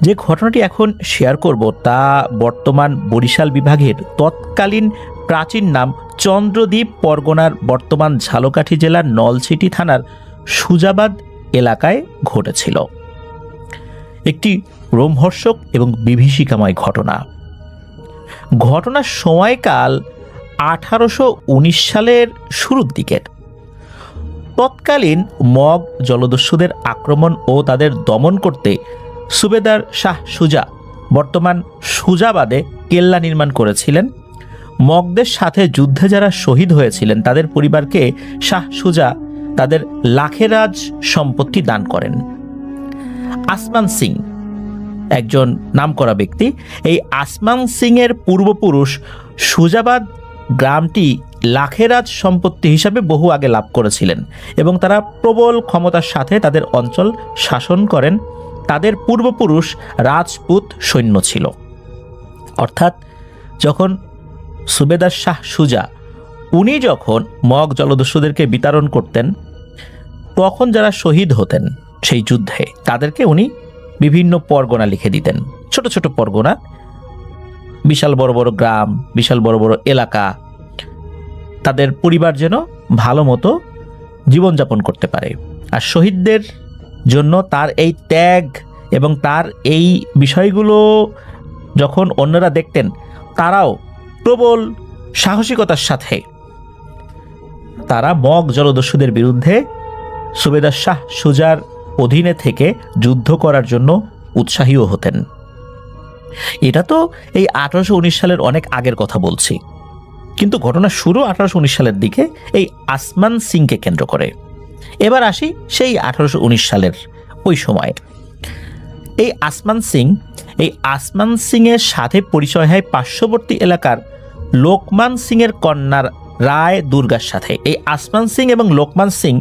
যে ঘটনাটি এখন শেয়ার করব তা বর্তমান বরিশাল বিভাগের তৎকালীন প্রাচীন নাম চন্দ্রদ্বীপ পরগনার বর্তমান ঝালকাঠি জেলার নলছিটি থানার সুজাবাদ এলাকায় ঘটেছিল। একটি রোমহর্ষক এবং বিভীষিকাময় ঘটনা। ঘটনার সময়কাল 1819 সালের শুরুর দিকের। তৎকালীন মগ জলদস্যুদের আক্রমণ ও তাদের দমন করতে সুবেদার শাহ সুজা বর্তমান সুজাবাদে কেল্লা নির্মাণ করেছিলেন। মগদের সাথে যুদ্ধে যারা শহীদ হয়েছিলেন তাদের পরিবারকে শাহ সুজা তাদের লাখেরাজ সম্পত্তি দান করেন। আসমান সিং একজন নামকরা ব্যক্তি। এই আসমান সিং এর পূর্বপুরুষ সুজাবাদ গ্রামটি লাখেরাজ সম্পত্তি হিসাবে বহু আগে লাভ করেছিলেন এবং তারা প্রবল ক্ষমতার সাথে তাদের অঞ্চল শাসন করেন। তাদের পূর্বপুরুষ রাজপুত সৈন্য ছিল। অর্থাৎ যখন সুবেদার শাহ সুজা উনি যখন মগ জলদস্যুদেরকে বিতাড়ন করতেন, তখন যারা শহীদ হতেন সেই যুদ্ধে তাদেরকে উনি বিভিন্ন পরগনা লিখে দিতেন। ছোট ছোট পরগনা, বিশাল বড় বড় গ্রাম, বিশাল বড় বড় এলাকা, তাদের পরিবার যেন ভালো মতো জীবনযাপন করতে পারে। আর শহীদদের জন্য তার এই ত্যাগ এবং তার এই বিষয়গুলো যখন অন্যরা দেখতেন, তারাও প্রবল সাহসিকতার সাথে তারা মগ জলদস্যুদের বিরুদ্ধে সুবেদার শাহ সুজার অধীনে থেকে যুদ্ধ করার জন্য উৎসাহীও হতেন। এটা তো এই 1819 সালের অনেক আগের কথা বলছি, কিন্তু ঘটনা শুরু 1819 সালের দিকে এই আসমান সিংকে কেন্দ্র করে। এবার আসি সেই 1819 সালের ওই সময়। এই আসমান সিং এর সাথে পরিচয় হয় পার্শ্ববর্তী এলাকার লোকমান সিং এর কন্যার রায় দুর্গার সাথে। এই আসমান সিং এবং লোকমান সিং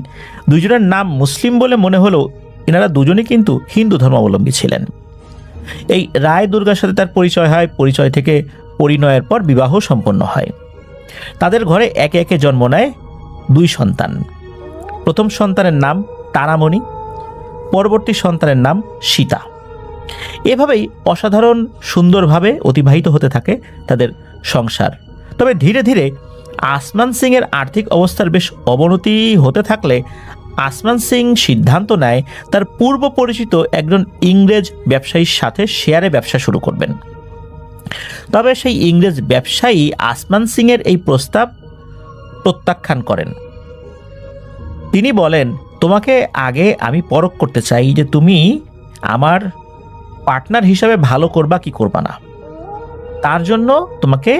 দুজনের নাম মুসলিম বলে মনে হলেও এনারা দুজনেই কিন্তু হিন্দু ধর্মাবলম্বী ছিলেন। এই রায় দুর্গার সাথে তার পরিচয় হয়। পরিচয় থেকে পরিণয়ের পর বিবাহ সম্পন্ন হয়। তাদের ঘরে একে একে জন্ম নেয় 2 সন্তান। প্রথম সন্তানের নাম তারামণি, পরবর্তী সন্তানের নাম সীতা। এভাবেই অসাধারণ সুন্দরভাবে অতিবাহিত হতে থাকে তাদের সংসার। তবে ধীরে ধীরে আসমান সিং এর আর্থিক অবস্থার বেশ অবনতি হতে থাকলে আসমান সিং সিদ্ধান্ত নেয় তার পূর্ব পরিচিত একজন ইংরেজ ব্যবসায়ীর সাথে শেয়ারে ব্যবসা শুরু করবেন। তবে সেই ইংরেজ ব্যবসায়ী আসমান সিং এর এই প্রস্তাব প্রত্যাখ্যান করেন। তিনি বলেন, তোমাকে আগে আমি পরখ করতে চাই যে তুমি আমার পার্টনার হিসাবে ভালো করবা কি করবা না। তার জন্য তোমাকে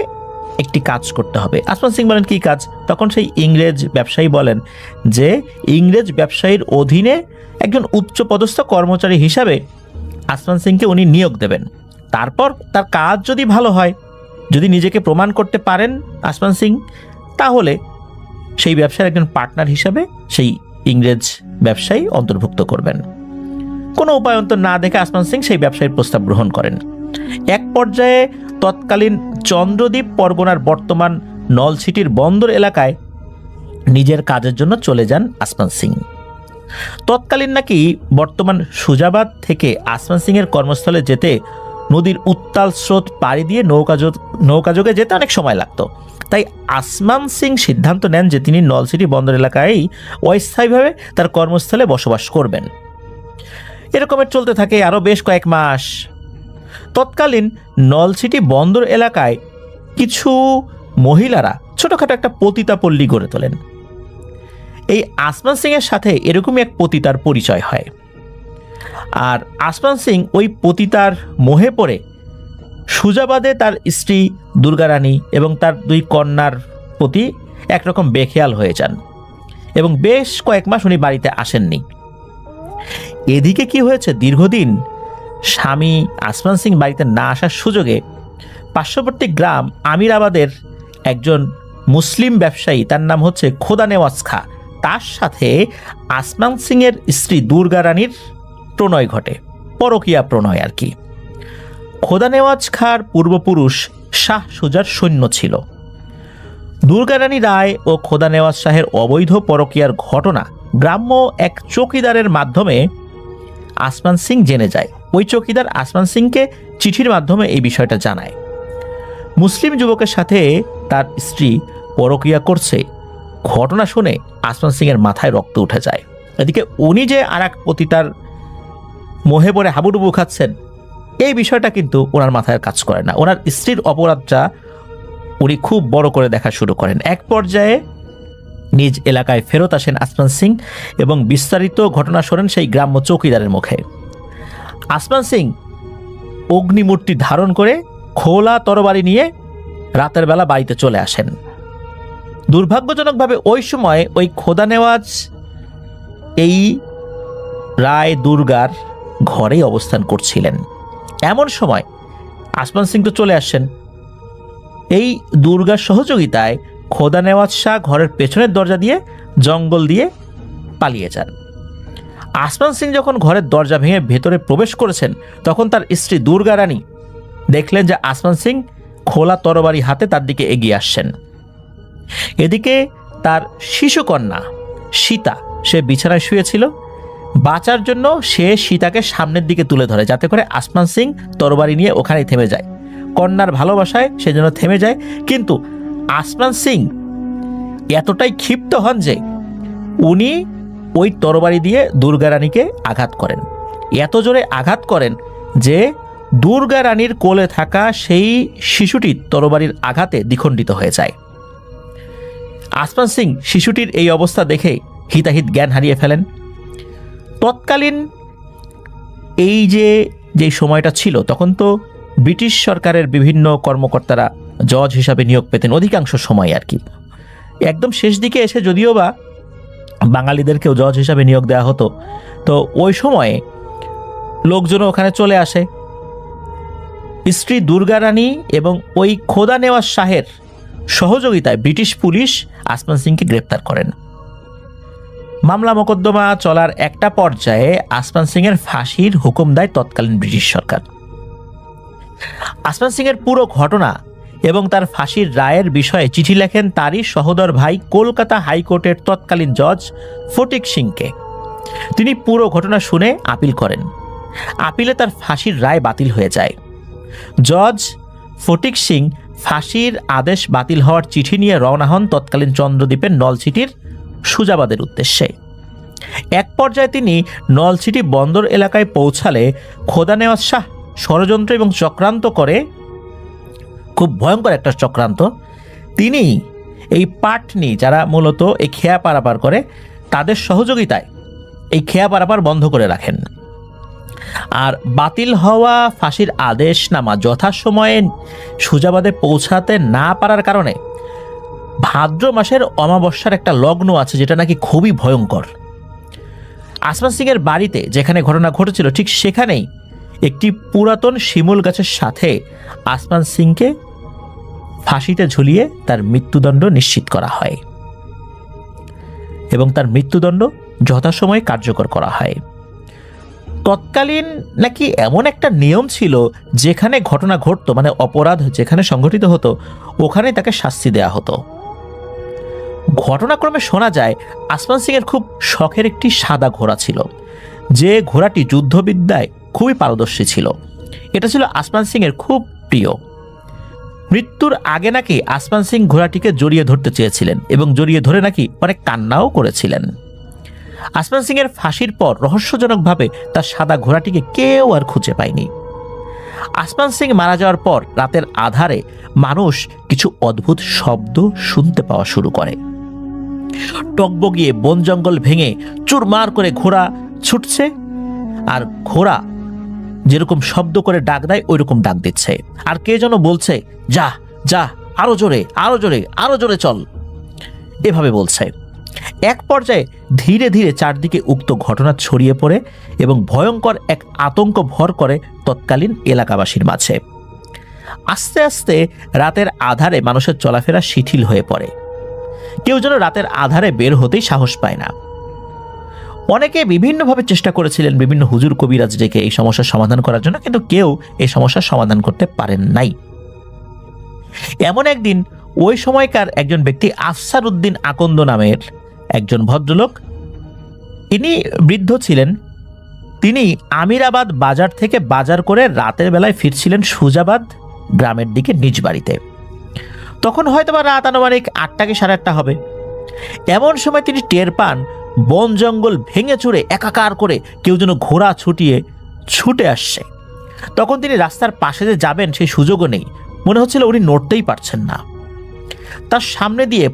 একটি কাজ করতে হবে। আসমান সিং বলেন, কি কাজ? তখন সেই ইংরেজ ব্যবসায়ী বলেন যে ইংরেজ ব্যবসায়ীর অধীনে একজন উচ্চপদস্থ কর্মচারী হিসাবে আসমান সিংকে উনি নিয়োগ দেবেন। তারপর তার কাজ যদি ভালো হয়, যদি নিজেকে প্রমাণ করতে পারেন আসমান সিং, তাহলে সেই ব্যবসার একজন পার্টনার হিসাবে সেই ইংরেজ ব্যবসায়ী অন্তর্ভুক্ত করবেন। কোনো উপায়ন্তর না দেখে আসমান সিং সেই ব্যবসায়ীর প্রস্তাব গ্রহণ করেন। এক পর্যায়ে তৎকালীন চন্দ্রদ্বীপ পরগনার বর্তমান নলছিটির বন্দর এলাকায় নিজের কাজের জন্য চলে যান আসমান সিং। তৎকালীন নাকি বর্তমান সুজাবাদ থেকে আসমান সিং এর কর্মস্থলে যেতে নদীর উত্তাল স্রোত পাড়ি দিয়ে নৌকাযোগে যেতে অনেক সময় লাগতো। তাই আসমান সিং সিদ্ধান্ত নেন যে তিনি নলছিটি বন্দর এলাকায় অস্থায়ীভাবে তার কর্মস্থলে বসবাস করবেন। এরকমের চলতে থাকে আরও বেশ কয়েক মাস। তৎকালীন নলছিটি বন্দর এলাকায় কিছু মহিলারা ছোটখাটো একটা পতিতাপল্লী গড়ে তোলেন। এই আসমান সিং এর সাথে এরকমই এক পতিতার পরিচয় হয়। আর আসমান সিং ওই পতিতার মোহে পড়ে সুজাবাদে তার স্ত্রী দুর্গারানী এবং তার 2 কন্যার প্রতি একরকম বেখেয়াল হয়ে যান এবং বেশ কয়েক মাস উনি বাড়িতে আসেননি। এদিকে কি হয়েছে, দীর্ঘদিন স্বামী আসমান সিং বাড়িতে না আসার সুযোগে পার্শ্ববর্তী গ্রাম আমিরাবাদের একজন মুসলিম ব্যবসায়ী, তার নাম হচ্ছে খোদা নেওয়াজ খা, তার সাথে আসমান সিং এর স্ত্রী দুর্গা রানীর প্রণয় ঘটে। পরকীয়া প্রণয় আর কি। খোদা নেওয়াজ খার পূর্বপুরুষ শাহ সুজার সৈন্য ছিল। দুর্গা রানী রায় ও খোদা নেওয়াজ শাহের অবৈধ পরকীয়ার ঘটনা গ্রাম্য এক চৌকিদারের মাধ্যমে আসমান সিং জেনে যায়। ওই চৌকিদার আসমান সিংকে চিঠির মাধ্যমে এই বিষয়টা জানায়। মুসলিম যুবকের সাথে তার স্ত্রী পরকীয়া করছে ঘটনা শুনে আসমান সিংয়ের মাথায় রক্ত উঠে যায়। এদিকে উনি যে আর এক পতিতার মোহে পড়ে হাবুডুবু খাচ্ছেন, এই বিষয়টা কিন্তু ওনার মাথায় কাজ করে না। ওনার স্ত্রীর অপরাধটা উনি খুব বড় করে দেখা শুরু করেন। এক পর্যায়ে নিজ এলাকায় ফেরত আসেন আসমান সিং এবং বিস্তারিত ঘটনা শোনেন সেই গ্রাম্য চৌকিদারের মুখে। আসমান সিং অগ্নিমূর্তি ধারণ করে খোলা তরবারি নিয়ে রাতের বেলা বাড়িতে চলে আসেন। দুর্ভাগ্যজনকভাবে ওই সময় ওই খোদা নেওয়াজ এই রায় দুর্গার ঘরেই অবস্থান করছিলেন। এমন সময় আসমান সিং তো চলে আসেন। এই দুর্গার সহযোগিতায় খোদা নেওয়াজ শাহ ঘরের পেছনের দরজা দিয়ে জঙ্গল দিয়ে পালিয়ে যান। আসমান সিং যখন ঘরের দরজা ভেঙে ভেতরে প্রবেশ করেছেন, তখন তার স্ত্রী দুর্গা রানী দেখলেন যে আসমান সিং খোলা তরবারি হাতে তার দিকে এগিয়ে আসছেন। এদিকে তার শিশুকন্যা সীতা, সে বিছানায় শুয়েছিল। বাঁচার জন্য সে সীতাকে সামনের দিকে তুলে ধরে, যাতে করে আসমান সিং তরবারি নিয়ে ওখানেই থেমে যায়। কন্যার ভালোবাসায় সেজন্য থেমে যায়। কিন্তু আসমান সিং এতটাই ক্ষিপ্ত হন যে উনি ওই তরবারি দিয়ে দুর্গা রানীকে আঘাত করেন। এত জোরে আঘাত করেন যে দুর্গা রানীর কোলে থাকা সেই শিশুটি তরবারির আঘাতে দ্বিখণ্ডিত হয়ে যায়। আসমান সিং শিশুটির এই অবস্থা দেখে হিতাহিত জ্ঞান হারিয়ে ফেলেন। তৎকালীন এই যে সময়টা ছিল, তখন তো ব্রিটিশ সরকারের বিভিন্ন কর্মকর্তারা জজ হিসাবে নিয়োগ পেতেন অধিকাংশ সময় আর কি। একদম শেষ দিকে এসে যদিও বা বাঙালিদেরকেও জজ হিসাবে নিয়োগ দেওয়া হতো, তো ওই সময়ে লোকজনও ওখানে চলে আসে। স্ত্রী দুর্গা রানী এবং ওই খোদা নেওয়াজ শাহের সহযোগিতায় ব্রিটিশ পুলিশ আসমান সিংকে গ্রেপ্তার করেন। মামলা মোকদ্দমা চলার একটা পর্যায়ে আসমান সিংয়ের ফাঁসির হুকুম দেয় তৎকালীন ব্রিটিশ সরকার। আসমান সিংয়ের পুরো ঘটনা এবং তার ফাঁসির রায়ের বিষয়ে চিঠি লেখেন তারই সহোদর ভাই কলকাতা হাইকোর্টের তৎকালীন জজ ফটিক সিংকে। তিনি পুরো ঘটনা শুনে আপিল করেন। আপিলে তার ফাঁসির রায় বাতিল হয়ে যায়। জজ ফটিক সিং ফাঁসির আদেশ বাতিল হওয়ার চিঠি নিয়ে রওনা হন তৎকালীন চন্দ্রদ্বীপের নলছিটির সুজাবাদের উদ্দেশ্যে। এক পর্যায়ে তিনি নলছিটি বন্দর এলাকায় পৌঁছালে খোদা নেওয়াজ শাহ ষড়যন্ত্র এবং চক্রান্ত করে, খুব ভয়ঙ্কর একটা চক্রান্ত। তিনি এই পাটনি যারা মূলত এই খেয়া পারাপার করে, তাদের সহযোগিতায় এই খেয়া পারাপার বন্ধ করে রাখেন। আর বাতিল হওয়া ফাঁসির আদেশনামা যথাসময়ে সুজাবাদে পৌঁছাতে না পারার কারণে ভাদ্র মাসের অমাবস্যার একটা লগ্ন আছে যেটা নাকি খুবই ভয়ঙ্কর। আসমান সিংয়ের বাড়িতে যেখানে ঘটনা ঘটেছিল ঠিক সেখানেই একটি পুরাতন শিমুল গাছের সাথে আসমান সিংকে ফাঁসিতে ঝুলিয়ে তার মৃত্যুদণ্ড নিশ্চিত করা হয় এবং তার মৃত্যুদণ্ড যথাসময়ে কার্যকর করা হয়। তৎকালীন নাকি এমন একটা নিয়ম ছিল, যেখানে ঘটনা ঘটতো, মানে অপরাধ যেখানে সংঘটিত হতো ওখানে তাকে শাস্তি দেয়া হতো। ঘটনাক্রমে শোনা যায় আসমান সিংয়ের খুব শখের একটি সাদা ঘোড়া ছিল, যে ঘোড়াটি যুদ্ধবিদ্যায় খুবই পারদর্শী ছিল। এটা ছিল আসমান সিংয়ের খুব প্রিয়। মৃত্যুর আগে নাকি আসমান সিং ঘোড়াটিকে জড়িয়ে ধরতে চেয়েছিলেন এবং জড়িয়ে ধরে নাকি অনেক কান্নাও করেছিলেন। আসমান সিংয়ের ফাঁসির পর রহস্যজনকভাবে তার সাদা ঘোড়াটিকে কেউ আর খুঁজে পায়নি। আসমান সিং মারা যাওয়ার পর রাতের আধারে মানুষ কিছু অদ্ভুত শব্দ শুনতে পাওয়া শুরু করে। টকবগিয়ে বন জঙ্গল ভেঙে চুরমার করে ঘোড়া ছুটছে, আর ঘোড়া যেরকম শব্দ করে ডাক দেয় ওই রকম ডাক দিচ্ছে, আর কে যেন বলছে, যা যা, আরো জোরে, আরো জোরে, আরো জোরে চল, এভাবে বলছে। এক পর্যায়ে ধীরে ধীরে চারদিকে উক্ত ঘটনা ছড়িয়ে পড়ে এবং ভয়ঙ্কর এক আতঙ্ক ভর করে তৎকালীন এলাকাবাসীর মাঝে। আস্তে আস্তে রাতের আধারে মানুষের চলাফেরা শিথিল হয়ে পড়ে। কেউ যেন রাতের আধারে বের হতেই সাহস পায় না। অনেকে বিভিন্নভাবে চেষ্টা করেছিলেন বিভিন্ন হুজুর কবিরাজ ডেকে এই সমস্যার সমাধান করার জন্য, কিন্তু কেউ এই সমস্যার সমাধান করতে পারেন নাই। এমন একদিন ওই সময়কার একজন ব্যক্তি আফসার উদ্দিন আকন্দ নামের একজন ভদ্রলোক, ইনি বৃদ্ধ ছিলেন, তিনি আমিরাবাদ বাজার থেকে বাজার করে রাতের বেলায় ফিরছিলেন সুজাবাদ গ্রামের দিকে নিজ বাড়িতে। তখন হয়তো বা রাত আনুমানিক 8টা কি 8:30 হবে। এমন সময় তিনি টের পান বন জঙ্গল ভেঙে চুরে একাকার করে কেউ যেন ঘোড়া ছুটে আসছে। তখন তিনি রাস্তার পাশে যে যাবেন সেই সুযোগও নেই, মনে হচ্ছিল উনি নড়তেই পারছেন না। তার সামনে দিয়ে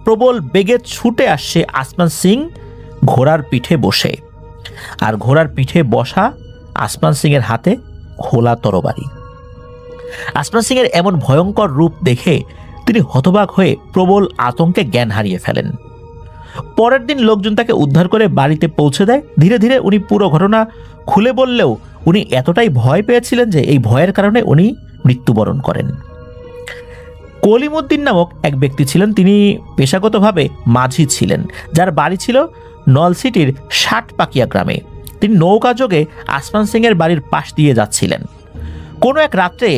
প্রবল বেগে ছুটে আসছে আসমান সিং ঘোড়ার পিঠে বসে, আর ঘোড়ার পিঠে বসা আসমান সিং এর হাতে খোলা তরবারি। আসমান সিং এর এমন ভয়ঙ্কর রূপ দেখে তিনি হতবাক হয়ে প্রবল আতঙ্কে জ্ঞান হারিয়ে ফেলেন। পরের দিন লোকজন তাকে উদ্ধার করে বাড়িতে পৌঁছে দেয়। ধীরে ধীরে উনি পুরো ঘটনা খুলে বললেও উনি এতটাই ভয় পেয়েছিলেন যে এই ভয়ের কারণে উনি মৃত্যুবরণ করেন। কলিমুদ্দিন নামক এক ব্যক্তি ছিলেন, তিনি পেশাগতভাবে মাঝি ছিলেন, যার বাড়ি ছিল নলছিটির 60 পাকিয়া গ্রামে। তিনি নৌকা যোগে আসমান সিং এর বাড়ির পাশ দিয়ে যাচ্ছিলেন। কোনো এক রাত্রে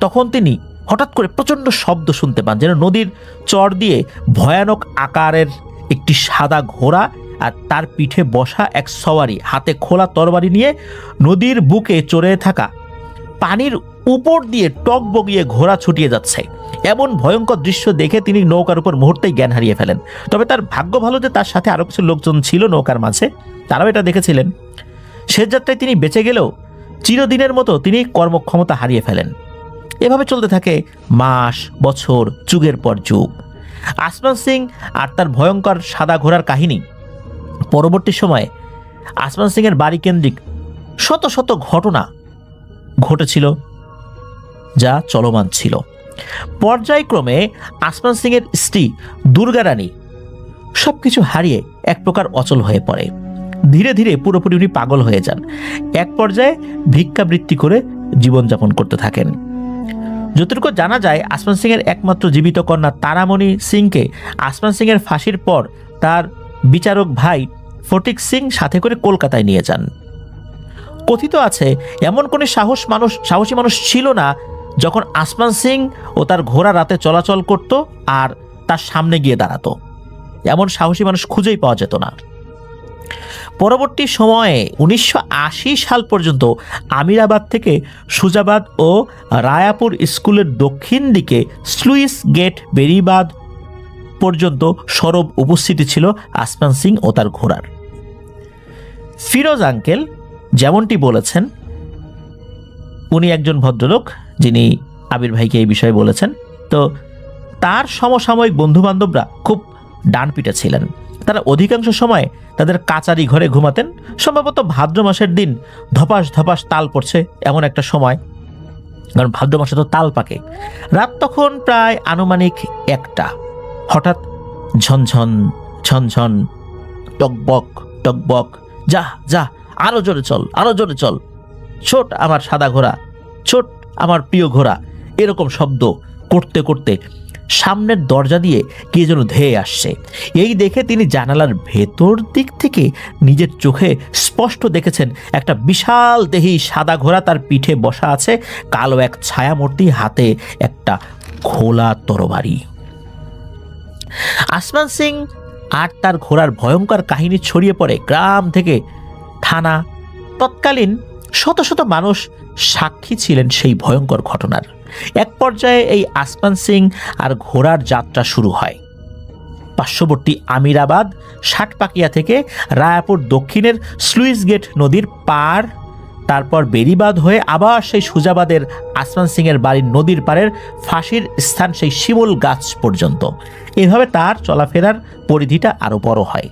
তখন তিনি হঠাৎ করে প্রচণ্ড শব্দ শুনতে পান, যেন নদীর চর দিয়ে ভয়ানক আকারের একটি সাদা ঘোড়া আর তার পিঠে বসা এক সওয়ারি হাতে খোলা তরবারি নিয়ে নদীর বুকে চড়ে থাকা পানির উপর দিয়ে টক বগিয়ে ঘোড়া ছুটিয়ে যাচ্ছে। এমন ভয়ঙ্কর দৃশ্য দেখে তিনি নৌকার উপর মুহূর্তেই জ্ঞান হারিয়ে ফেলেন। তবে তার ভাগ্য ভালো যে তার সাথে আরও কিছু লোকজন ছিল নৌকার মাঝে, তারাও এটা দেখেছিলেন। শেষ যাত্রায় তিনি বেঁচে গেলেও চিরদিনের মতো তিনি কর্মক্ষমতা হারিয়ে ফেলেন। এভাবে চলতে থাকে মাস, বছর, যুগের পর যুগ। আসমান সিং আর তার ভয়ঙ্কর সাদা ঘোড়ার কাহিনী পরবর্তী সময়ে আসমান সিং এর বাড়ি কেন্দ্রিক শত শত ঘটনা ঘটেছিল, যা চলমান ছিল। পর্যায়ক্রমে আসমান সিং এর স্ত্রী দুর্গা রানী সবকিছু হারিয়ে এক প্রকার অচল হয়ে পড়ে। ধীরে ধীরে পুরোপুরি উনি পাগল হয়ে যান। এক পর্যায়ে ভিক্ষাবৃত্তি করে জীবনযাপন করতে থাকেন। যতটুকু জানা যায়, আসমান সিং এর একমাত্র জীবিত কন্যা তারামণি সিংকে আসমান সিং এর ফাঁসির পর তার বিচারক ভাই ফটিক সিং সাথে করে কলকাতায় নিয়ে যান। কথিত আছে এমন কোনো সাহসী মানুষ ছিল না যখন আসমান সিং ও তার ঘোড়া রাতে চলাচল করত আর তার সামনে গিয়ে দাঁড়াতো। এমন সাহসী মানুষ খুঁজেই পাওয়া যেত না। পরবর্তী সময়ে 1980 সাল পর্যন্ত আমিরাবাদ থেকে সুজাবাদ ও রায়াপুর স্কুলের দক্ষিণ দিকে স্লুইস গেট বেরিবাদ পর্যন্ত সরব উপস্থিতি ছিল আসমান সিং ও তার ঘোড়ার। ফিরোজ আঙ্কেল যেমনটি বলেছেন, উনি একজন ভদ্রলোক যিনি আবির ভাইকে এই বিষয়ে বলেছেন। তো তার সমসাময়িক বন্ধুবান্ধবরা খুব ডানপিটে ছিলেন। তারা অধিকাংশ সময় তাদের কাচারি ঘরে ঘুমাতেন। সম্ভবত ভাদ্র মাসের দিন ধপাস ধপাস তাল পড়ছে এমন একটা সময়, কারণ ভাদ্র মাসে তো তাল পাকে। রাত তখন প্রায় আনুমানিক 1টা। হঠাৎ ঝনঝন ঝনঝন, টকবক টকবক, যা যা আরো জোরে চল, আরো জোরে চল, ছোট আমার সাদা ঘোড়া, ছোট আমার প্রিয় ঘোড়া, এরকম শব্দ করতে করতে সামনের দরজা দিয়ে কে যেন ধেয়ে আসছে। এই দেখে তিনি জানালার ভেতর দিক থেকে নিজের চোখে স্পষ্ট দেখেছেন একটা বিশাল দেহী সাদা ঘোড়া তার পিঠে বসা আছে, কালো এক ছায়ামূর্তি, হাতে একটা খোলা তরবারি। আসমান সিং আর তার ঘোড়ার ভয়ঙ্কর কাহিনী ছড়িয়ে পড়ে গ্রাম থেকে থানা। তৎকালীন শত শত মানুষ সাক্ষী ছিলেন সেই ভয়ঙ্কর ঘটনার। এক পর্যায়ে এই আসমান সিং আর ঘোড়ার যাত্রা শুরু হয়। পার্শ্ববর্তী আমিরাবাদ 60 পাকিয়া থেকে রায়াপুর দক্ষিণের স্লুইস গেট নদীর পার, তারপর বেরিবাদ হয়ে আবার সেই সুজাবাদের আসমান সিং এর বাড়ির নদীর পাড়ের ফাঁসির স্থান সেই শিমুল গাছ পর্যন্ত। এভাবে তার চলাফেরার পরিধিটা আরো বড় হয়।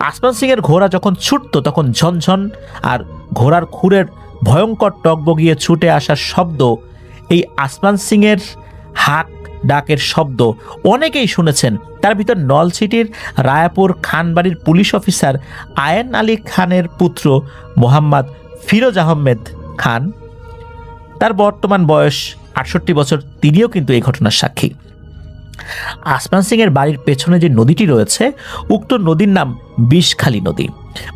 আসমান সিং এর ঘোড়া যখন ছুটত তখন ঝনঝন আর ঘোড়ার খুরের ভয়ঙ্কর টকবগিয়ে ছুটে আসার শব্দ, এই আসমান সিং এর হাক ডাকের শব্দ অনেকেই শুনেছেন। তার ভিতর নলছিটির রায়াপুর খানবাড়ির পুলিশ অফিসার আয়েন আলী খানের পুত্র মোহাম্মদ ফিরোজ আহমেদ খান, তার বর্তমান বয়স 68 বছর, তিনিও কিন্তু এই ঘটনার সাক্ষী। আসমান সিং এর বাড়ির পেছনে যে নদীটি রয়েছে, উক্ত নদীর নাম বিষখালী নদী।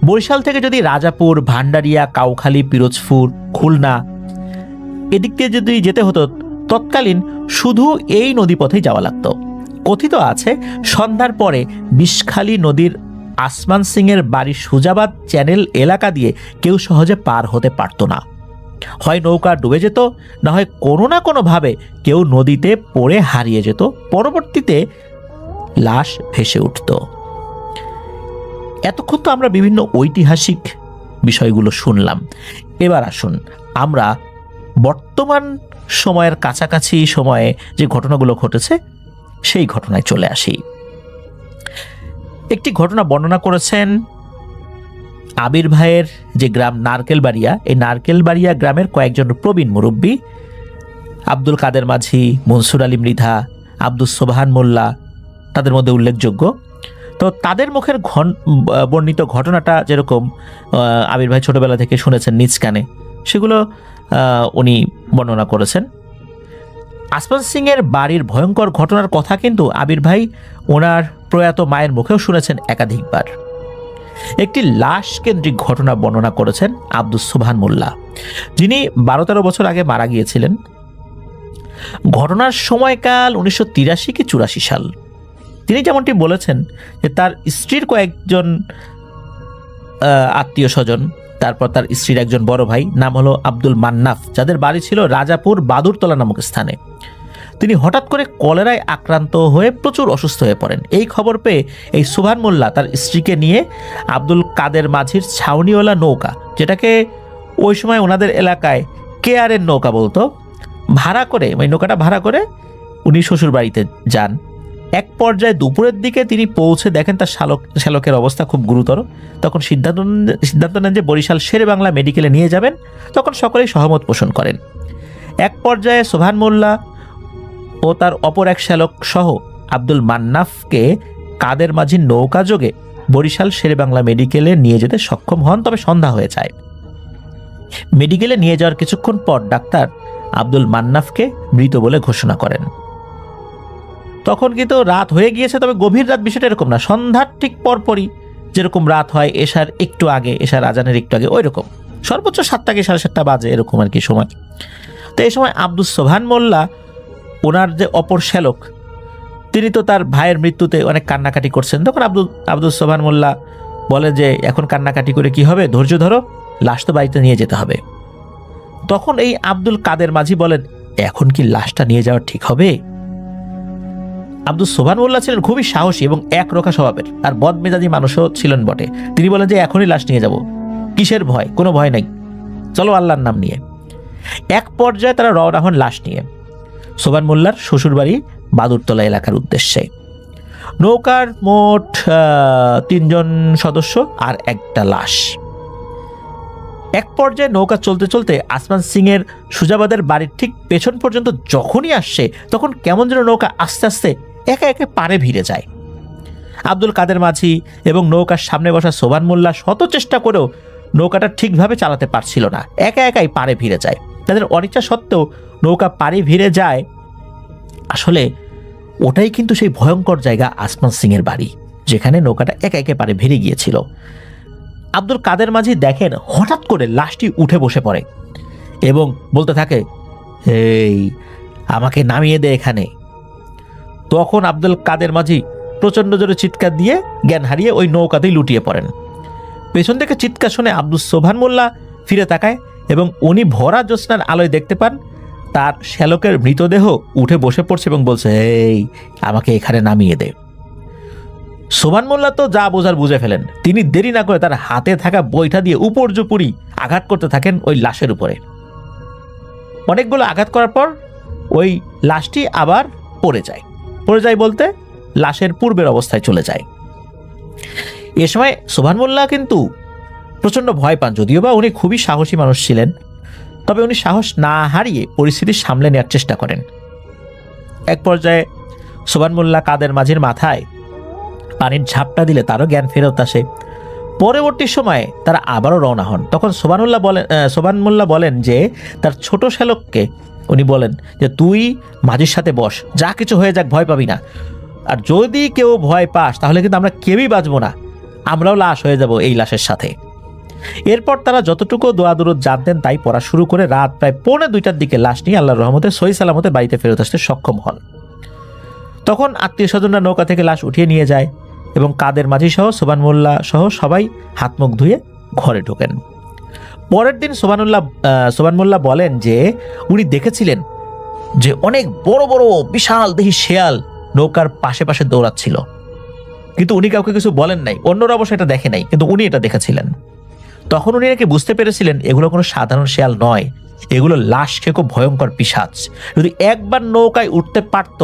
বরিশাল থেকে যদি রাজাপুর, ভান্ডারিয়া, কাউখালী, পিরোজপুর, খুলনা এদিক দিয়ে যদি যেতে হতো, তৎকালীন শুধু এই নদীপথেই যাওয়া লাগতো। কথিত আছে সন্ধ্যার পরে বিষখালী নদীর আসমান সিংয়ের বাড়ি সুজাবাদ চ্যানেল এলাকা দিয়ে কেউ সহজে পার হতে পারত না। হয় নৌকা ডুবে যেত, না হয় কোনো না কোনোভাবে কেউ নদীতে পড়ে হারিয়ে যেত, পরবর্তীতে লাশ ভেসে উঠত। এতক্ষণ তো আমরা বিভিন্ন ঐতিহাসিক বিষয়গুলো শুনলাম। এবার আসুন আমরা বর্তমান সময়ের কাছাকাছি সময়ে যে ঘটনাগুলো ঘটেছে সেই ঘটনায় চলে আসি। একটি ঘটনা বর্ণনা করেছেন আবির ভাইয়ের যে গ্রাম নারকেলবাড়িয়া, এই নারকেলবাড়িয়া গ্রামের কয়েকজন প্রবীণ মুরব্বী আব্দুল কাদের মাঝি, মনসুর আলী মৃধা, আব্দুস সোবহান মোল্লা তাদের মধ্যে উল্লেখযোগ্য। তো তাদের মুখের বর্ণিত ঘটনাটা যেরকম আবির ভাই ছোটবেলা থেকে শুনেছেন নিজ কানে, সেগুলো উনি বর্ণনা করেছেন। আসমান সিংয়ের বাড়ির ভয়ঙ্কর ঘটনার কথা কিন্তু আবির ভাই ওনার প্রয়াত মায়ের মুখেও শুনেছেন একাধিকবার। একটি লাশ কেন্দ্রিক ঘটনা বর্ণনা করেছেন আব্দুস সোবহান মোল্লা, যিনি 12-13 বছর আগে মারা গিয়েছিলেন। ঘটনার সময়কাল 1983 কি 84 সাল। তিনি যেমনটি বলেছেন যে তার স্ত্রীর কয়েকজন আত্মীয় স্বজন, তারপর তার স্ত্রীর একজন বড় ভাই, নাম হলো আব্দুল মান্নাফ, যাদের বাড়ি ছিল রাজাপুর বাদুরতলা নামক স্থানে, তিনি হঠাৎ করে কলেরায় আক্রান্ত হয়ে প্রচুর অসুস্থ হয়ে পড়েন। এই খবর পেয়ে এই সোবহান মোল্লা তার স্ত্রীকে নিয়ে আব্দুল কাদের মাঝির ছাউনিওয়ালা নৌকা, যেটাকে ওই সময় ওনাদের এলাকায় কেয়ারের নৌকা বলতো, ভাড়া করে, ওই নৌকাটা ভাড়া করে উনি শ্বশুর বাড়িতে যান। এক পর্যায়ে দুপুরের দিকে তিনি পৌঁছে দেখেন তার শ্যালকের অবস্থা খুব গুরুতর। তখন সিদ্ধান্ত নেন যে বরিশাল শেরে বাংলা মেডিকেলে নিয়ে যাবেন। তখন সকলেই সহমত পোষণ করেন। এক পর্যায়ে সোবহান মোল্লা ও তার অপর এক শ্যালক সহ আব্দুল মান্নাফকে কাদের মাঝির নৌকা যোগে বরিশাল শেরে বাংলা মেডিকেলে নিয়ে যেতে সক্ষম হন। তবে সন্ধ্যা হয়ে যায়। মেডিকেলে নিয়ে যাওয়ার কিছুক্ষণ পর ডাক্তার আব্দুল মান্নাফকে মৃত বলে ঘোষণা করেন। তখন কিন্তু রাত হয়ে গিয়েছে, তবে গভীর রাত বিষয়টা এরকম না, সন্ধ্যার ঠিক পরপরই যেরকম রাত হয়, এশার একটু আগে, এশার আজানের একটু আগে, ওই রকম সর্বোচ্চ 7টা কি 7:30 বাজে এরকম আর কি সময়। তো এই সময় আব্দুস সোবহান মোল্লা, ওনার যে অপর শ্যালক, তিনি তো তার ভাইয়ের মৃত্যুতে অনেক কান্নাকাটি করছেন। তখন আব্দুস সোবহান মোল্লা বলে যে এখন কান্নাকাটি করে কি হবে, ধৈর্য ধরো, লাশ তো বাড়িতে নিয়ে যেতে হবে। তখন এই আব্দুল কাদের মাঝি বলেন, এখন কি লাশটা নিয়ে যাওয়া ঠিক হবে? আব্দুস সোবহান মোল্লা ছিলেন খুবই সাহসী এবং একরোখা স্বভাবের, আর বদমেজাজি মানুষও ছিলেন বটে। তিনি বলেন যে এখনই লাশ নিয়ে যাব, কিসের ভয়, কোনো ভয় নাই, চলো আল্লাহর নাম নিয়ে। এক পর্যায়ে তারা রওনা হন লাশ নিয়ে সোবহান মোল্লার শ্বশুরবাড়ি বাদুরতলা এলাকার উদ্দেশ্যে। নৌকার মোট 3 জন সদস্য আর একটা লাশ। এক পর্যায়ে নৌকা চলতে চলতে আসমান সিংয়ের সুজাবাদের বাড়ির ঠিক পেছন পর্যন্ত যখনই আসছে, তখন কেমন যেন নৌকা আস্তে আস্তে একে একে পাড়ে ভিড়ে যায়। আব্দুল কাদের মাঝি এবং নৌকার সামনে বসা সোবহান মোল্লা শত চেষ্টা করেও নৌকাটা ঠিকভাবে চালাতে পারছিল না, একা একাই পাড়ে ভিড়ে যায়। তাদের অনিচ্ছা সত্ত্বেও নৌকা পাড়ে ভিড়ে যায়। আসলে ওটাই কিন্তু সেই ভয়ঙ্কর জায়গা আসমান সিংয়ের বাড়ি, যেখানে নৌকাটা একা একে পাড়ে ভিড়ে গিয়েছিল। আব্দুল কাদের মাঝি দেখেন হঠাৎ করে লাশটি উঠে বসে পড়ে এবং বলতে থাকে, এই আমাকে নামিয়ে দে এখানে। তখন আব্দুল কাদের মাঝি প্রচণ্ড জোরে চিৎকার দিয়ে জ্ঞান হারিয়ে ওই নৌকাতেই লুটিয়ে পড়েন। পেছন থেকে চিৎকার শুনে আব্দুস সোবহান মোল্লা ফিরে তাকায় এবং উনি ভরা জ্যোৎস্নার আলোয় দেখতে পান তার শ্যালকের মৃতদেহ উঠে বসে পড়ছে এবং বলছে, এই আমাকে এখানে নামিয়ে দে। সোবহান মোল্লা তো যা বোঝার বুঝে ফেলেন। তিনি দেরি না করে তার হাতে থাকা বৈঠা দিয়ে উপর্যুপরি আঘাত করতে থাকেন ওই লাশের উপরে। অনেকগুলো আঘাত করার পর ওই লাশটি আবার পড়ে যায় বলতে লাশের পূর্বের অবস্থায় চলে যায়। এ সময় সোবহান মোল্লা কিন্তু প্রচণ্ড ভয় পান, যদিও বা উনি খুবই সাহসী মানুষ ছিলেন। তবে উনি সাহস না হারিয়ে পরিস্থিতি সামলে নেওয়ার চেষ্টা করেন। এক পর্যায়ে সোবহান মোল্লা কাদের মাঝির মাথায় পানির ঝাপটা দিলে তারও জ্ঞান ফেরত আসে। পরবর্তী সময়ে তারা আবারও রওনা হন। তখন সোবহান মোল্লা বলেন যে তার ছোট শ্যালককে উনি বলেন যে তুই মাঝির সাথে বস, যা কিছু হয়ে যাক ভয় পাবি না, আর যদি কেউ ভয় পাস তাহলে কিন্তু আমরা কেউই বাঁচবো না, আমরাও লাশ হয়ে যাব এই লাশের সাথে। এরপর তারা যতটুকু দোয়া দুরুদ জানতেন তাই পড়া শুরু করে রাত প্রায় 1:45টার দিকে লাশ নিয়ে আল্লাহর রহমতে সহি সালামতে বাড়িতে ফেরত আসতে সক্ষম হন। তখন আত্মীয় স্বজনরা নৌকা থেকে লাশ উঠিয়ে নিয়ে যায় এবং কাদের মাঝি সহ সোবান মোল্লা সহ সবাই হাত মুখ ধুয়ে ঘরে ঢোকেন। পরের দিন সোবান মোল্লা বলেন যে উনি দেখেছিলেন যে অনেক বড় বড় বিশাল দেহী শেয়াল নৌকার পাশে পাশে দৌড়াচ্ছিল, কিন্তু উনি কাউকে কিছু বলেন নাই, অন্যরা অবশ্য এটা দেখে নাই, কিন্তু উনি এটা দেখেছিলেন। তখন উনি নাকি বুঝতে পেরেছিলেন এগুলো কোনো সাধারণ শেয়াল নয়, এগুলো লাশ খেয়ে খুব ভয়ঙ্কর পিশাচ। যদি একবার নৌকায় উঠতে পারত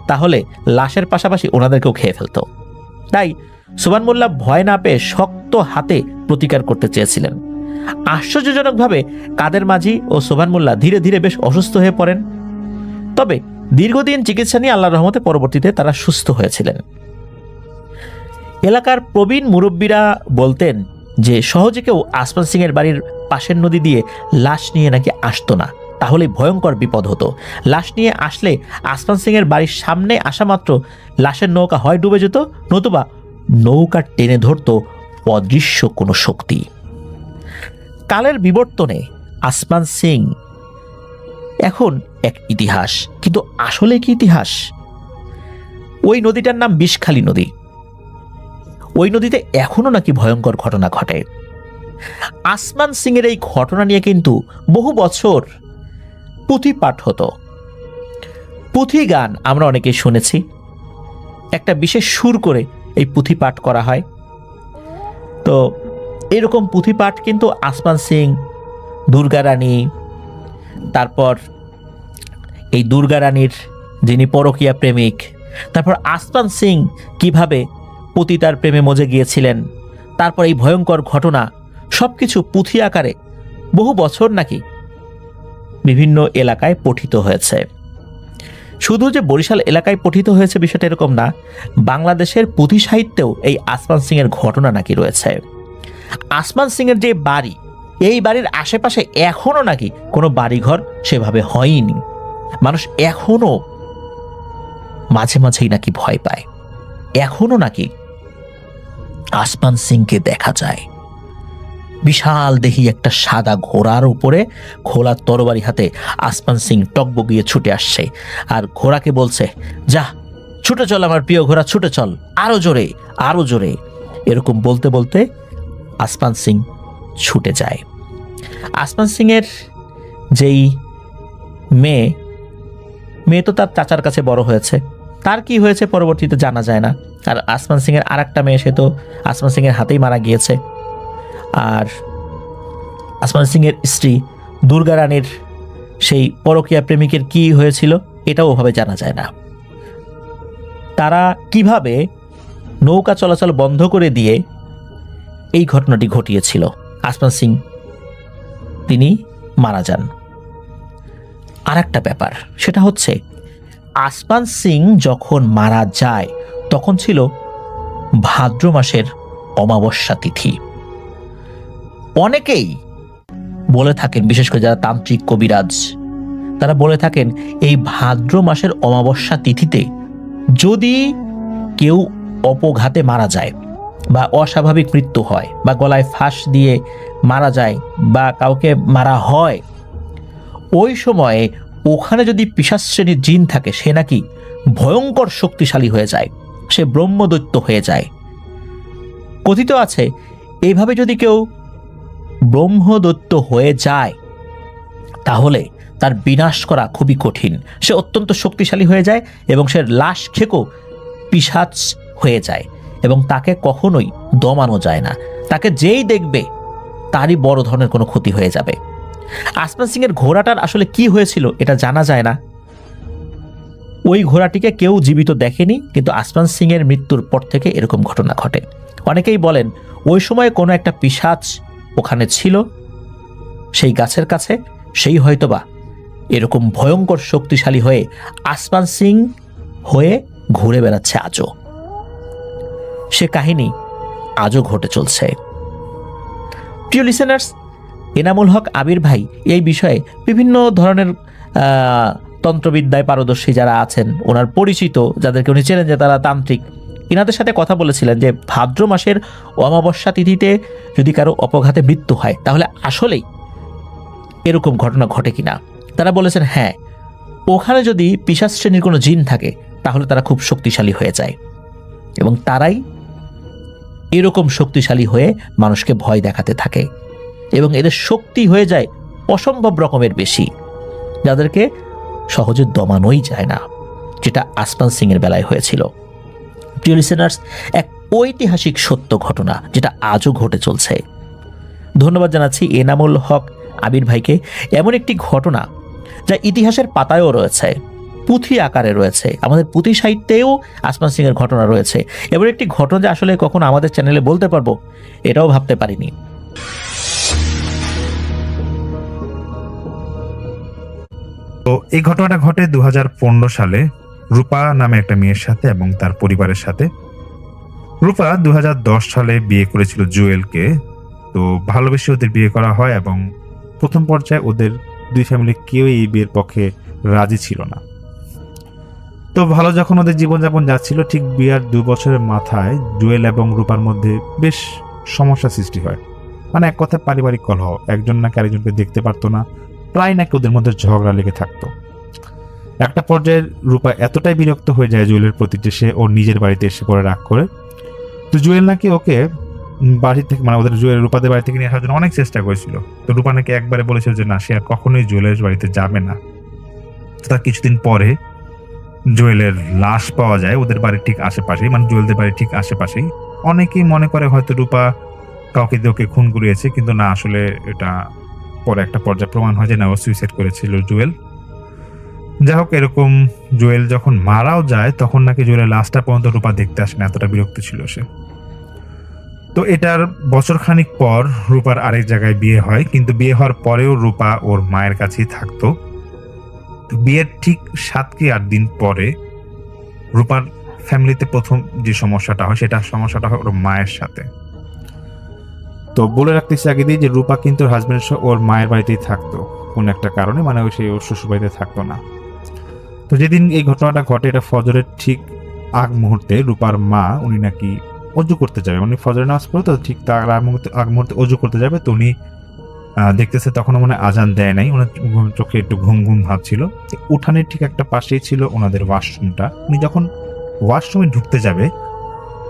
তাহলে লাশের পাশাপাশি ওনাদেরকেও খেয়ে ফেলত। তাই সোবান মোল্লা ভয় না পেয়ে শক্ত হাতে প্রতিকার করতে চেয়েছিলেন। আশ্চর্যজনকভাবে কাদের মাঝি ও সোবান মোল্লা ধীরে ধীরে বেশ অসুস্থ হয়ে পড়েন। তবে দীর্ঘদিন চিকিৎসা নিয়ে আল্লাহর রহমতে পরবর্তীতে তারা সুস্থ হয়েছিলেন। এলাকার প্রবীণ মুরব্বীরা বলতেন যে সহজে কেউ আসমান সিং এর বাড়ির পাশের নদী দিয়ে লাশ নিয়ে নাকি আসতো না, তাহলে ভয়ঙ্কর বিপদ হতো। লাশ নিয়ে আসলে আসমান সিং এর বাড়ির সামনে আসা মাত্র লাশের নৌকা হয় ডুবে যেত, নতুবা নৌকা টেনে ধরত অদৃশ্য কোনো শক্তি। কালের বিবর্তনে আসমান সিং এখন এক ইতিহাস, কিন্তু আসলে কি ইতিহাস? ওই নদীটার নাম বিষখালী নদী। ওই নদীতে এখনো নাকি ভয়ঙ্কর ঘটনা ঘটে। আসমান সিং এর এই ঘটনা নিয়ে কিন্তু বহু বছর পুঁথি পাঠ হতো। পুঁথি গান আমরা অনেকে শুনেছি, একটা বিশেষ সুর করে এই পুঁথি পাঠ করা হয়। তো এরকম পুঁথি পাঠ কিন্তু আসমান সিং, দুর্গা রানী, তারপর এই দুর্গা রানীর যিনি পরকীয়া প্রেমিক, তারপর আসমান সিং কিভাবে পতিতার প্রেমে মজে গিয়েছিলেন, তারপর এই ভয়ঙ্কর ঘটনা সবকিছু পুঁথি আকারে বহু বছর নাকি বিভিন্ন এলাকায় পঠিত হয়েছে। শুধু যে বরিশাল এলাকায় পঠিত হয়েছে বিষয়টা এরকম না, বাংলাদেশের পুঁথি সাহিত্যেও এই আসমান সিং এর ঘটনা নাকি রয়েছে। আসমান সিং এর যে বাড়ি, এই বাড়ির আশেপাশে এখনো নাকি কোনো বাড়িঘর সেভাবে হয়নি। মানুষ এখনো মাঝে মাঝেই নাকি ভয় পায়, এখনো নাকি আসমান সিংকে দেখা যায়। বিশাল দেহি একটা সাদা ঘোড়ার উপরে খোলা তরবারি হাতে আসমান সিং টকবগিয়ে ছুটে আসছে, আর ঘোড়াকে বলছে, যা ছুটে চল আমার প্রিয় ঘোড়া, ছুটে চল, আরো জোরে আরো জোরে। এরকম বলতে বলতে আসমান সিং ছুটে যায়। আসমান সিং এর যেই মেয়ে তো তার চাচার কাছে বড় হয়েছে, তার কি হয়েছে পরবর্তীতে জানা যায় না। আর আসমান সিং এর আর একটা মেয়ে, সে তো আসমান সিং এর হাতেই মারা গিয়েছে। আর আসমান সিং এর স্ত্রী দুর্গা রানীর সেই পরকীয়া প্রেমিকের কি হয়েছিল এটাও ওভাবে জানা যায় না। তারা কিভাবে নৌকা চলাচল বন্ধ করে দিয়ে এই ঘটনাটি ঘটিয়েছিল, আসমান সিং তিনি মারা যান। আর একটা ব্যাপার, সেটা হচ্ছে আসমান সিং যখন মারা যায় তখন ছিল ভাদ্র মাসের অমাবস্যা তিথি। অনেকেই বলে থাকেন, বিশেষ করে যারা তান্ত্রিক কবিরাজ, তারা বলে থাকেন এই ভাদ্র মাসের অমাবস্যা তিথিতে যদি কেউ অপঘাতে মারা যায় বা অস্বাভাবিক মৃত্যু হয় বা গলায় ফাঁস দিয়ে মারা যায় বা কাউকে মারা হয়, ওই সময়ে ওখানে যদি পিশাচ শ্রেণীর জিন থাকে সে নাকি ভয়ঙ্কর শক্তিশালী হয়ে যায়, সে ব্রহ্মদৈত্য হয়ে যায়। কথিত আছে এইভাবে যদি কেউ ব্রহ্মদৈত্য হয়ে যায় তাহলে তার বিনাশ করা খুবই কঠিন, সে অত্যন্ত শক্তিশালী হয়ে যায় এবং সে লাশ খেকো পিশাচ হয়ে যায় এবং তাকে কখনোই দমানো যায় না। তাকে যেই দেখবে তারই বড় ধরনের কোনো ক্ষতি হয়ে যাবে। আসমান সিং এর ঘোড়াটার আসলে কি হয়েছিল এটা জানা যায় না। ওই ঘোড়াটিকে কেউ জীবিত দেখেনি, কিন্তু আসমান সিং এর মৃত্যুর পর থেকে এরকম ঘটনা ঘটে। অনেকেই বলেন ওই সময় কোনো একটা পিশাচ ওখানে ছিল সেই গাছের কাছে, সেই হয়তোবা এরকম ভয়ঙ্কর শক্তিশালী হয়ে আসমান সিং হয়ে ঘুরে বেড়াচ্ছে আজও। সে কাহিনী আজও ঘটে চলছে। প্রিয় লিসেনার্স, এনামুল হক আবির ভাই এই বিষয়ে বিভিন্ন ধরনের তন্ত্রবিদ্যায় পারদর্শী যারা আছেন, ওনার পরিচিত যাদেরকে উনি চেনেন যে তারা তান্ত্রিক, ইনাদের সাথে কথা বলেছিলেন যে ভাদ্র মাসের অমাবস্যা তিথিতে যদি কারো অপঘাতে মৃত্যু হয় তাহলে আসলেই এরকম ঘটনা ঘটে কিনা। তারা বলেছেন হ্যাঁ, ওখানে যদি পিশাচ শ্রেণীর কোনো জিন থাকে তাহলে তারা খুব শক্তিশালী হয়ে যায় এবং তারাই এরকম শক্তিশালী হয়ে মানুষকে ভয় দেখাতে থাকে এবং এদের শক্তি হয়ে যায় অসম্ভব রকমের বেশি, যাদেরকে সহজে দমানোই যায় না, যেটা আসমান সিং এর বেলায় হয়েছিল। প্রিয় লিসেনার্স, এক ঐতিহাসিক সত্য ঘটনা যেটা আজও ঘটে চলছে। ধন্যবাদ জানাচ্ছি এনামুল হক আবির ভাইকে। এমন একটি ঘটনা যা ইতিহাসের পাতায়ও রয়েছে, পুঁথি আকারে রয়েছে, আমাদের পুঁথি সাহিত্যেও আসমান সিং এর ঘটনা রয়েছে। এমন একটি ঘটনা যে আসলে কখনো আমাদের চ্যানেলে বলতে পারবো এটাও ভাবতে পারিনি। তো এই ঘটনাটা ঘটে 2015 সালে রূপা নামে একটা মেয়ের সাথে এবং তার পরিবারের সাথে। রূপা 2010 সালে বিয়ে করেছিল জুয়েলকে। তো ভালোবেসে ওদের বিয়ে করা হয় এবং প্রথম পর্যায়ে ওদের দুই ফ্যামিলি কেউই এই বিয়ের পক্ষে রাজি ছিল না। তো ভালো যখন ওদের জীবনযাপন যাচ্ছিল, ঠিক বিয়ার 2 বছরের মাথায় জুয়েল এবং রূপার মধ্যে বেশ সমস্যা সৃষ্টি হয়। মানে এক কথায় পারিবারিক কলহ, একজন নাকি আরেকজনকে দেখতে পারতো না, প্রায় নাকি ওদের মধ্যে ঝগড়া লেগে থাকতো। একটা পর্যায়ে রূপা এতটাই বিরক্ত হয়ে যায় জুয়েলের প্রতি যে সে ওর নিজের বাড়িতে এসে পড়ে রাগ করে। তো জুয়েল নাকি ওকে বাড়ি থেকে, মানে ওদের জুয়েল রূপাদের বাড়ি থেকে নিয়ে আসার জন্য অনেক চেষ্টা করেছিল। তো রূপা নাকি একবারে বলেছিল যে না, সে আর কখনোই জুয়েলের বাড়িতে যাবে না। তার কিছুদিন পরে জুয়েলের লাশ পাওয়া যায় ওদের বাড়ির ঠিক আশেপাশেই, মানে জুয়েলদের বাড়ির ঠিক আশেপাশেই। অনেকেই মনে করে হয়তো রূপা কাউকে দিয়ে ওকে খুন করিয়েছে, কিন্তু না, আসলে এটা পরে একটা পর্যায়ে প্রমাণ হয় যে না, ও সুইসাইড করেছিল জুয়েল। যাই হোক, এরকম জুয়েল যখন মারাও যায় তখন নাকি জুয়েলের লাশটা পর্যন্ত রূপা দেখতে আসে না, এতটা বিরক্ত ছিল সে। তো এটার বছর খানিক পর রূপার আরেক জায়গায় বিয়ে হয়, কিন্তু বিয়ে হওয়ার পরেও রূপা ওর মায়ের কাছেই থাকতো। তো বিয়ের ঠিক 7 কি 8 দিন পরে রূপার ফ্যামিলিতে প্রথম যে সমস্যাটা হয় সমস্যাটা হয় ওর মায়ের সাথে। তো বলে রাখতেছি আগে দিয়ে যে রূপা কিন্তু ওর হাজবেন্ডের সাথে ওর মায়ের বাড়িতেই থাকতো কোন একটা কারণে, মানে ওই ওর শ্বশুর বাড়িতে থাকতো না। তো যেদিন এই ঘটনাটা ঘটে, এটা ফজরের ঠিক আগ মুহূর্তে রূপার মা, উনি নাকি অজু করতে যাবে, উনি ফজরের নামাজ পড়ে, তো ঠিক তার আগ মুহূর্তে অজু করতে যাবে। তো উনি দেখতেছে তখনও মানে আজান দেয় নাই, ওনার চোখে একটু ঘুম ঘুম ভাব ছিল। উঠানের ঠিক একটা পাশেই ছিল ওনাদের ওয়াশরুমটা। উনি যখন ওয়াশরুমে ঢুকতে যাবে,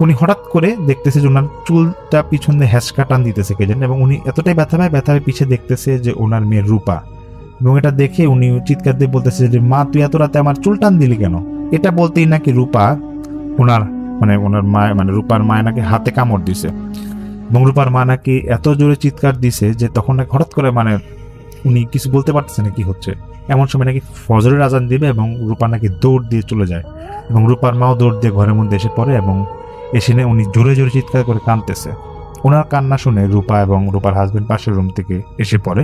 উনি হঠাৎ করে দেখতেছে যে ওনার চুলটা পিছন দিয়ে হ্যাঁচকা টান দিতেছে কে যেন, এবং উনি এতটাই ব্যথা পায় পিছিয়ে দেখতেছে যে ওনার মেয়ে রূপা। এবং এটা দেখে উনি চিৎকার দিয়ে বলতেছে যে মা, তুই এত রাতে আমার চুল টান দিলি কেন? এটা বলতেই নাকি রূপা ওনার মায়ের, মানে রূপার মায়ের নাকি হাতে কামড় দিছে, এবং রূপার মা নাকি এত জোরে চিৎকার দিছে যে তখন নাকি হঠাৎ করে, মানে উনি কিছু বলতে পারতেছে না কি হচ্ছে। এমন সময় নাকি ফজরের আজান দিবে এবং রূপা নাকি দৌড় দিয়ে চলে যায়, এবং রূপার মাও দৌড় দিয়ে ঘরের মধ্যে এসে পড়ে, এবং এসে উনি জোরে জোরে চিৎকার করে কাঁদতেছে। ওনার কান্না শুনে রূপা এবং রূপার হাজবেন্ড পাশের রুম থেকে এসে পড়ে,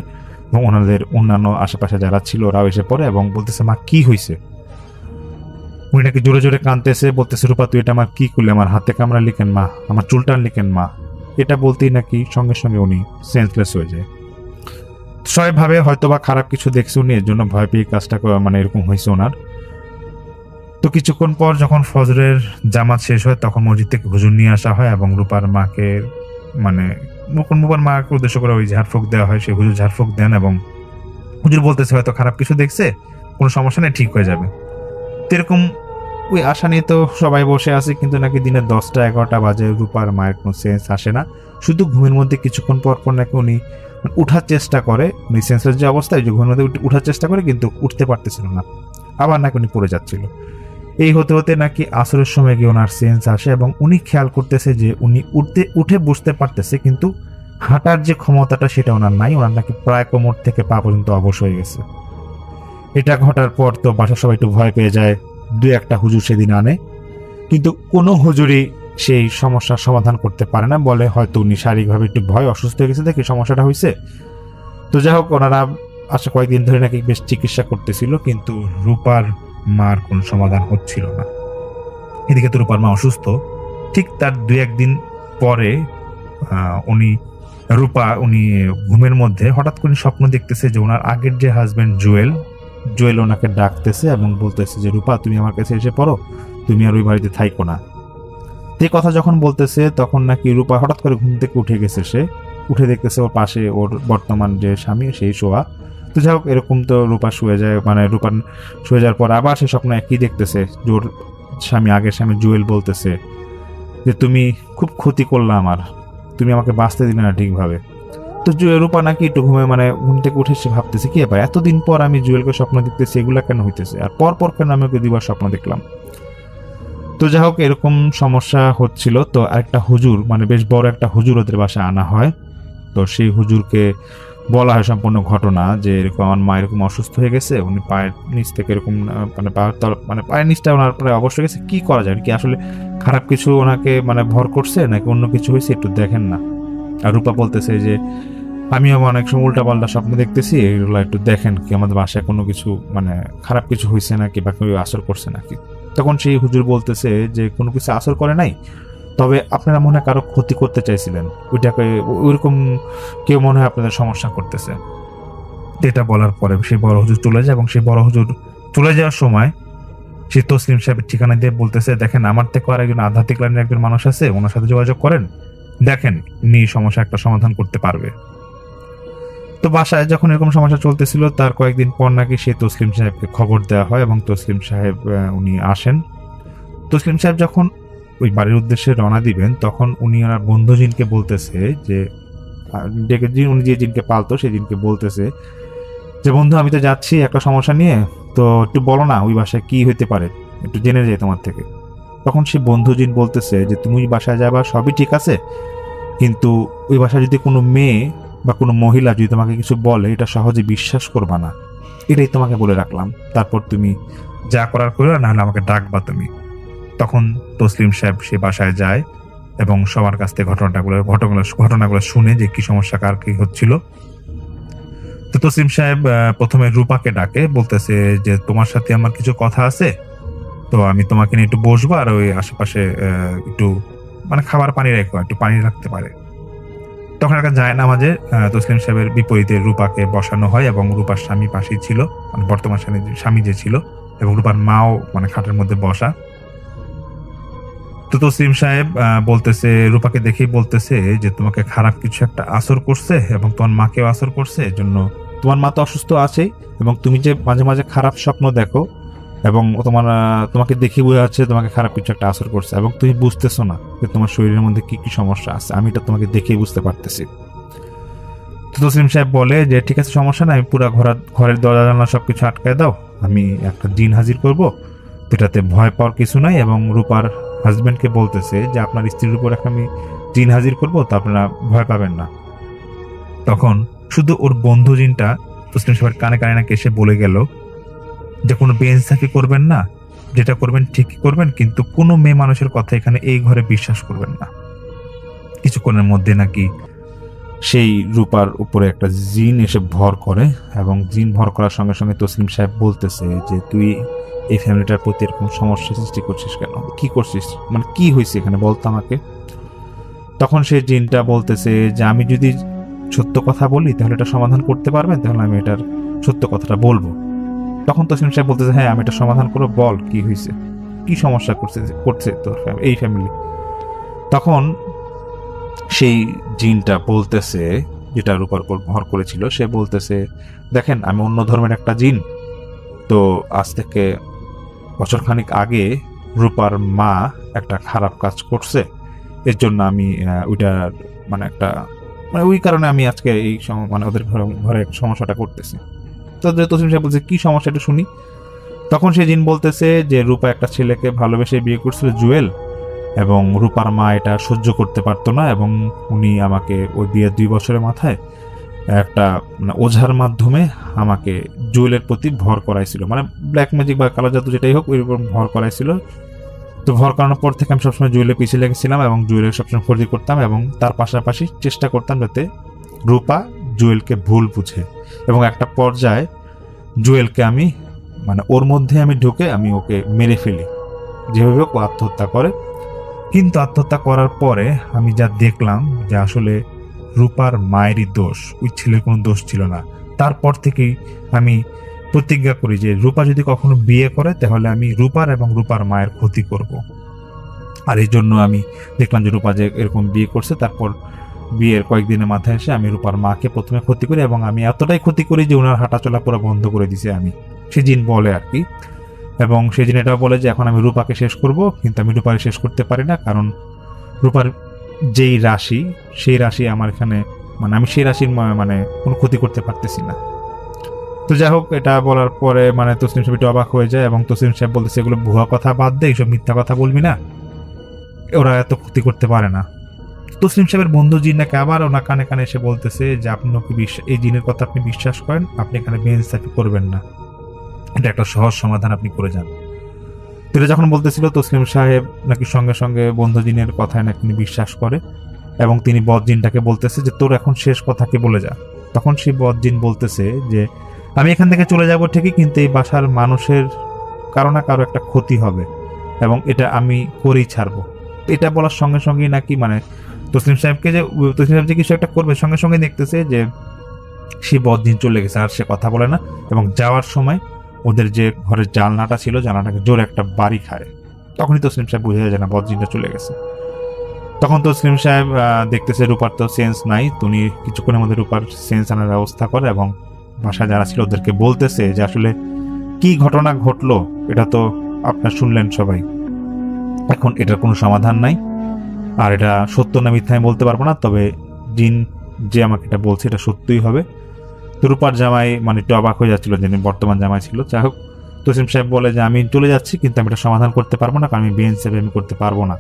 এবং ওনাদের অন্যান্য আশেপাশে যারা ছিল ওরাও এসে পড়ে এবং বলতেছে মা, কি হয়েছে? উনি নাকি জোরে জোরে কাঁদতেছে, বলতেছে রূপা, তুই এটা আমার কি করলে? আমার হাতে কামড়ালি কেন মা? আমার চুল টানলি কেন মা? এটা বলতেই নাকি সঙ্গে সঙ্গে উনি সেন্সলেস হয়ে যায়। সবাই ভাবে হয়তো বা খারাপ কিছু দেখছে উনি, এর জন্য ভয় পেয়ে কাজটা মানে এরকম হয়েছে ওনার। তো কিছুক্ষণ পর যখন ফজরের জামাত শেষ হয় তখন মসজিদ থেকে হুজুর নিয়ে আসা হয়, এবং রূপার মাকে, মানে রূপার মাকে উদ্দেশ্য করে ওই ঝাড়ফুঁক দেওয়া হয়। সে হুজুর ঝাড়ফুঁক দেন এবং হুজুর বলতেছে হয়তো খারাপ কিছু দেখছে, কোনো সমস্যা নেই, ঠিক হয়ে যাবে। এরকম ওই আশা নিয়ে তো সবাই বসে আছে, কিন্তু নাকি দিনের 10টা-11টা বাজে রূপার মায়ের কোনো সেন্স আসে না। শুধু ঘুমের মধ্যে কিছুক্ষণ পর পর নাকি উনি উঠার চেষ্টা করে, উনি সেন্সের যে অবস্থায় যে ঘুমের মধ্যে উঠার চেষ্টা করে, কিন্তু উঠতে পারতেছিল না, আবার নাকি উনি পড়ে যাচ্ছিল। এই হতে হতে নাকি আসরের সময় গিয়ে ওনার সেন্স আসে, এবং উনি খেয়াল করতেছে যে উনি উঠে বসতে পারতেছে, কিন্তু হাঁটার যে ক্ষমতাটা সেটা ওনার নাই। ওনার নাকি প্রায় কোমর থেকে পা পর্যন্ত অবশ হয়ে গেছে। এটা ঘটার পর তো বাসার সবাই একটু ভয় পেয়ে যায়। 2-1টা হুজুর সেদিন আনে, কিন্তু কোনো হুজুরই সেই সমস্যার সমাধান করতে পারে না, বলে হয়তো উনি শারীরিকভাবে একটু অসুস্থ হয়ে গেছে দেখে সমস্যাটা হয়েছে। তো যাই হোক, ওনারা আসলে কয়েকদিন ধরে নাকি বেশ চিকিৎসা করতেছিল, কিন্তু রূপার মার কোনো সমাধান হচ্ছিল না। এদিকে তো রূপার মা অসুস্থ। ঠিক তার 2-1 দিন পরে উনি ঘুমের মধ্যে হঠাৎ করে স্বপ্ন দেখতেছে যে ওনার আগের যে হাজবেন্ড জুয়েল ওনাকে ডাকতেছে এবং বলতেছে যে রূপা, তুমি আমার কাছে এসে পড়ো, তুমি আর ওই বাড়িতে থাইকো না। এই কথা যখন বলতেছে তখন নাকি রূপা হঠাৎ করে ঘুম থেকে উঠে গেছে। সে উঠে দেখতেছে ওর পাশে ওর বর্তমান যে স্বামী সেই শোয়া। তো যাই হোক, এরকম তো রূপা শুয়ে যায়, মানে রূপা শুয়ে যাওয়ার পর আবার সে স্বপ্ন একই দেখতেছে, যে ওর আগের স্বামী জুয়েল বলতেছে যে তুমি খুব ক্ষতি করলে আমার, তুমি আমাকে বাঁচতে দিলে না ঠিকভাবে। তো রূপা নাকি একটু ঘুম থেকে উঠে সে ভাবতেছে কি ব্যাপার, এতদিন পর আমি জুয়েলকে স্বপ্ন দেখতেছি, এগুলা কেন হইতেছে, আর পর কেন আমি ওকে দুবার স্বপ্ন দেখলাম। তো যাই হোক, এরকম সমস্যা হচ্ছিল। তো আরেকটা হুজুর, বেশ বড় একটা হুজুর ওদের বাসায় আনা হয়। তো সেই হুজুরকে বলা হয় সম্পূর্ণ ঘটনা, যে এরকম আমার মা এরকম অসুস্থ হয়ে গেছে, উনি পায়ের নিচ থেকে এরকম পায়ের নিচটা ওনার প্রায় অবশ্য গেছে, কি করা যায়, কি আসলে খারাপ কিছু ওনাকে ভর করছে নাকি অন্য কিছু হয়েছে, একটু দেখেন না। আর রূপা বলতেছে যে আমিও অনেক সময় উল্টাপাল্টা স্বপ্ন দেখতেছি, এগুলো একটু দেখেন, কি আমাদের বাসায় কোনো কিছু খারাপ কিছু হয়েছে নাকি বা কেউ আসর করছে নাকি। তখন সেই হুজুর বলতেছে যে কোনো কিছু আসর করে নাই, তবে আপনারা মনে হয় কারো ক্ষতি করতে চাইছিলেন, ওইটাকে ওইরকম কেউ মনে হয় আপনাদের সমস্যা করতেছে। এটা বলার পরে সেই বড় হুজুর চলে যায়, এবং সেই বড় হুজুর চলে যাওয়ার সময় সে তসলিম সাহেবের ঠিকানা দিয়ে বলতেছে, দেখেন আমার থেকে আর একজন আধ্যাত্মিক লাইনের একজন মানুষ আছে, ওনার সাথে যোগাযোগ করেন, দেখেন উনি সমস্যা একটা সমাধান করতে পারবে। তো বাসায় যখন এরকম সমস্যা চলতেছিল, তার কয়েকদিন পর নাকি সে তসলিম সাহেবকে খবর দেওয়া হয়, এবং তসলিম সাহেব উনি আসেন। তসলিম সাহেব যখন ওই বাড়ির উদ্দেশ্যে রওনা দিবেন, তখন উনি ওনার বন্ধু জিনকে বলতেছে যে উনি যে জিনকে পালতো সেই জিনকে বলতেছে যে বন্ধু, আমি তো যাচ্ছি একটা সমস্যা নিয়ে, তো একটু বলো না ওই বাসায় কি হইতে পারে, একটু জেনে যাই তোমার থেকে। তখন সে বন্ধু জিন বলতেছে যে তুমি ওই বাসায় যাবা, সবই ঠিক আছে, কিন্তু ওই বাসায় যদি কোনো মেয়ে বা কোনো মহিলা যদি তোমাকে কিছু বলে, এটা সহজে বিশ্বাস করবা না, এটাই তোমাকে বলে রাখলাম, তারপর তুমি যা করার করো, নাহলে আমাকে ডাকবা তুমি। তখন তসলিম সাহেব সে বাসায় যায় এবং সবার কাছ থেকে ঘটনাগুলো শুনে যে কি সমস্যা, কার কি হচ্ছিল। তো তসলিম সাহেব প্রথমে রূপাকে ডাকে, বলতেছে যে তোমার সাথে আমার কিছু কথা আছে, তো আমি তোমাকে নিয়ে একটু বসবো, আর ওই আশেপাশে একটু খাবার পানি রেখো, একটু পানি রাখতে পারে। তখন একটা জায়নামাজে তসলিম সাহেবের বিপরীতে রূপাকে বসানো হয়, এবং রূপার স্বামী পাশেই ছিল, বর্তমান স্বামী যে ছিল, এবং রূপার মাও খাটের মধ্যে বসা। তো তসলিম সাহেব বলতেছে, রূপাকে দেখেই বলতেছে যে তোমাকে খারাপ কিছু একটা আসর করছে, এবং তোমার মাকেও আসর করছে, এজন্য তোমার মা তো অসুস্থ আছেই, এবং তুমি যে মাঝে মাঝে খারাপ স্বপ্ন দেখো, এবং তোমাকে দেখে বোঝা যাচ্ছে তোমাকে খারাপ কিছু একটা আসর করছে, এবং তুমি বুঝতেছো না যে তোমার শরীরের মধ্যে কি কি সমস্যা আছে, আমি এটা তোমাকে দেখেই বুঝতে পারতেছি। তো তসলিম সাহেব বলে যে ঠিক আছে, সমস্যা না, আমি পুরো ঘরের দরজা জানলা সবকিছু আটকায় দাও, আমি একটা জিন হাজির করব, এটাতে ভয় পাওয়ার কিছু নাই। এবং রূপার হাজবেন্ডকে বলতেছে যে আপনার স্ত্রীর উপর একটা আমি জিন হাজির করবো, তো আপনারা ভয় পাবেন না। তখন শুধু ওর বন্ধু জিনটা তসলিম সাহেবের কানে কানে নাকি এসে বলে গেল যে কোনো বেইনসাফি করবেন না, যেটা করবেন ঠিকই করবেন, কিন্তু কোনো মেয়ে মানুষের কথা এখানে এই ঘরে বিশ্বাস করবেন না। কিছুক্ষণের মধ্যে নাকি সেই রূপার উপরে একটা জিন এসে ভর করে, এবং জিন ভর করার সঙ্গে সঙ্গে তসলিম সাহেব বলতেছে যে তুই এই ফ্যামিলিটার প্রতি এরকম সমস্যা সৃষ্টি করছিস কেন, কি করছিস, কি হয়েছে এখানে বলতো আমাকে। তখন সেই জিনটা বলতেছে যে আমি যদি সত্য কথা বলি তাহলে এটা সমাধান করতে পারবেন, তাহলে আমি এটার সত্য কথাটা বলবো। তখন তসলিম সাহেব বলতেছে হ্যাঁ, আমি এটা সমাধান করবো, বল কি হয়েছে, কি সমস্যা করছে তোর এই ফ্যামিলি। তখন সেই জিনটা বলতেছে, যেটা রূপার উপর ভর করেছিল, সে বলতেছে দেখেন আমি অন্য ধর্মের একটা জিন, তো আজ থেকে বছরখানিক আগে রূপার মা একটা খারাপ কাজ করছে, এর জন্য আমি ওইটার একটা ওই কারণে আমি আজকে এই ওদের ঘরে সমস্যাটা করতেছি। তো তসলিম সাহেব বলছে কি সমস্যা একটু শুনি। তখন সেই জিন বলতেছে যে রূপা একটা ছেলেকে ভালোবেসে বিয়ে করছিল, জুয়েল, এবং রূপার মা এটা সহ্য করতে পারতো না, এবং উনি আমাকে ওই বিয়ের 2 বছরের মাথায় একটা ওঝার মাধ্যমে আমাকে জুয়েলের প্রতি ভর করাইছিল, ব্ল্যাক ম্যাজিক বা কালো জাদু যেটাই হোক, ওই রকম ভর করাইছিল। তো ভর করানোর পর থেকে আমি সবসময় জুয়েলের পিছিয়ে লেগেছিলাম, এবং জুয়েলের সবসময় ক্ষতি করতাম, এবং তার পাশাপাশি চেষ্টা করতাম যাতে রূপা জুয়েলকে ভুল বুঝে, এবং একটা পর্যায়ে জুয়েলকে আমি ওর মধ্যে আমি ঢুকে আমি ওকে মেরে ফেলি, যেভাবে ও আত্মহত্যা করে। কিন্তু আত্মহত্যা করার পরে আমি যা দেখলাম যে আসলে রূপার মায়েরই দোষ, ওই ছেলের কোনো দোষ ছিল না। তারপর থেকেই আমি প্রতিজ্ঞা করি যে রূপা যদি কখনো বিয়ে করে তাহলে আমি রূপার এবং রূপার মায়ের ক্ষতি করব। আর এই জন্য আমি দেখলাম যে রূপা যে এরকম বিয়ে করছে, তারপর বিয়ের কয়েকদিনের মাথায় এসে আমি রূপার মাকে প্রথমে ক্ষতি করি, এবং আমি এতটাই ক্ষতি করি যে ওনার হাঁটা চলা পুরো বন্ধ করে দিছে আমি, সে জিন বলে আর কি। এবং সেই জিন এটাও বলে যে এখন আমি রূপাকে শেষ করব, কিন্তু আমি রূপাকে শেষ করতে পারি না, কারণ রূপার যেই রাশি, সেই রাশি আমার এখানে, মানে আমি সেই রাশির মানে কোনো ক্ষতি করতে পারতেছি না। তো যাই হোক, এটা বলার পরে মানে তসলিম সাহেব একটু অবাক হয়ে যায় এবং তসলিম সাহেব বলতেছে, এগুলো ভুয়া কথা বাদ দে, এইসব মিথ্যা কথা বলবি না, ওরা এত ক্ষতি করতে পারে না। তসলিম সাহেবের বন্ধু জিন নাকি আবার ওনার কানে কানে এসে বলতেছে যে আপনি কি এই জিনের কথা আপনি বিশ্বাস করেন, আপনি এখানে বেইনসাফি করবেন না, এটা একটা সহজ সমাধান আপনি করে যান। এটা যখন বলতেছিল, তসলিম সাহেব নাকি সঙ্গে সঙ্গে বন্ধু জিনের কথায় নাকি তিনি বিশ্বাস করে এবং তিনি বদ জিনটাকে বলতেছে যে তোর এখন শেষ কথাকে বলে যা। তখন সেই বদ জিন বলতেছে যে আমি এখান থেকে চলে যাব ঠিকই, কিন্তু এই বাসার মানুষের কারো না কারো একটা ক্ষতি হবে এবং এটা আমি করেই ছাড়বো। এটা বলার সঙ্গে সঙ্গেই নাকি মানে তসলিম সাহেব যে কিছু একটা করবে, সঙ্গে সঙ্গে দেখতেছে যে সে বদদিন চলে গেছে, আর সে কথা বলে না এবং যাওয়ার সময় ওদের যে ঘরের জানলাটা ছিল, জানলাটাকে জোরে একটা বাড়ি খায়। তখনই তসলিম সাহেব বুঝে যায় না বদদিনটা চলে গেছে। তখন তসলিম সাহেব দেখতেছে রূপার তো সেন্স নাই, তিনি কিছুক্ষণের মধ্যে রূপার সেন্স আনার ব্যবস্থা করে এবং বাসায় যারা ছিল ওদেরকে বলতেছে যে আসলে কি ঘটনা ঘটলো এটা তো আপনারা শুনলেন সবাই, এখন এটার কোনো সমাধান নাই, আর এটা সত্য না মিথ্যা আমি বলতে পারবো না, তবে জিন যে আমাকে এটা বলছে এটা সত্যই হবে। তো রূপার জামাই মানে একটু অবাক হয়ে যাচ্ছিল, যিনি বর্তমান জামাই ছিল। যাই হোক, তসলিম সাহেব বলে যে আমি চলে যাচ্ছি, কিন্তু আমি এটা সমাধান করতে পারবো না, কারণ আমি বেইনসাফি আমি করতে পারবো না।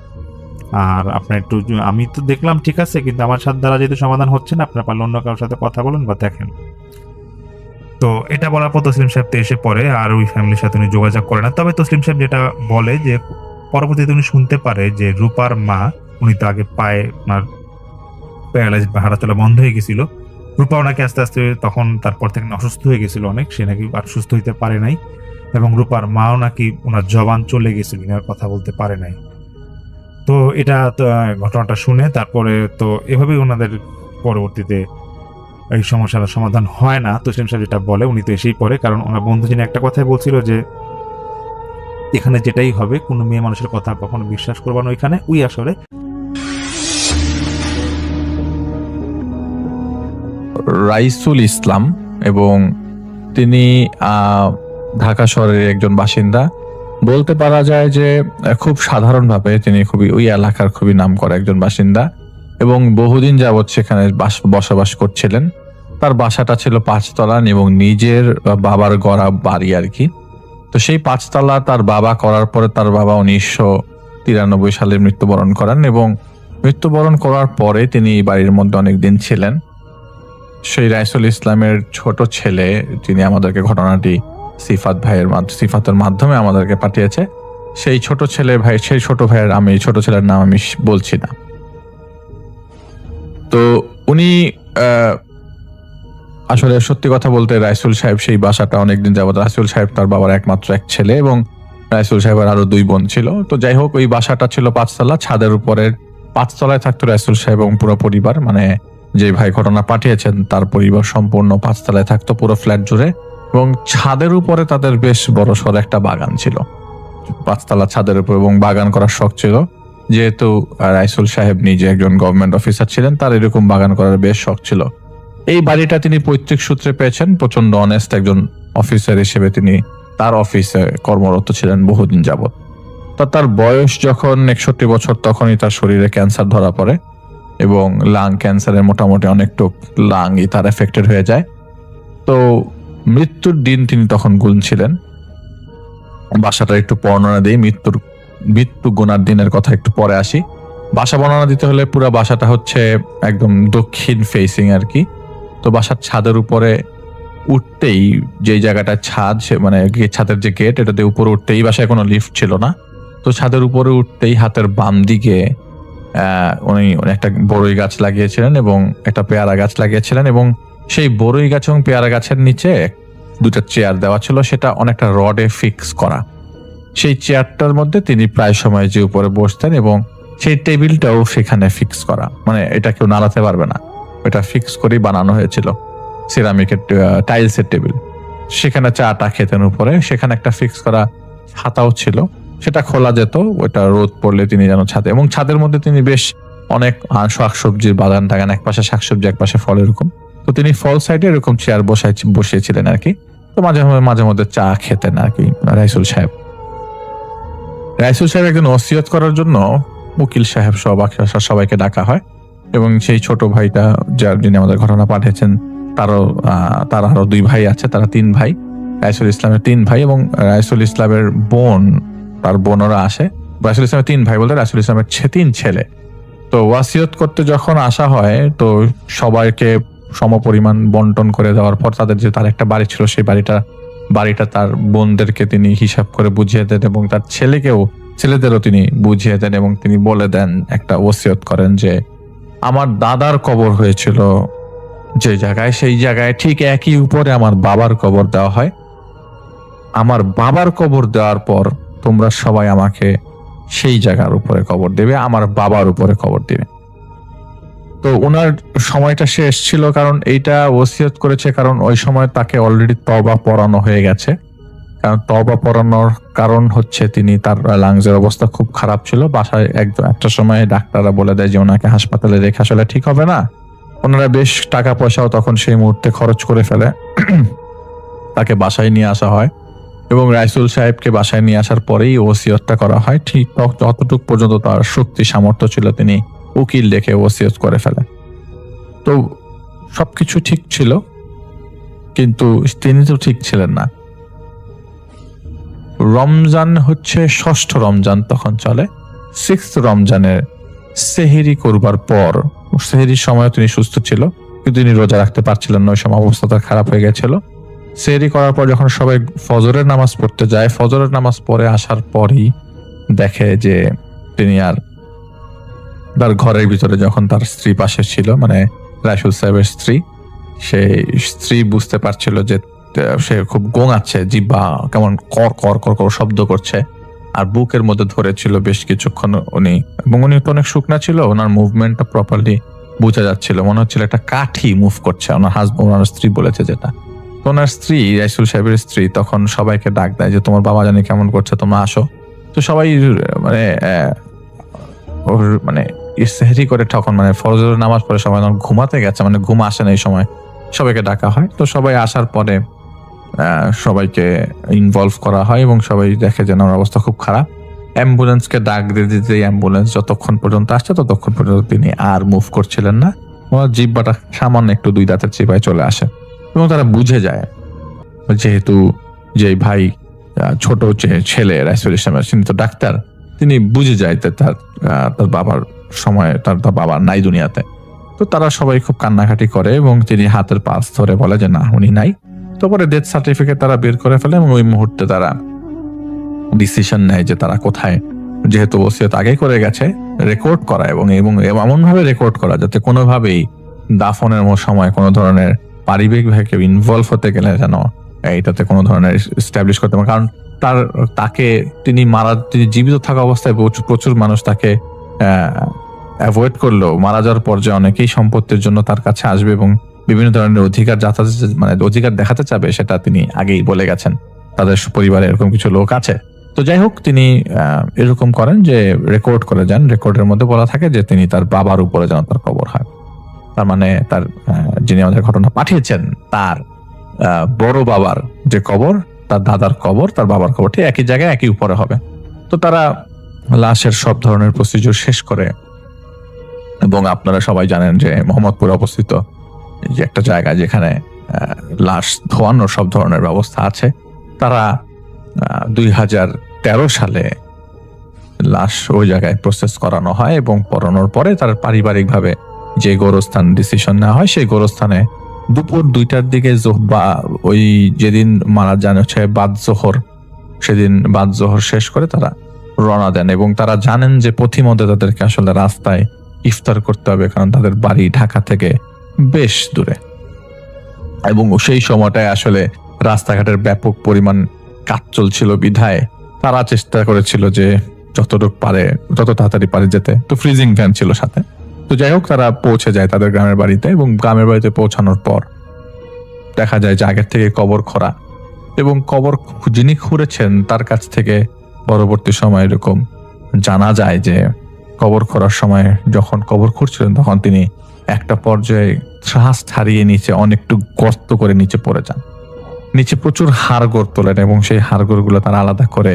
আর আপনার একটু, আমি তো দেখলাম ঠিক আছে, কিন্তু আমার সাথে দ্বারা যেহেতু সমাধান হচ্ছে না, আপনারা পারলে অন্য কারোর সাথে কথা বলেন বা দেখেন। তো এটা বলার পর তসলিম সাহেব তো এসে পড়ে, আর ওই ফ্যামিলির সাথে উনি যোগাযোগ করে না। তবে তসলিম সাহেব যেটা বলে যে পরবর্তীতে উনি শুনতে পারে যে রূপার মা, উনি তো আগে পায়ে ওনার প্যারালাইজ বা হাঁটাচলা বন্ধ হয়ে গেছিল, রূপা ওনাকে আস্তে আস্তে তখন তারপর থেকে অসুস্থ হয়ে গেছিল অনেক, সে নাকি আর সুস্থ হইতে পারে নাই এবং রূপার মাও নাকি ওনার জবান চলে গেছিল, আর কথা বলতে পারে নাই। তো এটা তো ঘটনাটা শুনে তারপরে তো এভাবেই ওনাদের পরবর্তীতে এই সমস্যার সমাধান হয় না। তসলিম সাহেব যেটা বলে, উনি তো এসেই পড়ে, কারণ ওনার বন্ধু যিনি একটা কথাই বলছিল যে এখানে যেটাই হবে, কোনো মেয়ে মানুষের কথা কখনো বিশ্বাস করবা না ওইখানে, ওই আসরে। রাইসুল ইসলাম, এবং তিনি ঢাকা শহরের একজন বাসিন্দা। বলতে পারা যায় যে খুব সাধারণভাবে তিনি খুবই ওই এলাকার খুবই নামকরা একজন বাসিন্দা এবং বহুদিন যাবৎ সেখানে বসবাস করছিলেন। তার বাসাটা ছিল 5 তলা এবং নিজের বাবার গড়া বাড়ি আর কি। তো সেই 5 তলা তার বাবা করার পরে তার বাবা 1993 সালে মৃত্যুবরণ করেন এবং মৃত্যুবরণ করার পরে তিনি বাড়ির মধ্যে অনেকদিন ছিলেন। সেই রাইসুল ইসলামের ছোট ছেলে, যিনি আমাদেরকে ঘটনাটি সিফাতের মাধ্যমে আমাদেরকে পাঠিয়েছে, সেই ছোট ভাইয়ের আমি ছোট ছেলের নাম আমি বলছি না। তো উনি আসলে সত্যি কথা বলতে রাইসুল সাহেব সেই বাসাটা অনেকদিন যাবত, রাইসুল সাহেব তার বাবার একমাত্র এক ছেলে এবং রাইসুল সাহেবের আরো 2 বোন ছিল। তো যাই হোক, ওই বাসাটা ছিল 5 তলা, ছাদের উপরের 5 তলায় থাকতো রাইসুল সাহেব এবং পুরো পরিবার, মানে যে ভাই ঘটনা পাঠিয়েছেন তার পরিবার সম্পূর্ণ 5 তলায় থাকতো পুরো ফ্ল্যাট জুড়ে, এবং ছাদের উপরে তাদের বেশ বড় সড় একটা বাগান ছিল 5 তলা ছাদের উপর, এবং বাগান করার শখ ছিল। যেহেতু রাইসুল সাহেব নিজে একজন গভর্নমেন্ট অফিসার ছিলেন, তার এরকম বাগান করার বেশ শখ ছিল। এই বাড়িটা তিনি পৈতৃক সূত্রে পেয়েছেন, প্রচন্ড অনেস্ট একজন অফিসার হিসেবে তিনি তার অফিসে কর্মরত ছিলেন বহুদিন যাবৎ। তার বয়স যখন 61 বছর, তখনই তার শরীরে ক্যান্সার ধরা পড়ে এবং লাং ক্যান্সারের মোটামুটি অনেকটুক লাংই তার এফেক্টেড হয়ে যায়। তো মৃত্যুর দিন তিনি তখন গুনছিলেন। বাসাটা একটু বর্ণনা দিই, মৃত্যু গোনার দিনের কথা একটু পরে আসি। বাসা বর্ণনা দিতে হলে পুরো বাসাটা হচ্ছে একদম দক্ষিণ ফেসিং আর কি। তো বাসার ছাদের উপরে উঠতেই, যে জায়গাটা ছাদ, মানে ছাদের যে গেট, এটাতে উপরে উঠতেই, বাসায় কোনো লিফট ছিল না, তো ছাদের উপরে উঠতেই হাতের বাম দিকে উনি একটা বড়ই গাছ লাগিয়েছিলেন এবং একটা পেয়ারা গাছ লাগিয়েছিলেন, এবং সেই বড়ই গাছ এবং পেয়ারা গাছের নিচে 2টা চেয়ার দেওয়া ছিল, সেটা অনেকটা রডে ফিক্স করা। সেই চেয়ারটার মধ্যে তিনি প্রায় সময় যে উপরে বসতেন এবং সেই টেবিলটাও সেখানে ফিক্স করা, মানে এটা কেউ নাড়াতে পারবে না, এটা ফিক্স করেই বানানো হয়েছিল, সিরামিকের টাইলসের টেবিল। সেখানে চাটা খেতেন উপরে, সেখানে একটা ফিক্স করা ছাতাও ছিল, সেটা খোলা যেত, ওটা রোদ পড়লে তিনি যেন ছাদে, এবং ছাদের মধ্যে তিনি বেশ অনেক শাকসবজির বাগান টাগান, এক পাশে শাকসবজি এক পাশে ফল, এরকম। তো তিনি ফল সাইডে এরকম চেয়ার বসিয়েছিলেন আর কি। তো মাঝে মধ্যে চা খেতেন আর কি রাইসুল সাহেব। রাইসুল সাহেব একজন ওসিয়ত করার জন্য উকিল সাহেব সহ বাকি সবাইকে ডাকা হয় এবং সেই ছোট ভাইটা যিনি আমাদের ঘটনা পাঠিয়েছেন তার আরো 2 ভাই আছে, তারা 3 ভাই। রাইসুল ইসলামের 3 ভাই এবং রাইসুল ইসলামের বোন, তার বোনরা আসে। রাইসুল ইসলামের 3 ভাই বলতে রাইসুল ইসলামের 3 ছেলে। তো ওয়াসিয়ত করতে যখন আসা হয় তো সবাইকে সমপরিমাণ বন্টন করে দেওয়ার পর তাদের যে তার একটা বাড়ি ছিল সেই বাড়িটা তার বোনদেরকে তিনি হিসাব করে বুঝিয়ে দেন এবং তার ছেলেদেরও তিনি বুঝিয়ে দেন এবং তিনি বলে দেন, একটা ওসিয়ত করেন যে আমার দাদার কবর হয়েছিল যে জায়গায়, সেই জায়গায় ঠিক একই উপরে আমার বাবার কবর দেওয়া হয়। আমার বাবার কবর দেওয়ার পর তোমরা সবাই আমাকে সেই জায়গার উপরে কবর দেবে, আমার বাবার উপরে কবর দেবে। তো ওনার সময়টা শেষ ছিল, কারণ এইটা ওসিয়ত করেছে কারণ ওই সময় তাকে অলরেডি তওবা পড়ানো হয়ে গেছে। কারণ তওবা পড়ানোর কারণ হচ্ছে তার লাংসের অবস্থা খুব খারাপ ছিল। বাসায় একটা সময় ডাক্তাররা বলে দেয় যে ওনাকে হাসপাতালে রেখে আসলে ঠিক হবে না। ওনারা বেশ টাকা পয়সাও তখন সেই মুহূর্তে খরচ করে ফেলে, তাকে বাসায় নিয়ে আসা হয় এবং রাইসুল সাহেবকে বাসায় নিয়ে আসার পরেই ওসিয়তটা করা হয়। ঠিক যতটুকু পর্যন্ত তার শক্তি সামর্থ্য ছিল তিনি উকিল ডেকে ওসিয়ত করে ফেলে। তো সবকিছু ঠিক ছিল, কিন্তু তিনি তো ঠিক ছিলেন না। রমজান হচ্ছে 6ষ্ঠ রমজান তখন চলে। 6th রমজানের সেহেরি করবার পর, সেহেরির সময় তিনি সুস্থ ছিল কিন্তু তিনি রোজা রাখতে পারছিলেন না, ওই সময় অবস্থা তার খারাপ হয়ে গেছিল। সেহেরি করার পর যখন সবাই ফজরের নামাজ পড়তে যায়, ফজরের নামাজ পড়ে আসার পরই দেখে যে তিনি আর তার ঘরের ভিতরে, যখন তার স্ত্রী পাশে ছিল, মানে রাইসুল সাহেবের স্ত্রী বুঝতে পারছিল যে সে খুব গোঙাচ্ছে, জিহ্বা কেমন কর কর কর কর শব্দ করছে আর বুকের মধ্যে ধরেছিল বেশ কিছুক্ষণ উনি, এবং উনি তো অনেক শুকনা ছিল, ওনার মুভমেন্টটা প্রপারলি বোঝা যাচ্ছিল, মনে হচ্ছিল একটা কাঠি মুভ করছে। ওনার স্ত্রী বলেছে যেটা। তো ওনার স্ত্রী, রাইসুল সাহেবের স্ত্রী, তখন সবাইকে ডাক দেয় যে তোমার বাবা জানি কেমন করছে, তোমরা আসো। তো সবাই মানে সেহরি করে তখন ফজরের নামাজ পড়ে সবাই ঘুমাতে গেছে, ঘুম আসে না এই সময়, সবাইকে ডাকা হয়। তো সবাই আসার পরে সবাইকে ইনভলভ করা হয় এবং সবাই দেখে যে ওনার অবস্থা খুব খারাপ। অ্যাম্বুলেন্সকে ডাক দিয়ে দিতে অ্যাম্বুলেন্স যতক্ষণ পর্যন্ত আসছে ততক্ষণ পর্যন্ত তিনি আর মুভ করছিলেন না। ওনার জিহ্বাটা সামান্য একটু 2 দাঁতের চিপায় চলে আসে এবং তারা বুঝে যায়, যেহেতু যে ভাই ছোট ছেলে রাইসুল ইসলামের, তিনি তো ডাক্তার, তিনি বুঝে যায় যে তার বাবার সময় তার বাবা নাই দুনিয়াতে। তো তারা সবাই খুব কান্নাকাটি করে এবং তিনি হাতের পালস ধরে বলে যে না, উনি নাই। তো পরে ডেথ সার্টিফিকেট তারা বের করে ফেলে এবং ওই মুহূর্তে তারা ডিসিশন নেয় যে তারা কোথায়, যেহেতু ওসিয়ত আগে করে গেছে, রেকর্ড করা এবং এমন ভাবে রেকর্ড করা যাতে কোনোভাবেই দাফনের সময় কোনো ধরনের পারিবারিক ভাবে কেউ ইনভলভ হতে গেলে যেন এইটাতে কোনো ধরনের এস্টাবলিশ করতে পারে। কারণ তিনি জীবিত থাকা অবস্থায় প্রচুর মানুষ তাকে অ্যাভয়েড করলেও মারা যাওয়ার পর যে অনেকেই সম্পত্তির জন্য তার কাছে আসবে এবং বিভিন্ন ধরনের অধিকার দেখাতে চাবে, সেটা তিনি আগেই বলে গেছেন, তাদের পরিবারে এরকম কিছু লোক আছে। তো যাই হোক, তিনি এরকম করেন যে রেকর্ড করে যান। রেকর্ডের মধ্যে বলা থাকে যে তিনি তার বাবার উপরে যেন তার কবর হয়। তার তার যিনি আমাদের ঘটনা পাঠিয়েছেন তার বড় বাবার যে কবর, তার দাদার কবর, তার বাবার কবর ঠিক একই জায়গায় একই উপরে হবে। তো তারা লাশের সব ধরনের প্রসিডিউর শেষ করে, এবং আপনারা সবাই জানেন যে মোহাম্মদপুরে অবস্থিত যে একটা জায়গা যেখানে লাশ ধোয়ানোর সব ধরনের ব্যবস্থা আছে, তারা 2013 সালে লাশ ওই জায়গায় প্রসেস করানো হয় এবং পড়ানোর পরে তার পারিবারিকভাবে যে গোরস্থান ডিসিশন নেওয়া হয়, সেই গোরস্থানে দুপুর 2টার দিকে ওই যেদিন মারা যান হচ্ছে বাদ জোহর, সেদিন বাদ জোহর শেষ করে তারা রওনা দেন এবং তারা জানেন যে পথিমধ্যে তাদেরকে আসলে রাস্তায় ইফতার করতে হবে, কারণ তাদের বাড়ি ঢাকা থেকে বেশ দূরে এবং সেই সময়টায় আসলে রাস্তাঘাটের ব্যাপক পরিমাণ কাজ চলছিল বিধায় তারা চেষ্টা করেছিল যে যত তাড়াতাড়ি পারে যেতে। তো ফ্রিজিং ভ্যান ছিল সাথে। তো যাই হোক, তারা পৌঁছে যায় তাদের গ্রামের বাড়িতে এবং গ্রামের বাড়িতে পৌঁছানোর পর দেখা যায় যে আগের থেকে কবর খোঁড়া, এবং কবর যিনি খুঁড়েছেন তার কাছ থেকে পরবর্তী সময় এরকম জানা যায় যে কবর খোঁড়ার সময় যখন কবর খুঁড়ছিলেন তখন তিনি একটা পর্যায়ে শ্বাস হারিয়ে নিচে অনেকটু গর্ত করে নিচে পড়ে যান। নিচে প্রচুর হাড়গোড় তোলেন এবং সেই হাড়গোড়গুলো তারা আলাদা করে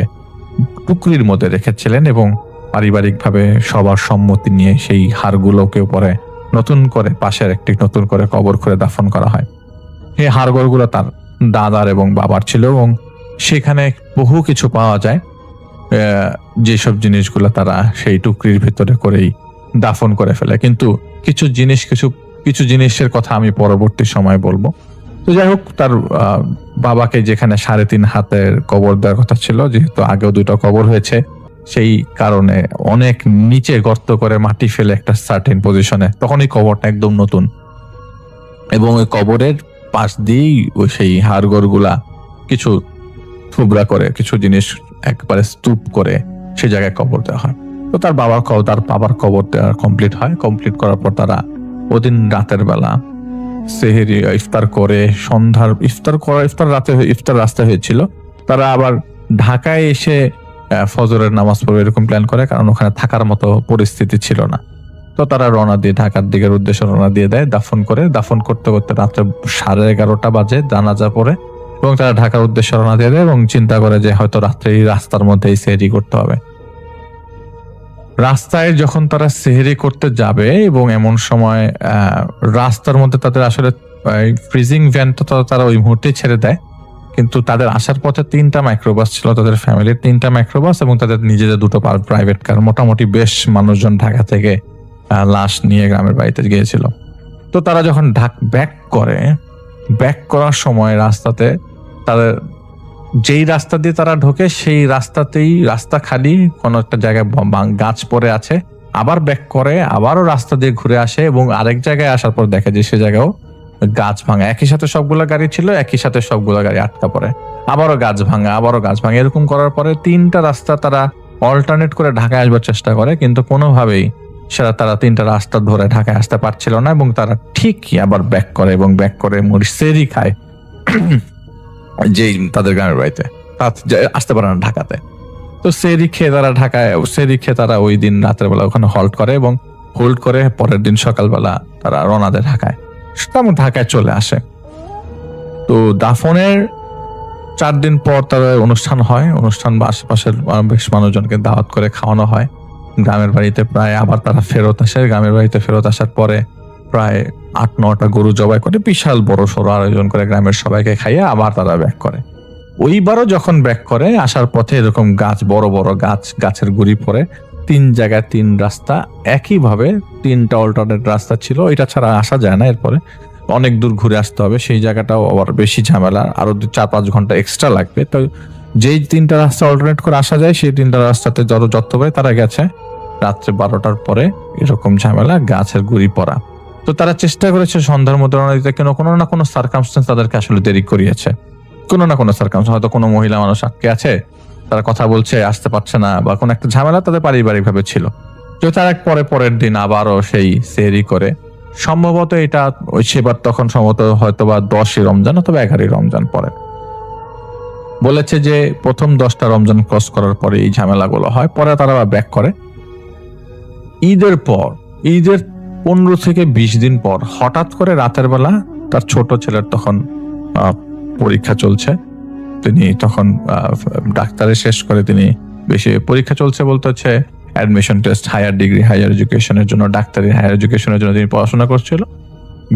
টুকরির মধ্যে রেখেছিলেন এবং পারিবারিকভাবে সবার সম্মতি নিয়ে সেই হাড়গুলোকে পরে নতুন করে পাশের একটি নতুন করে কবর করে দাফন করা হয়। এই হাড়গোড়গুলো তার দাদার এবং বাবার ছিল এবং সেখানে বহু কিছু পাওয়া যায়, যেসব জিনিসগুলো তারা সেই টুকরির ভিতরে করেই দাফন করে ফেলে। কিন্তু কিছু জিনিসের কথা আমি পরবর্তী সময় বলবো। তো যাই হোক, তার বাবাকে যেখানে 3.5 হাতের কবর দেওয়ার কথা ছিল, যেহেতু আগেও 2টা কবর হয়েছে, সেই কারণে অনেক নিচে গর্ত করে মাটি ফেলে একটা সার্টেন পজিশনে, তখন এই কবরটা একদম নতুন এবং ওই কবরের পাশ দিয়েই ওই সেই হাড়গোড়গুলা কিছু থুবড়া করে কিছু জিনিস একবারে স্তূপ করে সে জায়গায় কবর দেওয়া হয়। তো তার বাবার কবর দেওয়া কমপ্লিট হয়। কমপ্লিট করার পর তারা ওদিন রাতের বেলা সেহেরি ইফতার করে ইফতার রাস্তায় হয়েছিল, তারা আবার ঢাকায় এসে ফজরের নামাজ পড়বে এরকম প্ল্যান করে, কারণ ওখানে থাকার মতো পরিস্থিতি ছিল না। তো তারা রওনা দিয়ে ঢাকার দিকের উদ্দেশ্যে রওনা দিয়ে দেয়। দাফন করতে করতে রাত্রে 11:30 বাজে জানাজা পড়ে এবং তারা ঢাকার উদ্দেশ্যে রওনা দিয়ে দেয় এবং চিন্তা করে যে হয়তো রাত্রে রাস্তার মধ্যেই সেহরি করতে হবে। রাস্তায় যখন তারা সেহরি করতে যাবে এবং এমন সময় রাস্তার মধ্যে তাদের আসলে ফ্রিজিং ভ্যান তো তারা ওই মুহূর্তেই ছেড়ে দেয়, কিন্তু তাদের আসার পথে 3টা মাইক্রোবাস ছিল, তাদের ফ্যামিলির 3টা মাইক্রোবাস এবং তাদের নিজেদের 2টো প্রাইভেট কার। মোটামুটি বেশ মানুষজন ঢাকা থেকে লাশ নিয়ে গ্রামের বাড়িতে গিয়েছিল। তো তারা যখন ব্যাক করার সময় রাস্তাতে তাদের যেই রাস্তা দিয়ে তারা ঢোকে সেই রাস্তা খালি, কোনো একটা জায়গায় গাছ পড়ে আছে, আবার ব্যাক করে আবারও রাস্তা দিয়ে ঘুরে আসে এবং আরেক জায়গায় আসার পর দেখে যে সে জায়গাও গাছ ভাঙা। একই সাথে সবগুলা গাড়ি ছিল, একই সাথে সবগুলা গাড়ি আটকা পড়ে, আবারও গাছ ভাঙা। এরকম করার পরে 3টা রাস্তা তারা অল্টারনেট করে ঢাকায় আসবার চেষ্টা করে, কিন্তু কোনোভাবেই তারা 3টা রাস্তা ধরে ঢাকায় আসতে পারছিল না এবং তারা ঠিকই আবার ব্যাক করে সেহরি খায় যেই তাদের গ্রামের বাড়িতে, আসতে পারে না ঢাকাতে। তো সেহরি খেয়ে তারা ওই দিন রাতের বেলা ওখানে হোল্ড করে পরের দিন সকালবেলা তারা রওনা দেয় ঢাকায়। ঢাকায় চলে আসে। তো দাফনের 4 দিন পর তাদের অনুষ্ঠান হয়। বা আশেপাশের বেশ মানুষজনকে দাওয়াত করে খাওয়ানো হয় গ্রামের বাড়িতে। প্রায় আবার তারা ফেরত আসে। গ্রামের বাড়িতে ফেরত আসার পরে প্রায় 8-9টা গরু জবাই করে বিশাল বড় সড়ো আয়োজন করে গ্রামের সবাইকে খাইয়ে আবার তারা ব্যাক করে। ওইবারও যখন ব্যাক করে আসার পথে এরকম বড় বড় গাছের গুড়ি পড়ে 3 জায়গায় 3 রাস্তা, একইভাবে 3টা অল্টারনেট রাস্তা ছিল, এটা ছাড়া আসা যায় না। এরপরে অনেক দূর ঘুরে আসতে হবে, সেই জায়গাটাও আবার বেশি ঝামেলা, আরো 4-5 ঘন্টা এক্সট্রা লাগবে। তো যেই 3টা রাস্তা অল্টারনেট করে আসা যায় সেই 3টা রাস্তাতে যত পারে তারা গেছে। রাত্রে 12টার পরে এরকম ঝামেলা, গাছের গুড়ি পড়া। তো তারা চেষ্টা করেছে সন্ধ্যার মধ্যে রওনা দিতে, কোনো না কোনো সার্কামস্টেন্স তাদেরকে আসলে দেরি করিয়েছে। কোনো না কোনো সার্কামস্টেন্স, হয়তো কোনো মহিলা মানুষ আটকে আছে, তারা কথা বলছে, আসতে পারছে না, বা কোনো একটা ঝামেলা তাদের পারিবারিক ভাবে ছিল। তো তারা পরের দিন আবারও সেই সেহরি করে, সম্ভবত এটা ওই সেবার তখন সম্ভবত হয়তো বা 10ই রমজান অথবা 11ই রমজান পরে বলেছে যে প্রথম 10টা রমজান ক্রস করার পরে এই ঝামেলাগুলো হয়। পরে তারা ব্যাক করে। ঈদের 15 থেকে 20 দিন পর হঠাৎ করে রাতের বেলা তার ছোট ছেলের তখন পরীক্ষা চলছে, তিনি তখন ডাক্তারে শেষ করে তিনি বেশি পরীক্ষা চলছে বলতে হচ্ছে অ্যাডমিশন টেস্ট, হায়ার এডুকেশনের জন্য, ডাক্তারি হায়ার এডুকেশনের জন্য তিনি পড়াশোনা করছিল।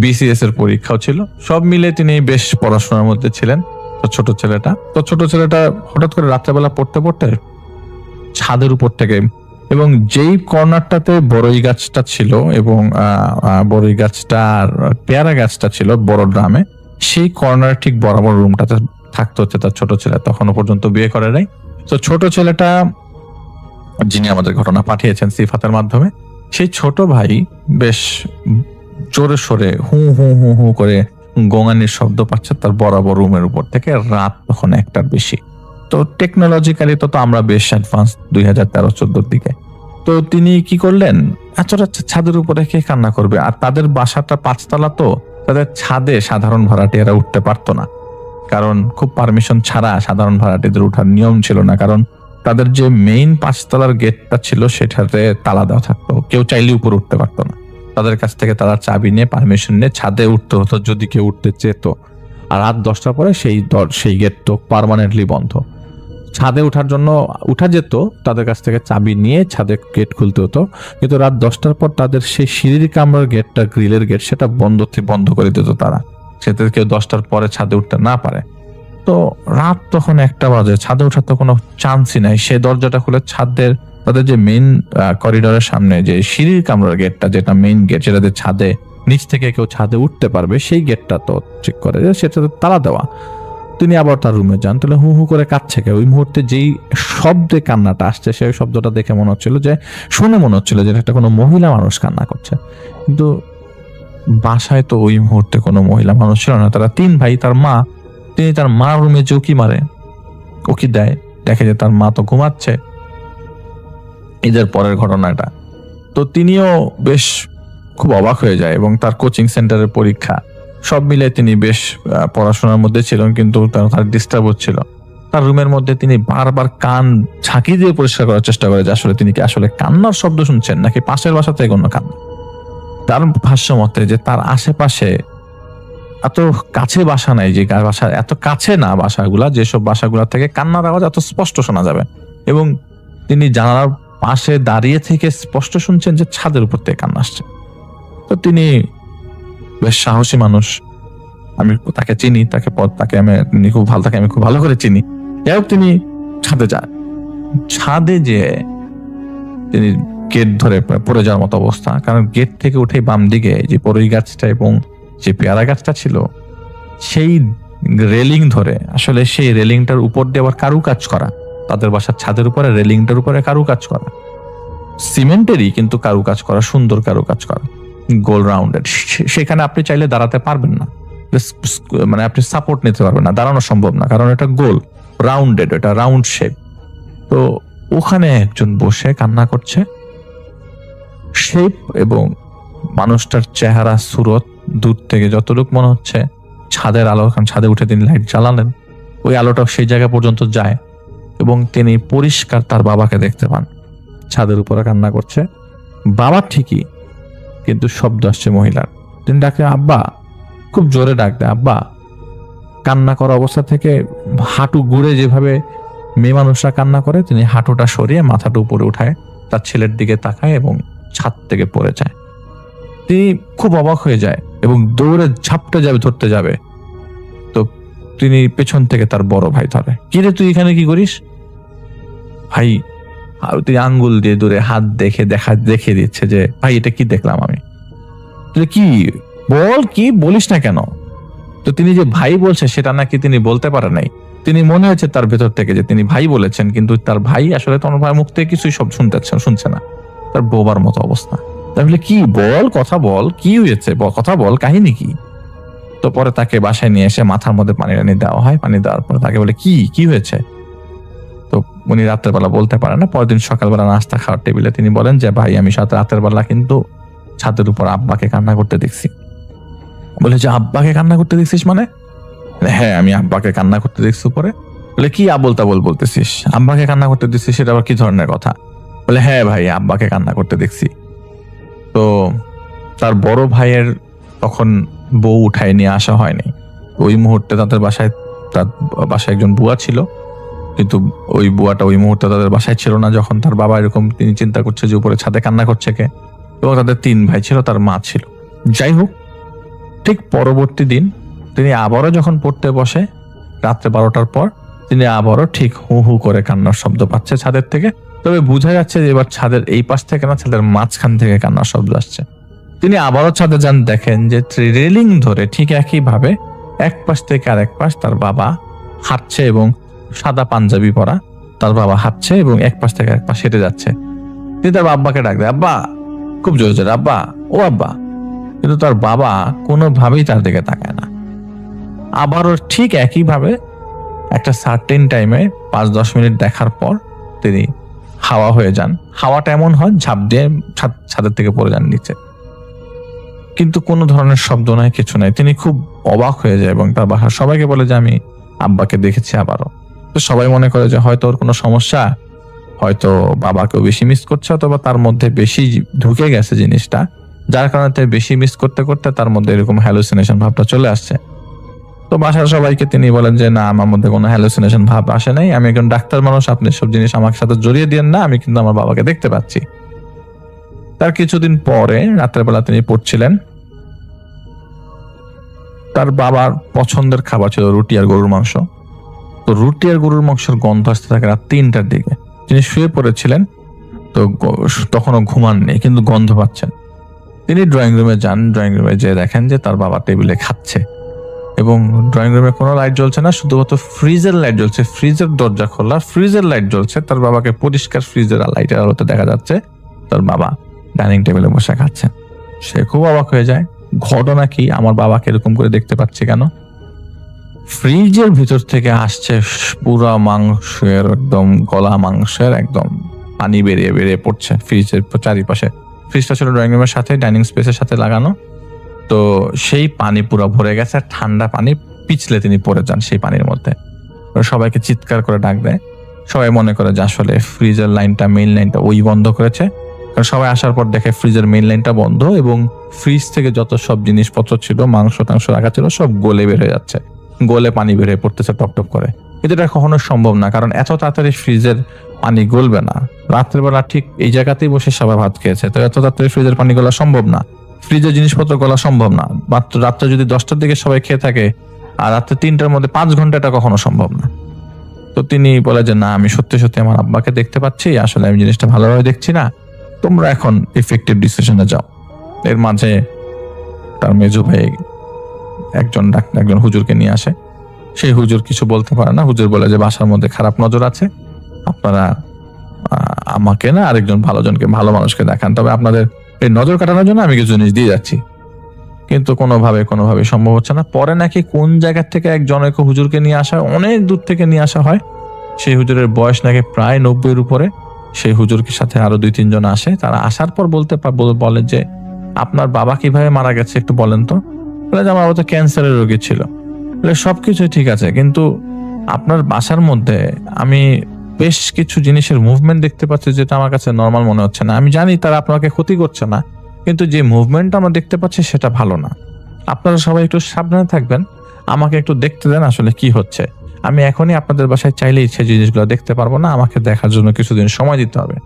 BCS এর পরীক্ষাও ছিল। সব মিলে তিনি বেশ পড়াশোনার মধ্যে ছিলেন। তো ছোট ছেলেটা হঠাৎ করে রাত্রেবেলা পড়তে ছাদের উপর থেকে, এবং যেই কর্নারটাতে বড়ই গাছটা ছিল এবং বড়ই গাছটা আর পেয়ারা গাছটা ছিল বড় ড্রামে, সেই কর্নার ঠিক বরাবর রুমটাতে থাকতে হচ্ছে তার ছোট ছেলে, তখনও পর্যন্ত বিয়ে করে নাই। তো ছোট ছেলেটা, যিনি আমাদের ঘটনা পাঠিয়েছেন সিফাতের মাধ্যমে, সেই ছোট ভাই বেশ জোরে সোরে হু হু হু হু করে গোঙানির শব্দ পাচ্ছে তার বরাবর রুমের উপর থেকে। রাত তখন 1টার বেশি। তো টেকনোলজিক্যালি তো আমরা বেশ অ্যাডভান্স 2013-14 দিকে। তো তিনি কি করলেন, আচ্ছা ছাদের উপরে কে কান্না করবে, আর তাদের বাসাটা 5 তলা, তো তাদের ছাদে সাধারণ ভাড়াটিয়ারা উঠতে পারতো না, কারণ খুব পারমিশন ছাড়া সাধারণ ভাড়াটিয়াদের ওঠার নিয়ম ছিল না, কারণ তাদের যে মেইন 5 তলার গেটটা ছিল সেটাতে তালা দেওয়া থাকতো, কেউ চাইলে উপরে উঠতে পারতো না। তাদের কাছ থেকে তারা চাবি নিয়ে পারমিশন নিয়ে ছাদে উঠতে হতো যদি কেউ উঠতে চেত। আর রাত 10টার পরে সেই গেট তো পার্মানেন্টলি বন্ধ। ছাদে ওঠার জন্য উঠা যেত, তাদের কাছ থেকে চাবি নিয়ে ছাদে গেট খুলতে হতো, কিন্তু রাত 10টার পর তাদের সেই সিঁড়ির কামরার গেটটা, গ্রিলের গেট, সেটা বন্ধ করে দিত তারা, সেটা কেউ 10টার পরে ছাদে উঠতে না পারে। তো রাত তখন 1টা বাজে, ছাদে ওঠার তো কোনো চান্সই নাই। সে দরজাটা খুলে তাদের যে মেইন করিডোরের সামনে যে সিঁড়ির কামরার গেটটা, যেটা মেইন গেট, যেটাতে ছাদে নিচ থেকে কেউ ছাদে উঠতে পারবে, সেই গেটটা তো চেক করে যে সেটাতে তালা দেওয়া। তিনি আবার তার রুমে যান, তাহলে হু হু করে কাঁদছে কেউ। ওই মুহূর্তে যেই শব্দে কান্নাটা আসছে, সেই শব্দটা দেখে মনে হচ্ছিল যে, শুনে মনে হচ্ছিল যে একটা কোনো মহিলা মানুষ কান্না করছে, কিন্তু বাসায় তো ওই মুহূর্তে কোনো মহিলা মানুষ ছিল না। তারা 3 ভাই, তার মা, তিনি তার মার রুমে যে উকি মারে, উকি দেয়, দেখে যে তার মা তো ঘুমাচ্ছে। ঈদের পরের ঘটনাটা, তো তিনিও বেশ খুব অবাক হয়ে যায়, এবং তার কোচিং সেন্টারের পরীক্ষা সব মিলে তিনি বেশ পড়াশোনার মধ্যে ছিলেন, কিন্তু তার ডিস্টার্ব হচ্ছিল। তার রুমের মধ্যে তিনি বারবার কান ঝাঁকি দিয়ে পরিষ্কার করার চেষ্টা করে যে আসলে তিনি কি আসলে কান্নার শব্দ শুনছেন নাকি পাশের বাসা থেকে কোনো কান্না। তার ভাষ্য মতে যে তার আশেপাশে এত কাছে বাসা নাই, যে বাসা এত কাছে না বাসাগুলা, যেসব বাসাগুলা থেকে কান্নার আওয়াজ এত স্পষ্ট শোনা যাবে, এবং তিনি জানালার পাশে দাঁড়িয়ে থেকে স্পষ্ট শুনছেন যে ছাদের উপর থেকে কান্না আসছে। তো তিনি বেশ সাহসী মানুষ, আমি তাকে চিনি, আমি খুব ভালো করে চিনি। যাই হোক, তিনি ছাদে যান। ছাদে যে তিনি গেট ধরে পড়ে যাওয়ার মতো অবস্থা, কারণ গেট থেকে উঠে বাম দিকে যে বড়ই গাছটা এবং যে পেয়ারা গাছটা ছিল, সেই রেলিং ধরে, আসলে সেই রেলিংটার উপর দিয়ে আবার কারুকাজ করা, তাদের বাসার ছাদের উপরে রেলিংটার উপরে কারুকাজ করা, সিমেন্টেরই কিন্তু কারুকাজ করা, সুন্দর কারুকাজ করা, গোল রাউন্ডেড। সেখানে আপনি চাইলে দাঁড়াতে পারবেন না, মানে আপনি সাপোর্ট নিতে পারবেন না, দাঁড়ানো সম্ভব না, কারণ এটা গোল রাউন্ডেড, এটা রাউন্ড শেপ। তো ওখানে একজন বসে কান্না করছে। শেপ এবং মানুষটার চেহারা, সুরত দূর থেকে যতটুকু মনে হচ্ছে ছাদের আলো, কারণ ছাদে উঠে তিনি লাইট জ্বালালেন, ওই আলোটা সেই জায়গা পর্যন্ত যায়, এবং তিনি পরিষ্কার তার বাবাকে দেখতে পান ছাদের উপরে কান্না করছে। বাবা ঠিকই, কিন্তু শব্দ আসছে মহিলার। তিনি ডাকে আব্বা, খুব জোরে ডাক দেয় আব্বা। কান্না করা অবস্থা থেকে হাঁটু ঘুরে যেভাবে মেয়ে মানুষরা কান্না করে, তিনি হাঁটুটা সরিয়ে মাথাটা উপরে উঠায়, তার ছেলের দিকে তাকায় এবং ছাদ থেকে পড়ে যায়। তিনি খুব অবাক হয়ে যায় এবং দৌড়ে ঝাপটে যাবে, ধরতে যাবে। তো তিনি পেছন থেকে তার বড় ভাই ধরে, কি রে তুই এখানে কি করিস ভাই? তিনি আঙ্গুল দিয়ে দূরে হাত দেখিয়ে দিচ্ছে যে ভাই এটা কি দেখলাম আমি। কি বল, কি বলিস না কেন? তো তিনি যে ভাই বলছে সেটা নাকি তিনি বলতে পারে নাই। তিনি মনে হচ্ছে তার ভেতর থেকে যে তিনি ভাই বলেছেন, কিন্তু তার ভাই আসলে তোমার ভাই মুখ থেকে কিছুই সব শুনছে না, তার বোবার মতো অবস্থা। তাহলে কি বল, কথা বল, কি হয়েছে, কথা বল, কাহিনী কি? তো পরে তাকে বাসায় নিয়ে এসে মাথার মধ্যে পানি দেওয়া হয়। পানি দেওয়ার পরে তাকে বলে কি হয়েছে? তো উনি রাতের বেলা বলতে পারেন না। পরের দিন সকালবেলা নাস্তা খাওয়ার টেবিলে তিনি বলেন যে ভাই, আমি রাতের বেলা কিন্তু ছাদের উপর আব্বাকে কান্না করতে দেখছি। বলে যে আব্বাকে কান্না করতে দেখছিস মানে? হ্যাঁ, আমি আব্বাকে কান্না করতে দেখছি উপরে। বলে কি আবোল তাবোল বলতেছিস, আব্বাকে কান্না করতে দেখছিস, সেটা আবার কি ধরনের কথা? বলে হ্যাঁ ভাই, আব্বাকে কান্না করতে দেখছি। তো তার বড় ভাইয়ের তখন বউ উঠায় নিয়ে আসা হয়নি। ওই মুহূর্তে তার বাসায় একজন বুয়া ছিল, কিন্তু ওই বুয়াটা ওই মুহূর্তে তাদের বাসায় ছিল না। যখন তার বাবা এরকম, তিনি চিন্তা করছে যে উপরে ছাদে কান্না করছে কে, এবং তাদের 3 ভাই ছিল, তার মা ছিল। যাই হোক, ঠিক পরবর্তী দিন তিনি আবারও যখন পড়তে বসে রাত্রে 12টার পর, তিনি আবারও ঠিক হু হু করে কান্নার শব্দ পাচ্ছে ছাদের থেকে। তবে বোঝা যাচ্ছে যে এবার ছাদের এই পাশ থেকে না, ছাদের মাঝখান থেকে কান্নার শব্দ আসছে। তিনি আবারও ছাদে যান, দেখেন যে রেলিং ধরে ঠিক একইভাবে এক পাশ থেকে আরেক পাশ তার বাবা হাঁটছে, এবং সাদা পাঞ্জাবি পরা তার বাবা হাঁটছে এবং এক পাশ থেকে আরেক পাশ হেঁটে যাচ্ছে। তিনি তার আব্বাকে ডাক দেয়, আব্বা, খুব জোরে জোরে, আব্বা, ও আব্বা। কিন্তু তার বাবা কোনোভাবেই তার দিকে তাকায় না। আবারও ঠিক একইভাবে একটা সার্টেন টাইমে 5-10 মিনিট দেখার পর তিনি হাওয়া হয়ে যান। হাওয়াটা এমন হয় ঝাঁপ দিয়ে ছাদের থেকে পড়ে যান নিচে, কিন্তু কোনো ধরনের শব্দ নাই, কিছু নাই। তিনি খুব অবাক হয়ে যায় এবং তার বাসার সবাইকে বলে যে আমি আব্বাকে দেখেছি আবারও। তো সবাই মনে করে যে হয়তো ওর কোনো সমস্যা, হয়তো বাবাকেও বেশি মিস করছে, অথবা তার মধ্যে বেশি ঢুকে গেছে জিনিসটা, যার কারণে বেশি মিস করতে করতে তার মধ্যে এরকম হ্যালুসিনেশন ভাবটা চলে আসছে। তো বাসার সবাইকে তিনি বলেন যে না, আমার মধ্যে কোনো হ্যালুসিনেশন ভাব আসে নাই, আমি একজন ডাক্তার মানুষ, আপনি সব জিনিস আমার সাথে জড়িয়ে দিয়েন না, আমি কিন্তু আমার বাবাকে দেখতে পাচ্ছি। তার কিছুদিন পরে রাত্রেবেলা তিনি পড়ছিলেন, তার বাবার পছন্দের খাবার ছিল রুটি আর গরুর মাংস। তো রুটি আর গরুর মাংসের গন্ধ আসতে থাকে রাত 3টার দিকে। তিনি শুয়ে পড়েছিলেন, তো তখনও ঘুমাননি, কিন্তু গন্ধ পাচ্ছেন। তিনি ড্রয়িং রুমে যান, ড্রয়িং রুমে যেয়ে দেখেন যে তার বাবা টেবিলে খাচ্ছে এবং ড্রয়িং রুমে কোনো লাইট জ্বলছে না, শুধুমাত্র ফ্রিজের লাইট জ্বলছে। ফ্রিজের দরজা খোলা, ফ্রিজের লাইট জ্বলছে, তার বাবাকে পরিষ্কার ফ্রিজের লাইটের আলোতে দেখা যাচ্ছে তার বাবা ডাইনিং টেবিলে বসে খাচ্ছেন। সে খুব অবাক হয়ে যায়, ঘটনা কি, আমার বাবাকে এরকম করে দেখতে পাচ্ছি কেন? ফ্রিজের ভিতর থেকে আসছে পুরা মাংসের, একদম গলা মাংসের একদম পানি বেরিয়ে বেরিয়ে পড়ছে ফ্রিজের চারিপাশে। ফ্রিজটা ছিল ড্রয়িং রুমের সাথে, ডাইনিং স্পেসের সাথে লাগানো। তো সেই পানি পুরো ভরে গেছে, আর ঠান্ডা পানি, পিছলে তিনি পড়ে যান সেই পানির মধ্যে। সবাইকে চিৎকার করে ডাক দেয়। সবাই মনে করে যে আসলে ফ্রিজের লাইনটা, মেইন লাইনটা ওই বন্ধ করেছে। কারণ সবাই আসার পর দেখে ফ্রিজের মেইন লাইনটা বন্ধ এবং ফ্রিজ থেকে যত সব জিনিসপত্র ছিল, মাংস টাংস রাখা ছিল, সব গলে বের হয়ে যাচ্ছে, গলে পানি বের হয়ে পড়তেছে টপ টপ করে। কিন্তু এটা কখনো সম্ভব না, কারণ এত তাড়াতাড়ি ফ্রিজের পানি গলবে না। রাত্রেবেলা ঠিক এই জায়গাতেই বসে সবাই ভাত খেয়েছে, তো এত তাড়াতাড়ি ফ্রিজের পানি গলা সম্ভব না, ফ্রিজের জিনিসপত্র গলা সম্ভব না। মাত্র রাত্রে যদি 10টার দিকে সবাই খেয়ে থাকে আর রাত্রে 3টার মধ্যে 5 ঘন্টা, এটা কখনো সম্ভব না। তো তিনি বলে যে না, আমি সত্যি সত্যি আমার আব্বাকে দেখতে পাচ্ছি, আসলে আমি জিনিসটা ভালোভাবে দেখছি না, তোমরা এখন ইফেক্টিভ ডিসিশনে যাও। এর মাঝে তার মেজো ভাই একজন হুজুরকে নিয়ে আসে। সেই হুজুর কিছু বলতে পারে না। হুজুর বলে যে বাসার মধ্যে খারাপ নজর আছে, আপনারা আমাকে না আরেকজন ভালো মানুষকে দেখান, তবে আপনাদের এই নজর কাটানোর জন্য আমি কিছু জিনিস দিয়ে যাচ্ছি। কিন্তু কোনোভাবে সম্ভব হচ্ছে না। পরে নাকি কোন জায়গা থেকে একজনকে হুজুরকে নিয়ে আসা হয়, অনেক দূর থেকে নিয়ে আসা হয়। সেই হুজুরের বয়স নাকি প্রায় 90-এর উপরে। সেই হুজুরকে সাথে আরো 2-3 জন আসে। তারা আসার পর বলে যে আপনার বাবা কিভাবে মারা গেছে একটু বলেন তো। বলে যে আমার বাবা তো ক্যান্সারের রোগী ছিল। বলে সবকিছুই ঠিক আছে, কিন্তু আপনার বাসার মধ্যে আমি বেশ কিছু জিনিসের মুভমেন্ট দেখতে পাচ্ছি যেটা আমার কাছে নর্মাল মনে হচ্ছে না। আমি জানি তারা আপনাকে ক্ষতি করছে না, কিন্তু যে মুভমেন্টটা আমরা দেখতে পাচ্ছি সেটা ভালো না। আপনারা সবাই একটু সাবধানে থাকবেন, আমাকে একটু দেখতে দেন আসলে কি হচ্ছে। আমি এখনই আপনাদের বাসায় চাইলেই সেই জিনিসগুলো দেখতে পারবো না, আমাকে দেখার জন্য কিছুদিন সময় দিতে হবে।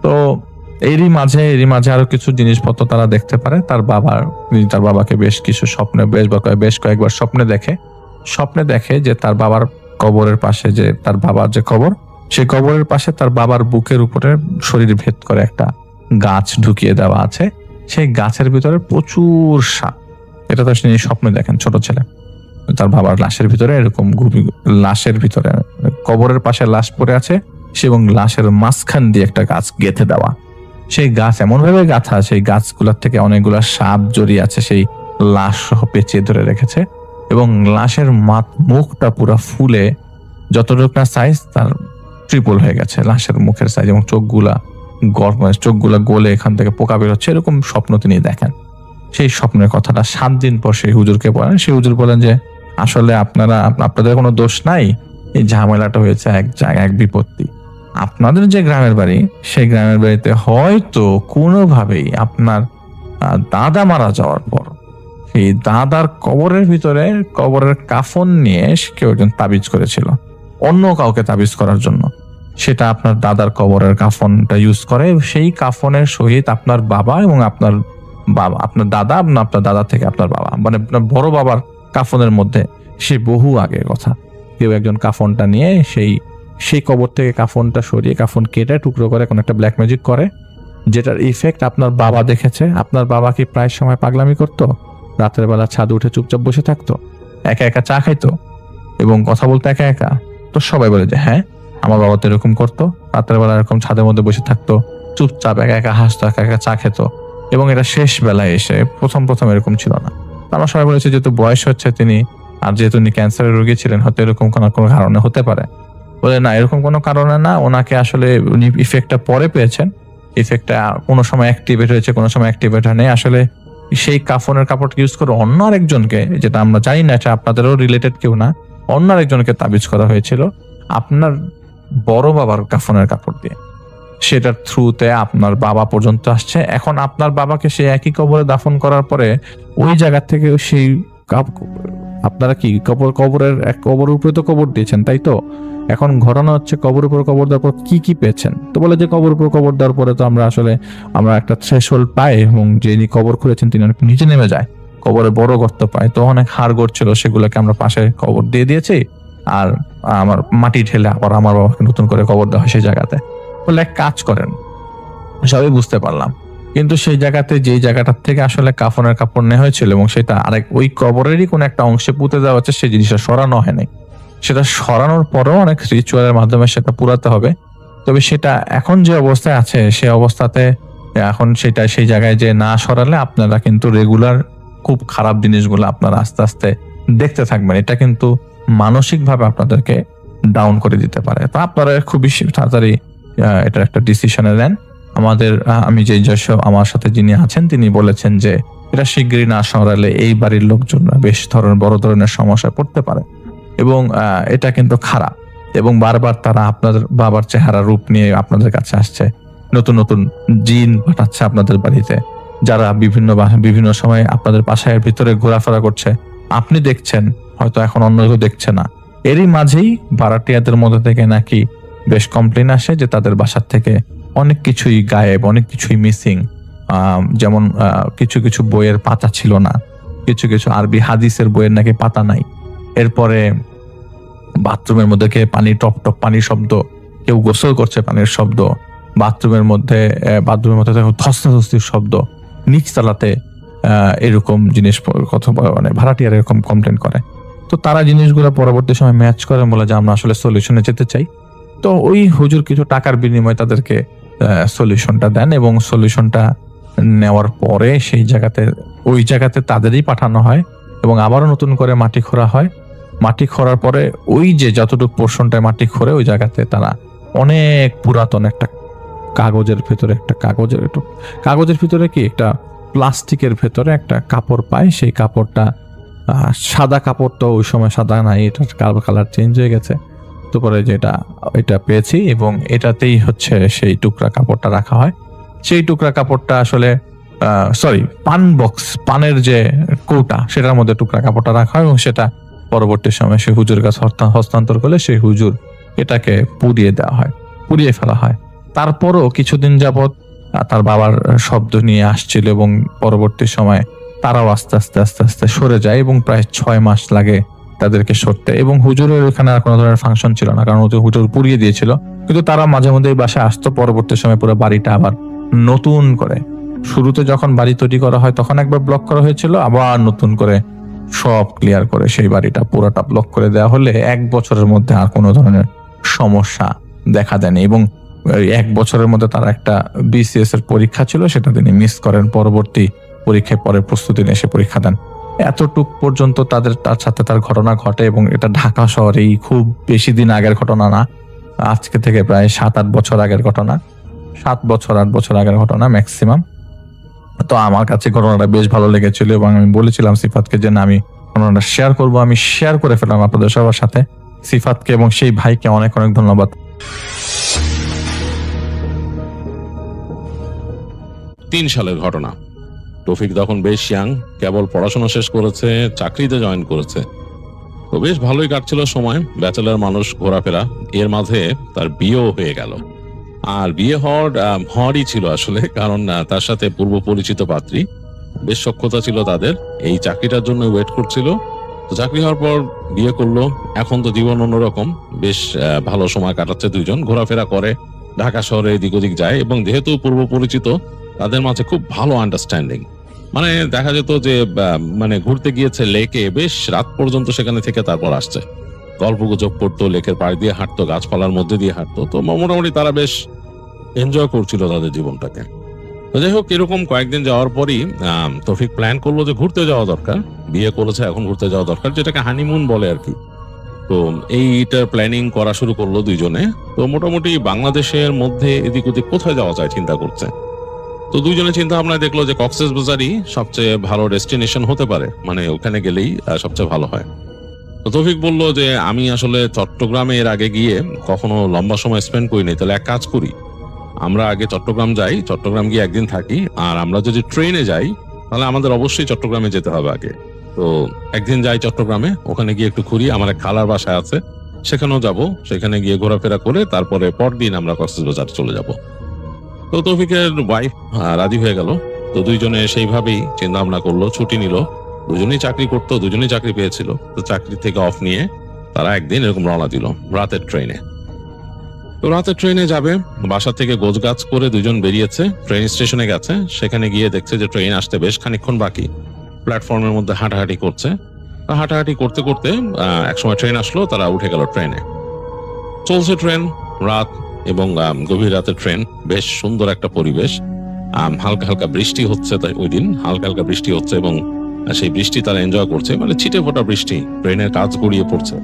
তো এরই মাঝে আরো কিছু জিনিসপত্র তারা দেখতে পারে। তার বাবাকে বেশ কিছু বেশ কয়েকবার স্বপ্নে দেখে যে তার বাবার কবরের পাশে, যে তার বাবার যে কবর, সেই কবরের পাশে তার বাবার বুকের উপরে শরীর ভেদ করে একটা গাছ ঢুকিয়ে দেওয়া আছে। সেই গাছের ভিতরে প্রচুর সাপ। এটা তো তিনি স্বপ্নে দেখেন ছোট ছেলে। তার বাবার লাশের ভিতরে এরকম লাশের ভিতরে কবরের পাশে লাশ পড়ে আছে এবং লাশের মাঝখান দিয়ে একটা গাছ গেঁথে দেওয়া। সেই গাছ এমন ভাবে গাঁথা, সেই গাছগুলোর থেকে অনেকগুলা সাপ জড়িয়ে আছে, সেই লাশ সহ পেঁচিয়ে ধরে রেখেছে। এবং লাশের মুখটা পুরো ফুলে যতটুকু না সাইজ, তার ট্রিপল হয়ে গেছে লাশের মুখের সাইজ, এবং চোখগুলা গলে এখান থেকে পোকা বের হচ্ছে। এরকম স্বপ্ন তিনি দেখেন। সেই স্বপ্নের কথাটা 7 দিন পর সেই হুজুরকে বলেন। সেই হুজুর বলেন যে আসলে আপনাদের কোনো দোষ নাই, এই ঝামেলাটা হয়েছে এক বিপত্তি। আপনাদের যে গ্রামের বাড়ি, সেই গ্রামের বাড়িতে হয়তো কোনোভাবেই আপনার দাদা মারা যাওয়ার পর সেই দাদার কবরের কাফন নিয়ে কেউ একজন তাবিজ করেছিল অন্য কাউকে তাবিজ করার জন্য। সেটা আপনার দাদার কবরের কাফনটা ইউজ করে। সেই কাফনের সহিত আপনার বাবা এবং আপনার দাদা থেকে আপনার বাবা, মানে আপনার বড় বাবার কাফনের মধ্যে, সে বহু আগের কথা, কেউ একজন কাফনটা নিয়ে সেই কবর থেকে কাফনটা সরিয়ে, কাফন কেটে টুকরো করে কোন একটা ব্ল্যাক ম্যাজিক করে, যেটার ইফেক্ট আপনার বাবা দেখেছে। আপনার বাবা কি প্রায় সময় পাগলামি করতো, রাতের বেলা ছাদে উঠে চুপচাপ বসে থাকতো, একা একা চা খাইতো এবং কথা বলতো একা একা। তো সবাই বলে যে হ্যাঁ, আমার বাবা তো এরকম করতো, রাতের বেলা এরকম ছাদের মধ্যে বসে থাকতো, চুপচাপ একা একা হাসতো, একা একা চা খেত, এবং এটা শেষ বেলায় এসে প্রথম এরকম ছিল না। আমরা সবাই বলেছি যেহেতু বয়স হচ্ছে তিনি, আর যেহেতু উনি ক্যান্সারের রোগী ছিলেন, হয়তো এরকম কোনো কারণে হতে পারে। বলে না, এরকম কোনো কারণে না, ওনাকে আসলে উনি ইফেক্টটা পরে পেয়েছেন। ইফেক্টটা কোনো সময় অ্যাক্টিভেট হয়েছে, কোনো সময় অ্যাক্টিভেট হয় নাই। আসলে সেই কাফনের কাপড় ইউজ করে অন্য আরেকজনকে, যেটা আমরা জানি না, এটা আপনাদেরও রিলেটেড কেউ না, অন্য আরেকজনকে তাবিজ করা হয়েছিল আপনার বড় বাবার কাফনের কাপড় দিয়ে। সেটার থ্রুতে আপনার বাবা পর্যন্ত আসছে। এখন আপনার বাবাকে সেই একই কবরে দাফন করার পরে ওই জায়গা থেকে সেই আপনারা কি কবরের উপরে তো কবর দিয়েছেন, তাই তো? এখন ঘটনা হচ্ছে কবর উপর কবর দেওয়ার পর কি কি পেয়েছেন? তো বলে যে কবর উপর কবর দেওয়ার পরে তো আমরা একটা থ্রেশহোল্ড পাই, এবং যিনি কবর খুঁড়েছেন তিনি অনেক নিচে নেমে যায়, কবরে বড় গর্ত পায়, তো অনেক হাড় ছিল, সেগুলোকে আমরা পাশে কবর দিয়ে দিয়েছি, আর আমার মাটি ঢেলে আবার আমার বাবাকে নতুন করে কবর দেওয়া হয় সেই জায়গাতে। বলে এক কাজ করেন, সবই বুঝতে পারলাম, কিন্তু সেই জায়গাতে যেই জায়গাটার থেকে আসলে কাফনের কাপড় নেওয়া হয়েছিল এবং সেটা ওই কবরেরই কোন একটা অংশে পুঁতে দেওয়া হচ্ছে, সেই জিনিসটা সরানো হয়নি। সেটা সরানোর পরেও অনেক রিচুয়ালের মাধ্যমে সেটা পুরাতে হবে। তবে সেটা এখন যে অবস্থায় আছে সে অবস্থাতে এখন সেটা সেই জায়গায় যে না সরালে আপনারা কিন্তু রেগুলার খুব খারাপ জিনিসগুলো আপনারা আস্তে আস্তে দেখতে থাকবেন। এটা কিন্তু মানসিকভাবে আপনাদেরকে ডাউন করে দিতে পারে। তো আপনারা খুবই তাড়াতাড়ি এটার একটা ডিসিশনে নেন। আমি আমার সাথে যিনি আছেন তিনি বলেছেন যে এটা শিগগিরই না সরালে এই বাড়ির লোকজনরা বেশ বড় ধরনের সমস্যায় পড়তে পারে, এবং এটা কিন্তু খারাপ, এবং বারবার তারা আপনাদের বাবার চেহারা রূপ নিয়ে আপনাদের কাছে আসছে, নতুন নতুন জিন পাঠাচ্ছে আপনাদের বাড়িতে, যারা বিভিন্ন সময় আপনাদের বাসার ভিতরে ঘোরাফেরা করছে, আপনি দেখছেন, হয়তো এখন অন্য কেউ দেখছে না। এরই মাঝেই ভাড়াটিয়াদের মধ্যে থেকে নাকি বেশ কমপ্লেন আসে যে তাদের বাসার থেকে অনেক কিছুই গায়েব, অনেক কিছুই মিসিং। যেমন কিছু কিছু বইয়ের পাতা ছিল না, কিছু কিছু আরবি হাদিসের বইয়ের নাকি পাতা নাই। এরপরে বাথরুমের মধ্যে পানি টপ টপ পানির শব্দ, কেউ গোসল করছে পানির শব্দ, বাথরুমের মধ্যে ধস্তাধস্তির শব্দ, নিচতলাতে এরকম জিনিস কথা মানে ভাড়াটিয়ার এরকম কমপ্লেন করে। তো তারা জিনিসগুলো পরবর্তী সময় ম্যাচ করে বলে যে আমরা আসলে সলিউশনে যেতে চাই। তো ওই হুজুর কিছু টাকার বিনিময়ে তাদেরকে সলিউশনটা দেন, এবং সলিউশনটা নেওয়ার পরে ওই জায়গাতে তাদেরই পাঠানো হয়, এবং আবারও নতুন করে মাটি খোঁড়া হয়। মাটি খোঁড়ার পরে ওই যে যতটুকু পোর্শনটায় মাটি খোঁড়ে ওই জায়গাতে তারা অনেক পুরাতন একটা কাগজের ভিতরে কি একটা প্লাস্টিকের ভেতরে একটা কাপড় পায়। সেই কাপড়টা সাদা কাপড়, তো ওই সময় সাদা নাই, এটা কালার চেঞ্জ হয়ে গেছে। তো পরে এটা পেয়েছি, এবং এটাতেই হচ্ছে সেই টুকরা কাপড়টা রাখা হয়। সেই টুকরা কাপড়টা আসলে পানের যে কৌটা, সেটার মধ্যে টুকরা কাপড়টা রাখা হয়, এবং সেটা পরবর্তী সময় সেই হুজুর কাছে হস্তান্তর করলে সেই হুজুর এটাকে পুড়িয়ে ফেলা হয়। তারপরও কিছুদিন যাবৎ তার বাবার শব্দ নিয়ে আসছিল, এবং পরবর্তী সময় তারাও আস্তে আস্তে সরে যায়, এবং প্রায় 6 মাস লাগে তাদেরকে সরতে। এবং হুজুরের ওখানে আর কোনো ধরনের ফাংশন ছিল না, কারণ হুজুর পুড়িয়ে দিয়েছিল। কিন্তু তারা মাঝে মধ্যে এই বাসায় আসতো। পরবর্তী সময় পুরো বাড়িটা আবার নতুন করে, শুরুতে যখন বাড়ি তৈরি করা হয় তখন একবার ব্লক করা হয়েছিল, আবার নতুন করে সব ক্লিয়ার করে সেই বাড়িটা পুরোটা ব্লক করে দেওয়া হলে 1 বছরের মধ্যে আর কোনো ধরনের সমস্যা দেখা দেয়নি। এবং 1 বছরের মধ্যে তার একটা BCS এর পরীক্ষা ছিল, সেটা তিনি মিস করেন। পরবর্তী পরীক্ষায় পরে প্রস্তুতি নিয়ে এসে পরীক্ষা দেন। এতটুক পর্যন্ত তার সাথে তার ঘটনা ঘটে, এবং এটা ঢাকা শহরেই খুব বেশি দিন আগের ঘটনা না, আজকে থেকে প্রায় 7-8 বছর আগের ঘটনা, 7 বছর 8 বছর আগের ঘটনা ম্যাক্সিমাম। তো আমার কাছে ঘটনাটা বেশ ভালো লেগেছিল, এবং আমি বলেছিলাম সিফাতকে যে না, আমি ঘটনাটা শেয়ার করব। আমি শেয়ার করে ফেললাম আপনাদের সবার সাথে। সিফাতকে এবং সেই ভাইকে অনেক অনেক ধন্যবাদ। 3 সালের ঘটনা। তৌফিক তখন বেশ ইয়াং, কেবল পড়াশোনা শেষ করেছে, চাকরিতে জয়েন করেছে। তো বেশ ভালোই কাটছিল সময়, ব্যাচেলার মানুষ, ঘোরাফেরা। এর মাঝে তার বিয়েও হয়ে গেল। আর বিয়ে হওয়ারই ছিল আসলে, কারণ তার সাথে পূর্ব পরিচিত পাত্রী, বেশ সখ্যতা ছিল তাদের। এই চাকরিটার জন্য ওয়েট করছিল। তো চাকরি হওয়ার পর বিয়ে করলো। এখন তো জীবন অন্যরকম, বেশ ভালো সময় কাটাচ্ছে দুইজন, ঘোরাফেরা করে, ঢাকা শহরে এদিক ওদিক যায়। এবং যেহেতু পূর্ব পরিচিত, তাদের মাঝে খুব ভালো আন্ডারস্ট্যান্ডিং। মানে দেখা যেত যে ঘুরতে গিয়েছে লেকে, বেশ রাত পর্যন্ত সেখানে থেকে তারপর আসছে, গল্প গুজব করতো, লেকের পাড় দিয়ে হাঁটতো, গাছপালার মধ্যে দিয়ে হাঁটতো। তো মোটামুটি তারা বেশ এনজয় করছিল তাদের জীবনটাকে। তো যাই হোক, এরকম কয়েকদিন যাওয়ার পরই তৌফিক প্ল্যান করলো যে ঘুরতে যাওয়া দরকার, বিয়ে করেছে এখন ঘুরতে যাওয়া দরকার, যেটাকে হানিমুন বলে আর কি। তো এইটার প্ল্যানিং করা শুরু করলো দুইজনে। তো মোটামুটি বাংলাদেশের মধ্যে এদিক ওদিক কোথায় যাওয়া যায় চিন্তা করছে। তো দুইজনে চিন্তা ভাবনা দেখলো যে কক্সবাজারই সবচেয়ে ভালো ডেস্টিনেশন হতে পারে, মানে ওখানে গেলেই সবচেয়ে ভালো হয়। তো তৌফিক বলল যে আমি আসলে চট্টগ্রামে এর আগে গিয়ে কখনো লম্বা সময় স্পেন্ড করিনি, তাহলে এক কাজ করি, আমরা আগে চট্টগ্রাম যাই, চট্টগ্রাম গিয়ে একদিন থাকি, আর আমরা যদি ট্রেনে যাই তাহলে আমাদের অবশ্যই চট্টগ্রামে যেতে হবে আগে। তো একদিন যাই চট্টগ্রামে, ওখানে গিয়ে একটু ঘুরি, আমার এক খালার বাসায় আছে, সেখানেও যাব, সেখানে গিয়ে ঘোরাফেরা করে তারপরে পরদিন আমরা কক্সবাজার চলে যাব। তো তৌফিকের ওয়াইফ রাজি হয়ে গেল। তো দুইজনে সেইভাবেই চিন্তা ভাবনা করলো, ছুটি নিল, দুজনেই চাকরি করতো, দুজনেই চাকরি পেয়েছিল। তো চাকরি থেকে অফ নিয়ে তারা একদিন এরকম রওনা দিল রাতের ট্রেনে। তো রাতের ট্রেনে যাবে, বাসা থেকে গোছগাছ করে দুজন বেরিয়েছে, ট্রেন স্টেশনে গেছে, সেখানে গিয়ে দেখছে যে ট্রেন আসতে বেশ খানিকক্ষণ বাকি। প্ল্যাটফর্মের মধ্যে হাঁটাহাঁটি করছে, হাঁটাহাঁটি করতে করতে একসময় ট্রেন আসলো, তারা উঠে গেল ট্রেনে। চলছে ট্রেন, রাত এবং গভীর রাতের ট্রেন, বেশ সুন্দর একটা পরিবেশ। হালকা হালকা বৃষ্টি হচ্ছে, তাই ওই দিন হালকা হালকা বৃষ্টি হচ্ছে এবং সেই বৃষ্টি তারা এনজয় করছে, মানে ছিটে ফোটা বৃষ্টি, ট্রেনের কাঁচ গড়িয়ে পড়ছে।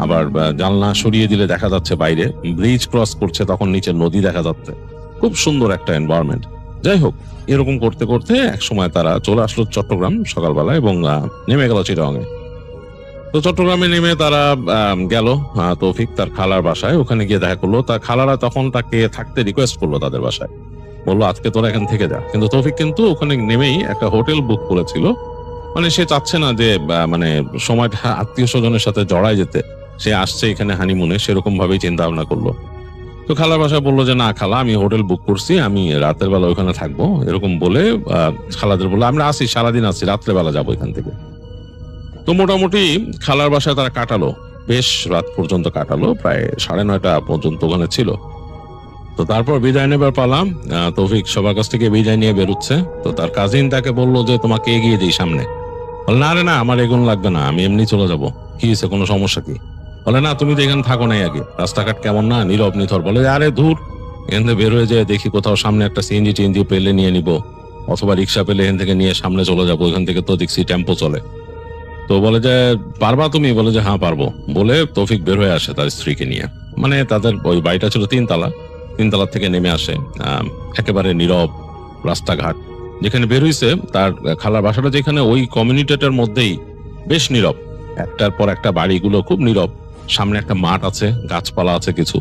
আবার জানলা সরিয়ে দিলে দেখা যাচ্ছে বাইরে ব্রিজ ক্রস করছে, তখন নিচে নদী দেখা যাচ্ছে, খুব সুন্দর একটা এনভায়রনমেন্ট। যাই হোক, এরকম করতে করতে এক সময় তারা চলে আসলো চট্টগ্রাম সকালবেলা এবং নেমে গেল চিটাগাঙে। তো চট্টগ্রামে নেমে তারা গেল তৌফিক তার খালার বাসায়, ওখানে গিয়ে দেখা করলো। তার খালারা তখন তাকে থাকতে রিকোয়েস্ট করলো তাদের বাসায়, বললো আজকে তোরা এখান থেকে যা। কিন্তু তৌফিক কিন্তু ওখানে নেমেই একটা হোটেল বুক করেছিল, মানে সে চাচ্ছে না যে মানে সময়টা আত্মীয় স্বজনের সাথে জড়ায় যেতে, সে আসছে এখানে হানিমুনে, সেরকম ভাবেই চিন্তা ভাবনা করলো। তো খালার বাসায় বললো যে না খালা, আমি হোটেল বুক করছি, আমি রাতের বেলা ওখানে থাকবো, এরকম বলে খালাদের বললো আমরা আসি, সারাদিন আসি, রাত্রে বেলা যাবো এখান থেকে। তো মোটামুটি খালার বাসায় তারা কাটালো, বেশ রাত পর্যন্ত কাটালো, প্রায় 9:30 পর্যন্ত ওখানে ছিল। তো তারপর বিদায় নেবার পালাম, তৌফিক সবার কাছ থেকে বিদায় নিয়ে বেরোচ্ছে। তো তার কাজিন তাকে বললো যে তোমাকে এগিয়ে দিই সামনে। বলে না রে না, আমার এগুলো লাগবে না, আমি এমনি চলে যাবো, কি হয়েছে, কোনো সমস্যা কি? বলে না তুমি তো এখানে থাকো নাই আগে, রাস্তাঘাট কেমন না, নীরব নিথর। বলে আরে ধুর, এখান থেকে বের হয়ে যায় দেখি কোথাও সামনে একটা সিএনজি টিএনজি পেলে নিয়ে নিবো, অথবা রিক্সা পেলে এখান থেকে নিয়ে সামনে চলে যাবো, এখান থেকে তো দেখছি টেম্পো চলে। তো বলে যে পারবা তুমি? বলে যে হ্যাঁ পারবো। বলে তৌফিক বের হয়ে আসে তার স্ত্রীকে নিয়ে, মানে তাদের ওই বাড়িটা ছিল 3 তলা, 3 তলা থেকে নেমে আসে, একেবারে নীরব রাস্তাঘাট। যেখানে বের হইছে তার খালার বাসাটা, যেখানে ওই কমিউনিটিটার মধ্যেই বেশ নীরব, একটার পর একটা বাড়িগুলো খুব নীরব, সামনে একটা মাঠ আছে, গাছপালা আছে কিছু।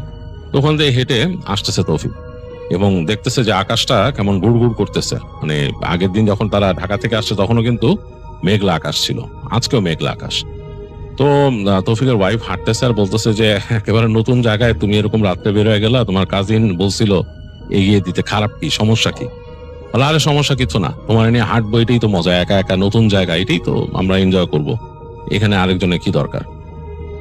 ওখান থেকে হেঁটে আসতেছে তৌফিক এবং দেখতেছে যে আকাশটা কেমন গুড় করতেছে। মানে আগের দিন যখন তারা ঢাকা থেকে আসছে তখনও কিন্তু মেঘলা আকাশ ছিল, আজকেও মেঘলা আকাশ। তো তৌফিকের ওয়াইফ হাঁটতেছে আর বলতেছে যে একেবারে নতুন জায়গায় তুমি এরকম রাত্রে বের হয়ে গেলা, তোমার কাজিন বলছিল এগিয়ে দিতে, খারাপ কি, সমস্যা কি? বলে আরে সমস্যা কিছু না, তোমার নিয়ে হাঁটবো, এটাই তো মজা, একা একা নতুন জায়গা, এটাই তো আমরা এনজয় করব, এখানে আরেকজনের কি দরকার?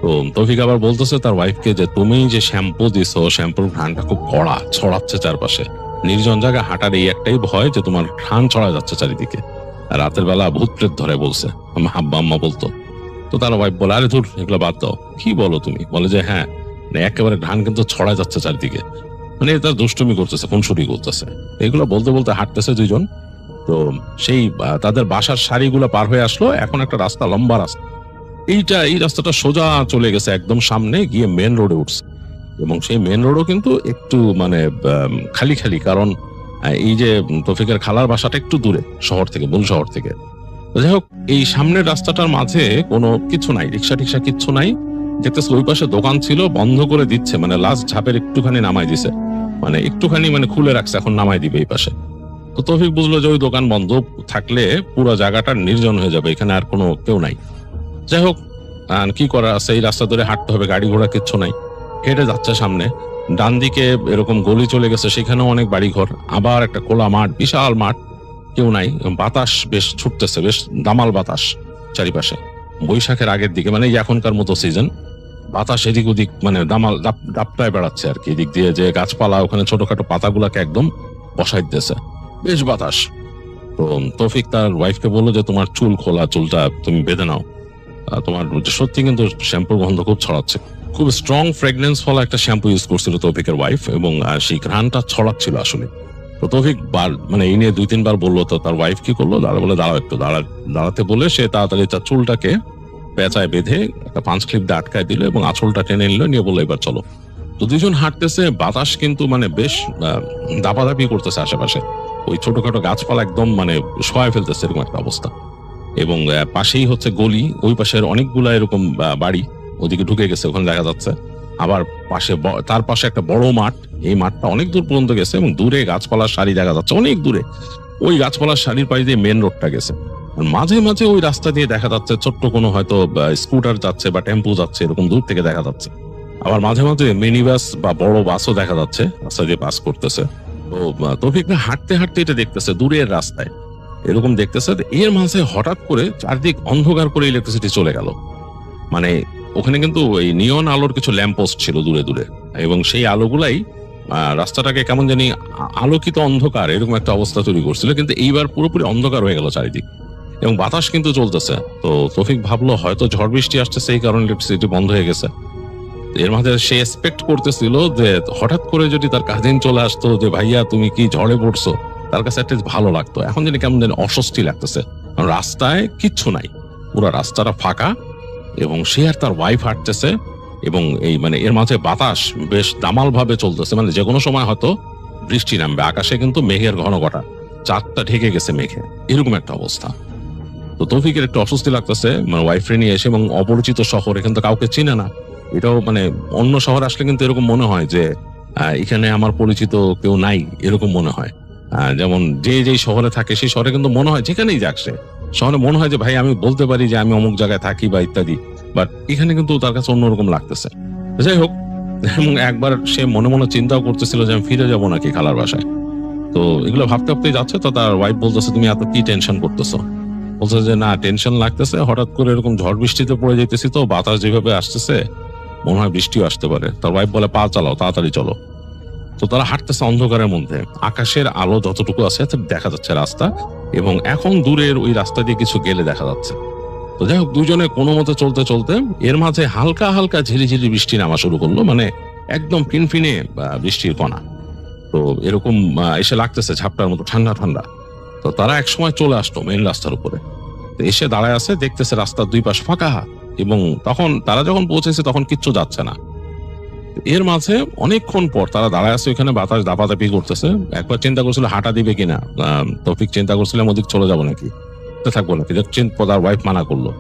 তো তৌফিক আবার বলতেছে তার ওয়াইফকে যে তুমি যে শ্যাম্পু দিছো, শ্যাম্পুর ঘ্রাণটা খুব কড়া, ছড়াচ্ছে চারপাশে, নির্জন জায়গায় হাঁটার এই একটাই ভয় যে তোমার ঘ্রাণ ছড়া যাচ্ছে চারিদিকে, আর রাতের বেলা ভূত প্রেত ধরে বলছে, আমার হাব্বা আম্মা বলতো। তো তার ওয়াইফ বলে আরে ধুর, এগুলো বাদ দাও, কি বলো তুমি? বলে যে হ্যাঁ, একেবারে ঘ্রাণ কিন্তু ছড়া যাচ্ছে চারিদিকে, মানে তার দুষ্টুমি করতেছে, খুনসুটি করতেছে। এগুলো বলতে বলতে হাঁটতেছে দুইজন। তো সেই তাদের বাসার সারিগুলো পার হয়ে আসলো, এখন একটা রাস্তা, লম্বা রাস্তা, এই রাস্তাটা সোজা চলে গেছে একদম সামনে গিয়ে মেন রোডে উঠছে, এবং সেই মেন রোডও কিন্তু একটু মানে খালি খালি, কারণ এই যে তৌফিকের খালার বাসাটা একটু দূরে শহর থেকে, মূল শহর থেকে। যাই হোক, এই সামনের রাস্তাটার মাঝে কোনো কিছু নাই, রিক্সা টিক্সা কিচ্ছু নাই। দেখতেছে ওই পাশে দোকান ছিল, বন্ধ করে দিচ্ছে, মানে লাস্ট ঝাপের একটুখানি নামাই দিছে, মানে একটুখানি মানে খুলে রাখছে, এখন নামাই দিবে এই পাশে। তো তৌফিক বুঝলো যে ওই দোকান বন্ধ থাকলে পুরো জায়গাটা নির্জন হয়ে যাবে, এখানে আর কোনো কেউ নাই। যাই হোক, কি করা আছে, এই রাস্তা ধরে হাঁটতে হবে, গাড়ি ঘোড়া কিচ্ছু নাই। হেঁটে যাচ্ছে সামনে, ডান দিকে এরকম গলি চলে গেছে, সেখানেও অনেক বাড়ি ঘর, আবার একটা খোলা মাঠ, বিশাল মাঠ, কেউ নাই। বাতাস বেশ ছুটতেছে, বেশ দামাল বাতাস চারিপাশে, বৈশাখের আগের দিকে, মানে এখনকার মতো সিজন, বাতাস এদিক ওদিক মানে দামাল দাপটায় বেড়াচ্ছে আর কি, এদিক দিয়ে যে গাছপালা ওখানে ছোটখাটো পাতাগুলাকে একদম বসাই দিতেছে, বেশ বাতাস। তো তৌফিক তার ওয়াইফকে বললো যে তোমার চুল খোলা, চুলটা তুমি বেঁধে নাও, তোমার সত্যি কিন্তু শ্যাম্পুর গন্ধ খুব ছড়াচ্ছে, খুব স্ট্রং ফ্রেগনেন্স ফলা একটা শ্যাম্পু ইউজ করছিল তৌফিকের ওয়াইফ, এবং সেই ঘ্রাণটা ছড়াচ্ছিল আসলে। তো তৌফিক মানে এই নিয়ে 2-3 বার বললো। তো তার ওয়াইফ কি করলো, বলে দাঁড়াও একটু, দাঁড়াতে বলে সে তাড়াতাড়ি তার চুলটাকে পেঁচায় বেঁধে একটা পাঁচ ক্লিপ দিয়ে আটকায় দিল এবং আঁচলটা টেনে নিল, নিয়ে বললো এবার চলো। তো দুজন হাঁটতেছে, বাতাস কিন্তু মানে বেশ দাপাদাপি করতেছে আশেপাশে, ওই ছোটখাটো গাছপালা একদম মানে শোয়ায় ফেলতেছে, এরকম একটা অবস্থা। এবং পাশেই হচ্ছে গলি, ওই পাশের অনেকগুলা এরকম বাড়ি ওদিকে ঢুকে গেছে, ওখানে দেখা যাচ্ছে। আবার তার পাশে একটা বড় মাঠ, এই মাঠটা অনেক দূর পর্যন্ত গেছে এবং দূরে গাছপালার সারি দেখা যাচ্ছে অনেক দূরে, ওই গাছপালার সারির পাশ দিয়ে মেন রোডটা গেছে। আর মাঝে মাঝে ওই রাস্তা দিয়ে দেখা যাচ্ছে ছোট্ট কোনো হয়তো স্কুটার যাচ্ছে বা টেম্পো যাচ্ছে, এরকম দূর থেকে দেখা যাচ্ছে। আবার মাঝে মাঝে মিনি বাস বা বড় বাসও দেখা যাচ্ছে রাস্তা দিয়ে পাস করতেছে। তো তৌফিক হাঁটতে হাঁটতে এটা দেখতেছে দূরের রাস্তায় এরকম দেখতেছে। এর মাঝে হঠাৎ করে চারদিক অন্ধকার করে ইলেকট্রিসিটি চলে গেল। মানে ওখানে কিন্তু এই নিয়ন আলোর কিছু ল্যাম্পপোস্ট ছিল দূরে দূরে, এবং সেই আলোগুলাই রাস্তাটাকে কেমন জানি আলোকিত অন্ধকার এরকম একটা অবস্থা তৈরি করছিল। কিন্তু এইবার পুরোপুরি অন্ধকার হয়ে গেল চারিদিক, এবং বাতাস কিন্তু চলতেছে। তো তৌফিক ভাবলো হয়তো ঝড় বৃষ্টি আসতেছে, এই কারণে ইলেকট্রিসিটি বন্ধ হয়ে গেছে। এর মাঝে সে এক্সপেক্ট করতেছিল যে হঠাৎ করে যদি তার কাজিন চলে আসতো যে ভাইয়া তুমি কি ঝড়ে পড়ছো, তার কাছে একটা ভালো লাগতো। এখন জানি কেমন জানি অস্বস্তি লাগতেছে, কারণ রাস্তায় কিচ্ছু নাই, পুরো রাস্তাটা ফাঁকা, এবং সে আর তার ওয়াইফ হাঁটতেছে, এবং এই মানে এর মাঝে বাতাস বেশ দামাল ভাবে চলতেছে। মানে যে কোনো সময় হয়তো বৃষ্টি নামবে। আকাশে কিন্তু মেঘের ঘন ঘটা, চাঁদটা ঢেকে গেছে মেঘে, এরকম একটা অবস্থা। তো তৌফিকের একটু অস্বস্তি লাগতেছে, মানে ওয়াইফ নিয়ে এসে, এবং অপরিচিত শহর, এখানে তো কাউকে চিনে না। এটাও মানে অন্য শহরে আসলে কিন্তু এরকম মনে হয় যে এখানে আমার পরিচিত কেউ নাই, এরকম মনে হয়। যেমন যে শহরে থাকে সেই শহরে কিন্তু মনে হয় যেখানেই যাক সে শহরে মনে হয় যে ভাই আমি বলতে পারি যে আমি অমুক জায়গায় থাকি বা ইত্যাদি, বাট এখানে কিন্তু তার কাছে অন্যরকম লাগতেছে। যাই হোক, এবং একবার সে মনে মনে চিন্তাও করতেছিল যে আমি ফিরে যাবো নাকি খালার বাসায়। তো এগুলো ভাবতে ভাবতেই যাচ্ছে, তো তার ওয়াইফ বলতেছে তুমি এত কি টেনশন করতেছো? বলছে যে না, টেনশন লাগতেছে, হঠাৎ করে এরকম ঝড় বৃষ্টিতে পড়ে যেতেছি, তো বাতাস যেভাবে আসতেছে মনে হয় বৃষ্টিও আসতে পারে। তার ওয়াইফ বলে পা চালাও, তাড়াতাড়ি চলো। তো তারা হাঁটতেছে অন্ধকারের মধ্যে, আকাশের আলো যতটুকু আছে দেখা যাচ্ছে রাস্তা, এবং এখন দূরের ওই রাস্তা দিয়ে কিছু গেলে দেখা যাচ্ছে। তো যাই হোক, দুজনে কোনো মতে চলতে চলতে এর মাঝে হালকা হালকা ঝিরিঝিরি বৃষ্টি নামা শুরু করলো, মানে একদম ফিনফিনে বৃষ্টির কণা। তো এরকম এসে লাগতেছে ঝাপটার মতো ঠান্ডা ঠান্ডা। তো তারা একসময় চলে আসলো মেইন রাস্তার উপরে, এসে দাঁড়ায় আছে, দেখতেছে রাস্তার দুই পাশ ফাঁকা, এবং তখন তারা যখন পৌঁছেছে তখন কিচ্ছু যাচ্ছে না। এর মাঝে অনেকক্ষণ পর তারা দাঁড়ায় আছে ওইখানে, বাতাস দাপাদাপি করতেছে। একবার চিন্তা করছিল হাঁটা দিবে কিনা, তৌফিক চিন্তা করছিলাম ওদিক চলে যাবো নাকি, থাকবো নাকি, তার ওয়াইফ মানা করলো।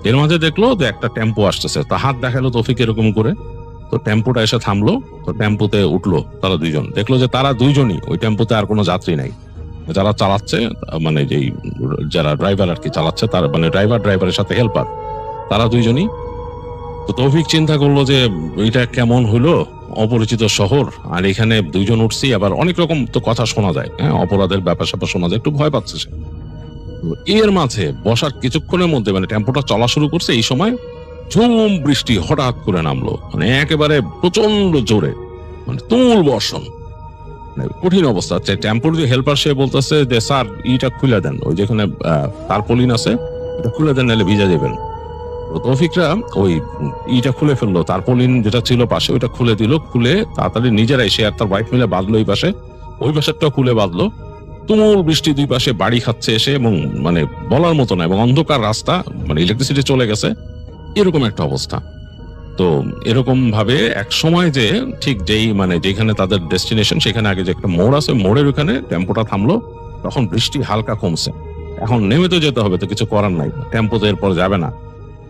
এর মাঝে দেখলো যে একটা টেম্পো আসতেছে, তা হাত দেখালো তৌফিক এরকম করে। তো টেম্পোটা এসে থামলো, তো টেম্পোতে উঠলো তারা দুইজন। দেখলো যে তারা দুইজনই, ওই টেম্পোতে আর কোনো যাত্রী নাই। যারা চালাচ্ছে, মানে যেই যারা ড্রাইভার আর কি চালাচ্ছে, তার মানে ড্রাইভারের সাথে হেল্পার, তারা দুইজনই। তো তৌফিক চিন্তা করলো যে এটা কেমন হলো, অপরিচিত শহর, আর এখানে দুইজন উঠছি, আবার অনেক রকম তো কথা শোনা যায়, হ্যাঁ, অপরাধের ব্যাপার স্যাপার শোনা যায়, একটু ভয় পাচ্ছে সে। এর মাঝে বসার কিছুক্ষণের মধ্যে মানে টেম্পোটা চলা শুরু করছে, এই সময় ঝুম বৃষ্টি হঠাৎ করে নামলো, মানে একেবারে প্রচন্ড জোরে, মানে তুমুল বর্ষণ, কঠিন অবস্থা। টেম্পোর যে হেল্পার সে বলতেছে যে স্যার ইটা খুলে দেন, ওই যেখানে তারপলিন আছে এটা খুলে দেন, নাহলে ভিজা যাবেন। তো তৌফিকরা ওই ইটা খুলে ফেললো, তারপলিন যেটা ছিল পাশে ওইটা খুলে দিল, খুলে তাড়াতাড়ি নিজেরাই সে আর তার ওয়াইফ মিলে বাঁধলো এই পাশে, ওই পাশেরটাও খুলে বাঁধলো। তুমুল বৃষ্টি দুই পাশে বাড়ি খাচ্ছে এসে, এবং মানে বলার মতো না, এবং অন্ধকার রাস্তা, মানে ইলেকট্রিসিটি চলে গেছে, এরকম একটা অবস্থা। তো এরকম ভাবে এক সময় যে ঠিক যেই মানে যেখানে তাদের ডেস্টিনেশন, সেখানে আগে যে একটা মোড় আছে, মোড়ের ওখানে টেম্পোটা থামলো, তখন বৃষ্টি হালকা কমছে। এখন নেমে তো যেতে হবে, তো কিছু করার নাই, টেম্পো তো এরপর যাবে না।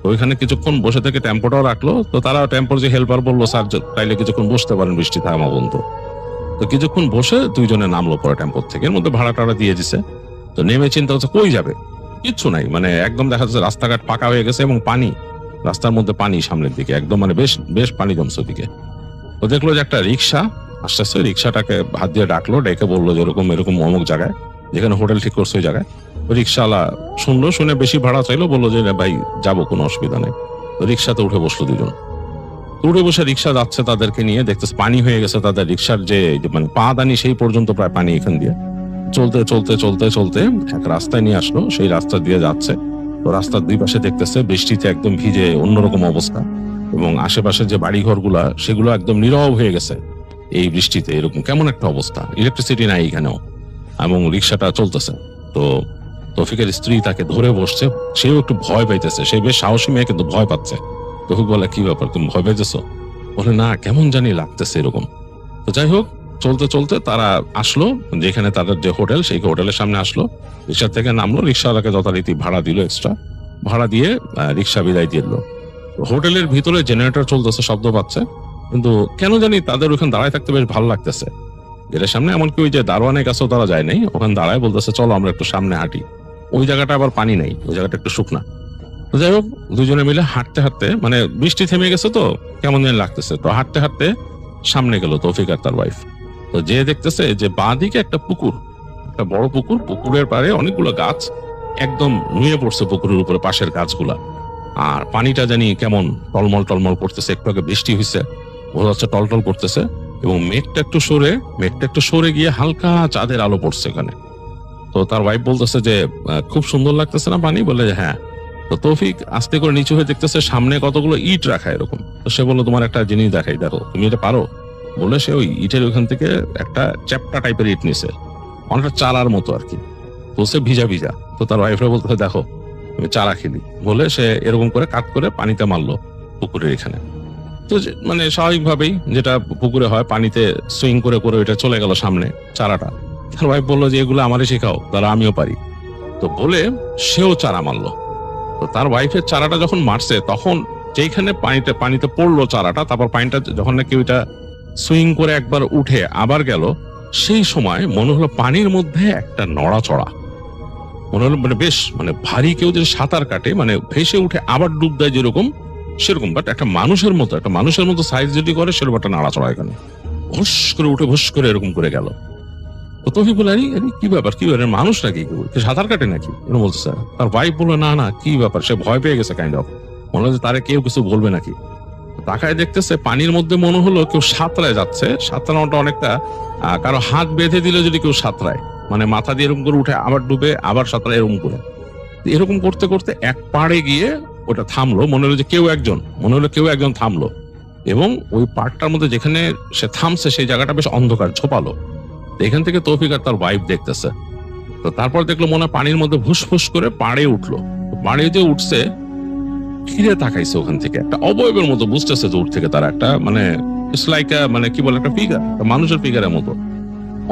তো ওইখানে কিছুক্ষণ বসে থেকে টেম্পোটাও রাখলো। তো তারা টেম্পোর যে হেল্পার বললো স্যার তাইলে কিছুক্ষণ বসতে পারেন বৃষ্টি থামা পর্যন্ত। তো কিছুক্ষণ বসে দুইজনে নামলো পরে টেম্পোর থেকে, এর মধ্যে ভাড়া টাড়া দিয়ে দিছে। তো নেমে চিন্তা হচ্ছে কই যাবে, কিচ্ছু নাই, মানে একদম দেখা যাচ্ছে রাস্তাঘাট ফাঁকা হয়ে গেছে, এবং পানি, রাস্তার মধ্যে পানি সামনের দিকে একদম, মানে বেশ বেশ পানি জমছে ওদিকে। তো দেখলো যে একটা রিক্সা আসতেছে, রিক্সাটাকে হাত দিয়ে ডাকলো, ডেকে বললো যে এরকম এরকম অমুক জায়গায়, যেখানে হোটেল ঠিক করছে ওই জায়গায়। রিক্সাওয়ালা শুনলো, শুনে বেশি ভাড়া চাইলো, বললো যে ভাই যাবো, কোনো অসুবিধা নেই। তো রিক্সাতে উঠে বসলো দুজন। উঠে বসে রিক্সা যাচ্ছে তাদেরকে নিয়ে, দেখতেছে পানি হয়ে গেছে তাদের রিক্সার যে মানে পা দানি সেই পর্যন্ত প্রায় পানি এখান দিয়ে। চলতে চলতে চলতে চলতে এক রাস্তায় নিয়ে আসলো, সেই রাস্তা দিয়ে যাচ্ছে। তো রাস্তার দুই পাশে দেখতেছে বৃষ্টিতে একদম ভিজে অন্যরকম অবস্থা, এবং আশেপাশে যে বাড়ি ঘরগুলা সেগুলো একদম নীরব হয়ে গেছে এই বৃষ্টিতে, এরকম কেমন একটা অবস্থা, ইলেকট্রিসিটি নাই এখানেও, এবং রিক্সাটা চলতেছে। তো তৌফিকের স্ত্রী তাকে ধরে বসছে, সেও একটু ভয় পাইতেছে, সে বেশ সাহসী মেয়ে কিন্তু ভয় পাচ্ছে। তৌফিক বলে কি ব্যাপার, তুমি ভয় পাইতেছো? বলে না, কেমন জানি লাগতেছে এরকম। তো যাই হোক, চলতে চলতে তারা আসলো যেখানে তাদের যে হোটেল, সেই হোটেলের সামনে আসলো, রিক্সা থেকে নামলো, রিক্সাওয়ালাকে যথারীতি ভাড়া দিল, এক্সট্রা ভাড়া দিয়ে রিক্সা বিদায় দিয়ে দিল। হোটেলের ভিতরে জেনারেটর চলতেছে, শব্দ পাচ্ছে, কিন্তু কেন জানি তাদের ওখানে দাঁড়ায় থাকতে বেশ ভালো লাগতেছে। গেটের সামনে এমনকি ওই যে দারোয়ানের কাছেও তারা যায় নাই, ওখানে দাঁড়ায় বলতেছে চলো আমরা একটু সামনে হাঁটি। ওই জায়গাটা আবার পানি নেই, ওই জায়গাটা একটু শুকনা। তো যাই হোক, দুজনে মিলে হাঁটতে হাঁটতে, মানে বৃষ্টি থেমে গেছে তো কেমন যেন লাগতেছে, তো হাঁটতে হাঁটতে সামনে গেল তৌফিক আর তার ওয়াইফ। তো যে দেখতেছে যে বাঁ দিকে একটা পুকুর, একটা বড় পুকুর, পুকুরের পাড়ে অনেকগুলো গাছ একদম নুয়ে পড়ছে পুকুরের উপরে, পাশের গাছগুলা। আর পানিটা জানি কেমন টলমল টলমল করতেছে, একটু আগে বৃষ্টি হয়েছে, বোঝা যাচ্ছে টলটল করতেছে। এবং মেঘটা একটু সরে গিয়ে হালকা চাঁদের আলো পড়ছে এখানে। তো তার ওয়াইফ বলতেছে যে খুব সুন্দর লাগতেছে না পানি? বলে হ্যাঁ। তো তৌফিক আস্তে করে নিচু হয়ে দেখতেছে সামনে কতগুলো ইট রাখা এরকম। তো সে বললো, তোমার একটা জিনিস দেখাই, দেখো তুমি এটা পারো? বলে সে ওই ইটের ওখান থেকে একটা চ্যাপ্টা টাইপের ইট নিছে, অনেকটা চারার মতো আর কি। তো সে ভিজা ভিজা। তো তার ওয়াইফরা বলতেছে, দেখো আমি চারা খেলি। বলে সে এরকম করে কাট করে পানিতে মারলো পুকুরের এখানে। তো মানে স্বাভাবিকভাবেই যেটা পুকুরে হয়, পানিতে সুইং করে করে ওইটা চলে গেল সামনে চারাটা। তার ওয়াইফ বললো যে এগুলো আমারই শেখাও, তারা আমিও পারি। তো বলে সেও চারা মারলো। তো তার ওয়াইফের চারাটা যখন মারছে, তখন যেখানে পানিতে পড়লো চারাটা, তারপর পানিটা যখন নাকি ওইটা সুইং করে একবার উঠে আবার গেল, সেই সময় মনে হলো পানির মধ্যে একটা নড়াচড়া। মনে হলো মানে বেশ মানে ভারী কেউ যদি সাঁতার কাটে, মানে ভেসে উঠে আবার ডুব দেয় যেরকম, সেরকম। বাট একটা মানুষের মতো সাইজ যদি করে সেরকম একটা নাড়াচড়া, এখানে ভুস করে উঠে ভুস করে এরকম করে গেল। তো তৌফিক বলে, আরে কি ব্যাপার, কি ব্যাপার, মানুষ নাকি, সাঁতার কাটে নাকি, এরকম বলছে। তার ওয়াইফ বললো, না না কি ব্যাপার, সে ভয় পেয়ে গেছে কাইন্ড অফ, মনে হচ্ছে তারে কেউ কিছু বলবে নাকি। তাকায় দেখতেছে পানির মধ্যে মনে হলো কেউ সাঁতরায় যাচ্ছে। সাঁতরানোটা অনেকটা কারো হাত বেঁধে দিলে যদি কেউ সাঁতরায়, মানে মাথা দিয়ে এরকম করে উঠে আবার ডুবে আবার সাঁতরায়, এরকম করে। এরকম করতে করতে এক পাড়ে গিয়ে ওটা থামলো। মনে হলো কেউ একজন থামলো, এবং ওই পাড়টার মধ্যে যেখানে সে থামছে সেই জায়গাটা বেশ অন্ধকার, ঝোপালো। এখান থেকে তৌফিক আর তার ওয়াইফ দেখতেছে। তো তারপর দেখলো মনে হয় পানির মধ্যে ভুসফুস করে পাড়ে উঠলো। পাড়ে যে উঠছে, ফিরে তাকাইছে ওখান থেকে, একটা অবয়বের মতো বুঝতেছে দূর থেকে তারা একটা মানে মানে কি বলে, একটা ফিগার, মানুষের ফিগারের মতো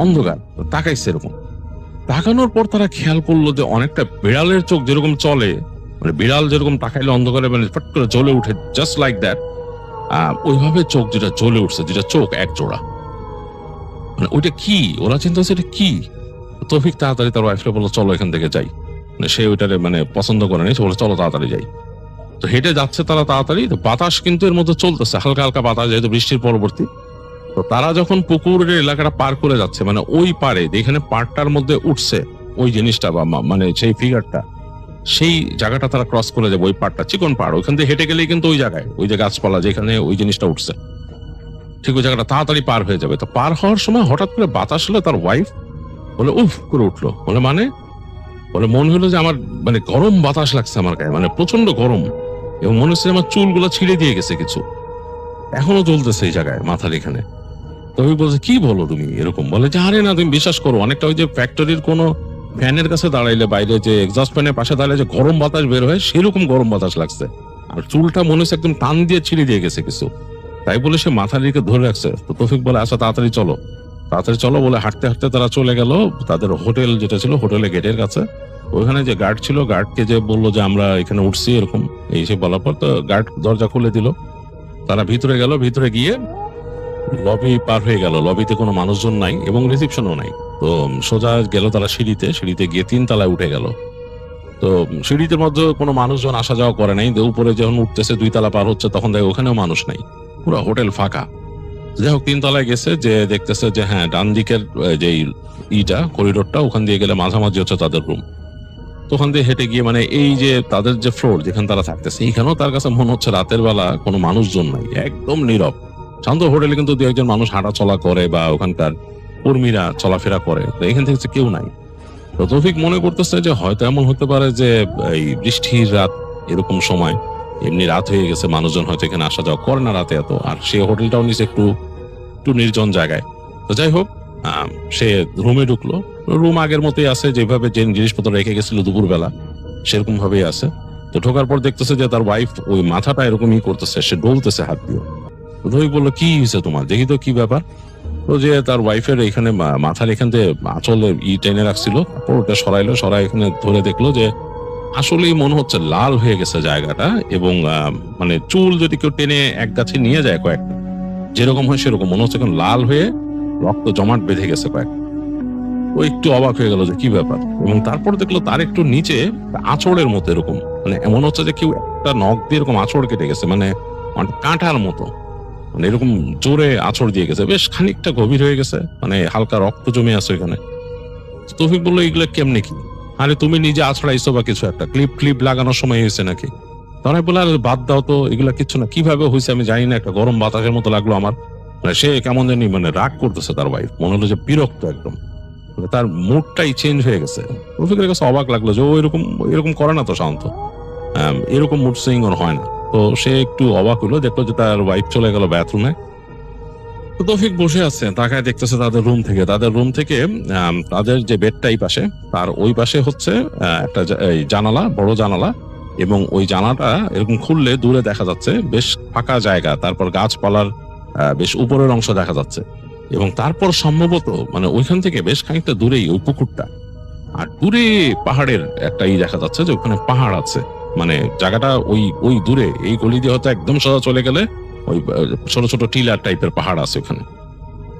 অন্ধকার। তাকাইছে এরকম। তাকানোর পর তারা খেয়াল করলো যে অনেকটা বিড়ালের চোখ যেরকম চলে, মানে বিড়াল যেরকম তাকাইলে অন্ধকারে মানে ফট করে জ্বলে উঠে, জাস্ট লাইক দ্যাট, ওইভাবে চোখ যেটা জ্বলে উঠছে, যেটা চোখ এক জোড়া। মানে ওইটা কি, ওরা চিন্তা হচ্ছে এটা কি। তৌফিক তাড়াতাড়ি তার ওয়াইফকে বললো, চলো এখান থেকে যাই। মানে সে ওইটারে মানে পছন্দ করে নি, সে বলে চলো তাড়াতাড়ি যাই। তো হেঁটে যাচ্ছে তারা তাড়াতাড়ি। তো বাতাস কিন্তু এর মধ্যে চলতেছে, হালকা হালকা বাতাস, যেহেতু বৃষ্টির পরবর্তী। তো তারা যখন পুকুরের এলাকাটা পার করে যাচ্ছে, মানে ওই পারে যেখানে পাড়টার মধ্যে উঠছে ওই জিনিসটা, বা মানে সেই ফিগারটা, সেই জায়গাটা তারা ক্রস করে যাবে। ওই পাড়টা চিকন পাড়, ওইখান থেকে হেঁটে গেলেই কিন্তু ওই জায়গায়, ওই যে গাছপালা যেখানে ওই জিনিসটা উঠছে, ঠিক ওই জায়গাটা তাড়াতাড়ি পার হয়ে যাবে। তো পার হওয়ার সময় হঠাৎ করে বাতাস হলো, তার ওয়াইফ বলে উফ করে উঠলো। বলে মনে হলো যে আমার মানে গরম বাতাস লাগছে আমার গায়ে, মানে প্রচন্ড গরম, এবং মনে হচ্ছে আমার চুলগুলো ছিঁড়ে দিয়ে গেছে কিছু, এখনো জ্বলতেছে এই জায়গায় মাথার এখানে। তবে বলছে, কি বলো তুমি এরকম? বলে যে আরে না, তুমি বিশ্বাস করো, অনেকটা ওই যে ফ্যাক্টরির কোনো ফ্যানের কাছে দাঁড়াইলে, বাইরে যে এক্সস্ট ফ্যানের পাশে দাঁড়াইলে যে গরম বাতাস বের হয়, সেরকম গরম বাতাস লাগছে। আর চুলটা মনে হচ্ছে একদম টান দিয়ে ছিঁড়ে দিয়ে গেছে কিছু। তাই বলে সে মাথার দিকে ধরে রাখছে। তো তৌফিক বলে, আচ্ছা তাড়াতাড়ি চলো বলে হাঁটতে হাঁটতে তারা চলে গেল তাদের হোটেল যেটা ছিল, হোটেলের গেটের কাছে। ওইখানে যে গার্ড ছিল, গার্ডকে যে বললো যে আমরা এখানে উঠছি এরকম, এই সে বলার পর তো গার্ড দরজা খুলে দিল। তারা ভিতরে গেল, ভিতরে গিয়ে লবি পার হয়ে গেল। লবিতে কোনো মানুষজন নাই এবং রিসিপশনও নাই। তো সোজা গেল তারা সিঁড়িতে গিয়ে 3 তলায় উঠে গেল। তো সিঁড়িতে মধ্যে কোনো মানুষজন আসা যাওয়া করে নাই। উপরে যখন উঠতেছে 2 তলা পার হচ্ছে, তখন দেখে ওখানেও মানুষ নাই, পুরো হোটেল ফাঁকা। যাই হোক 3 তলায় গেছে, যে দেখতেছে যে হ্যাঁ ডান দিকের যে করিডোরটা, ওখান দিয়ে গেলে মাঝামাঝি হচ্ছে তাদের রুম। তো ওখান দিয়ে হেঁটে গিয়ে মানে এই যে তাদের যে ফ্লোর যেখানে তারা থাকতেছে, এইখানেও তার কাছে মনে হচ্ছে রাতের বেলা কোনো মানুষজন নাই, একদম নীরব শান্ত। হোটেলে কিন্তু 2-1 মানুষ হাঁটা চলা করে বা ওখানকার কর্মীরা চলাফেরা করে, তো এখান থেকে কেউ নাই। তো তৌফিক মনে করতেছে যে হয়তো এমন হতে পারে যে এই বৃষ্টির রাত, এরকম সময় এমনি রাত হয়ে গেছে, মানুষজন হয়তো এখানে আসা যাওয়া করে না রাতে এত। আর সে হোটেলটাও নিচে একটু নির্জন জায়গায়। তো যাই হোক সে রুমে ঢুকলো। রুম আগের মতোই আছে, যেভাবে যে জিনিসপত্র রেখে গেছিল দুপুরবেলা সেরকম ভাবেই আছে। তো ঢোকার পর দেখতেছে যে তার ওয়াইফ ওই মাথাটা এরকমই করতেছে, সে ডলতেছে হাত দিয়ে। তো ধৈক বললো, কি হয়েছে তোমার, দেখি তো কি ব্যাপার। তো যে তার ওয়াইফের এখানে মাথার এখান থেকে আঁচলে টেনে রাখছিল, ওটা সরাই এখানে ধরে দেখলো যে আসলেই মনে হচ্ছে লাল হয়ে গেছে জায়গাটা। এবং মানে চুল যদি কেউ টেনে এক গাছে নিয়ে যায় কয়েকটা, যেরকম হয় সেরকম মনে হচ্ছে এখন লাল হয়ে রক্ত জমাট বেঁধে গেছে কয়েকটা। ও একটু অবাক হয়ে গেল যে কি ব্যাপার, এবং তারপর দেখলো তার একটু নিচে আঁচড়ের মতো এরকম, মানে এমন হচ্ছে যে কেউ একটা নখ দিয়ে এরকম আঁচড় কেটে গেছে, মানে কাঁটার মতো, মানে এরকম জোরে আঁচড় দিয়ে গেছে, বেশ খানিকটা গভীর হয়ে গেছে, মানে হালকা রক্ত জমে আছে ওইখানে। তৌফিক বললো এগুলো কেমনে কি? আরে তুমি নিজে আছড়াইছো বা কিছু একটা, ক্লিপ লাগানোর সময় হয়েছে নাকি? তখন বলে আরে বাদ দাও তো, এগুলা কিচ্ছু না, কিভাবে হয়েছে আমি জানি না, একটা গরম বাতাসের মতো লাগলো আমার। মানে সে কেমন জানি মানে রাগ করতেছে তার ওয়াইফ, মনে হলো যে বিরক্ত একদম, মানে তার মুডটাই চেঞ্জ হয়ে গেছে। রফিকের কাছে অবাক লাগলো যে ও এরকম করে না তো সাধারণত, এরকম মুড সুইং ওর হয় না। তো সে একটু অবাক হলো, দেখলো যে তার ওয়াইফ চলে গেল বাথরুমে। তো তৌফিক বসে আছে, তাকায় দেখতেছে তাদের রুম থেকে তাদের যে বেডটাই পাশে, তার ওই পাশে হচ্ছে একটা জানালা, বড় জানালা, এবং ওই জানালাটা এরকম খুললে দূরে দেখা যাচ্ছে বেশ ফাঁকা জায়গা, তারপর গাছপালার বেশ উপরের অংশ দেখা যাচ্ছে, এবং তারপর সম্ভবত মানে ওইখান থেকে বেশ খানিকটা দূরেই ওই পুকুরটা, আর দূরে পাহাড়ের একটা দেখা যাচ্ছে যে ওখানে পাহাড় আছে, মানে জায়গাটা ওই দূরে এই গলি দিয়ে হয়তো একদম সোজা চলে গেলে ওই ছোট ছোট টিলার টাইপের পাহাড় আছে ওখানে।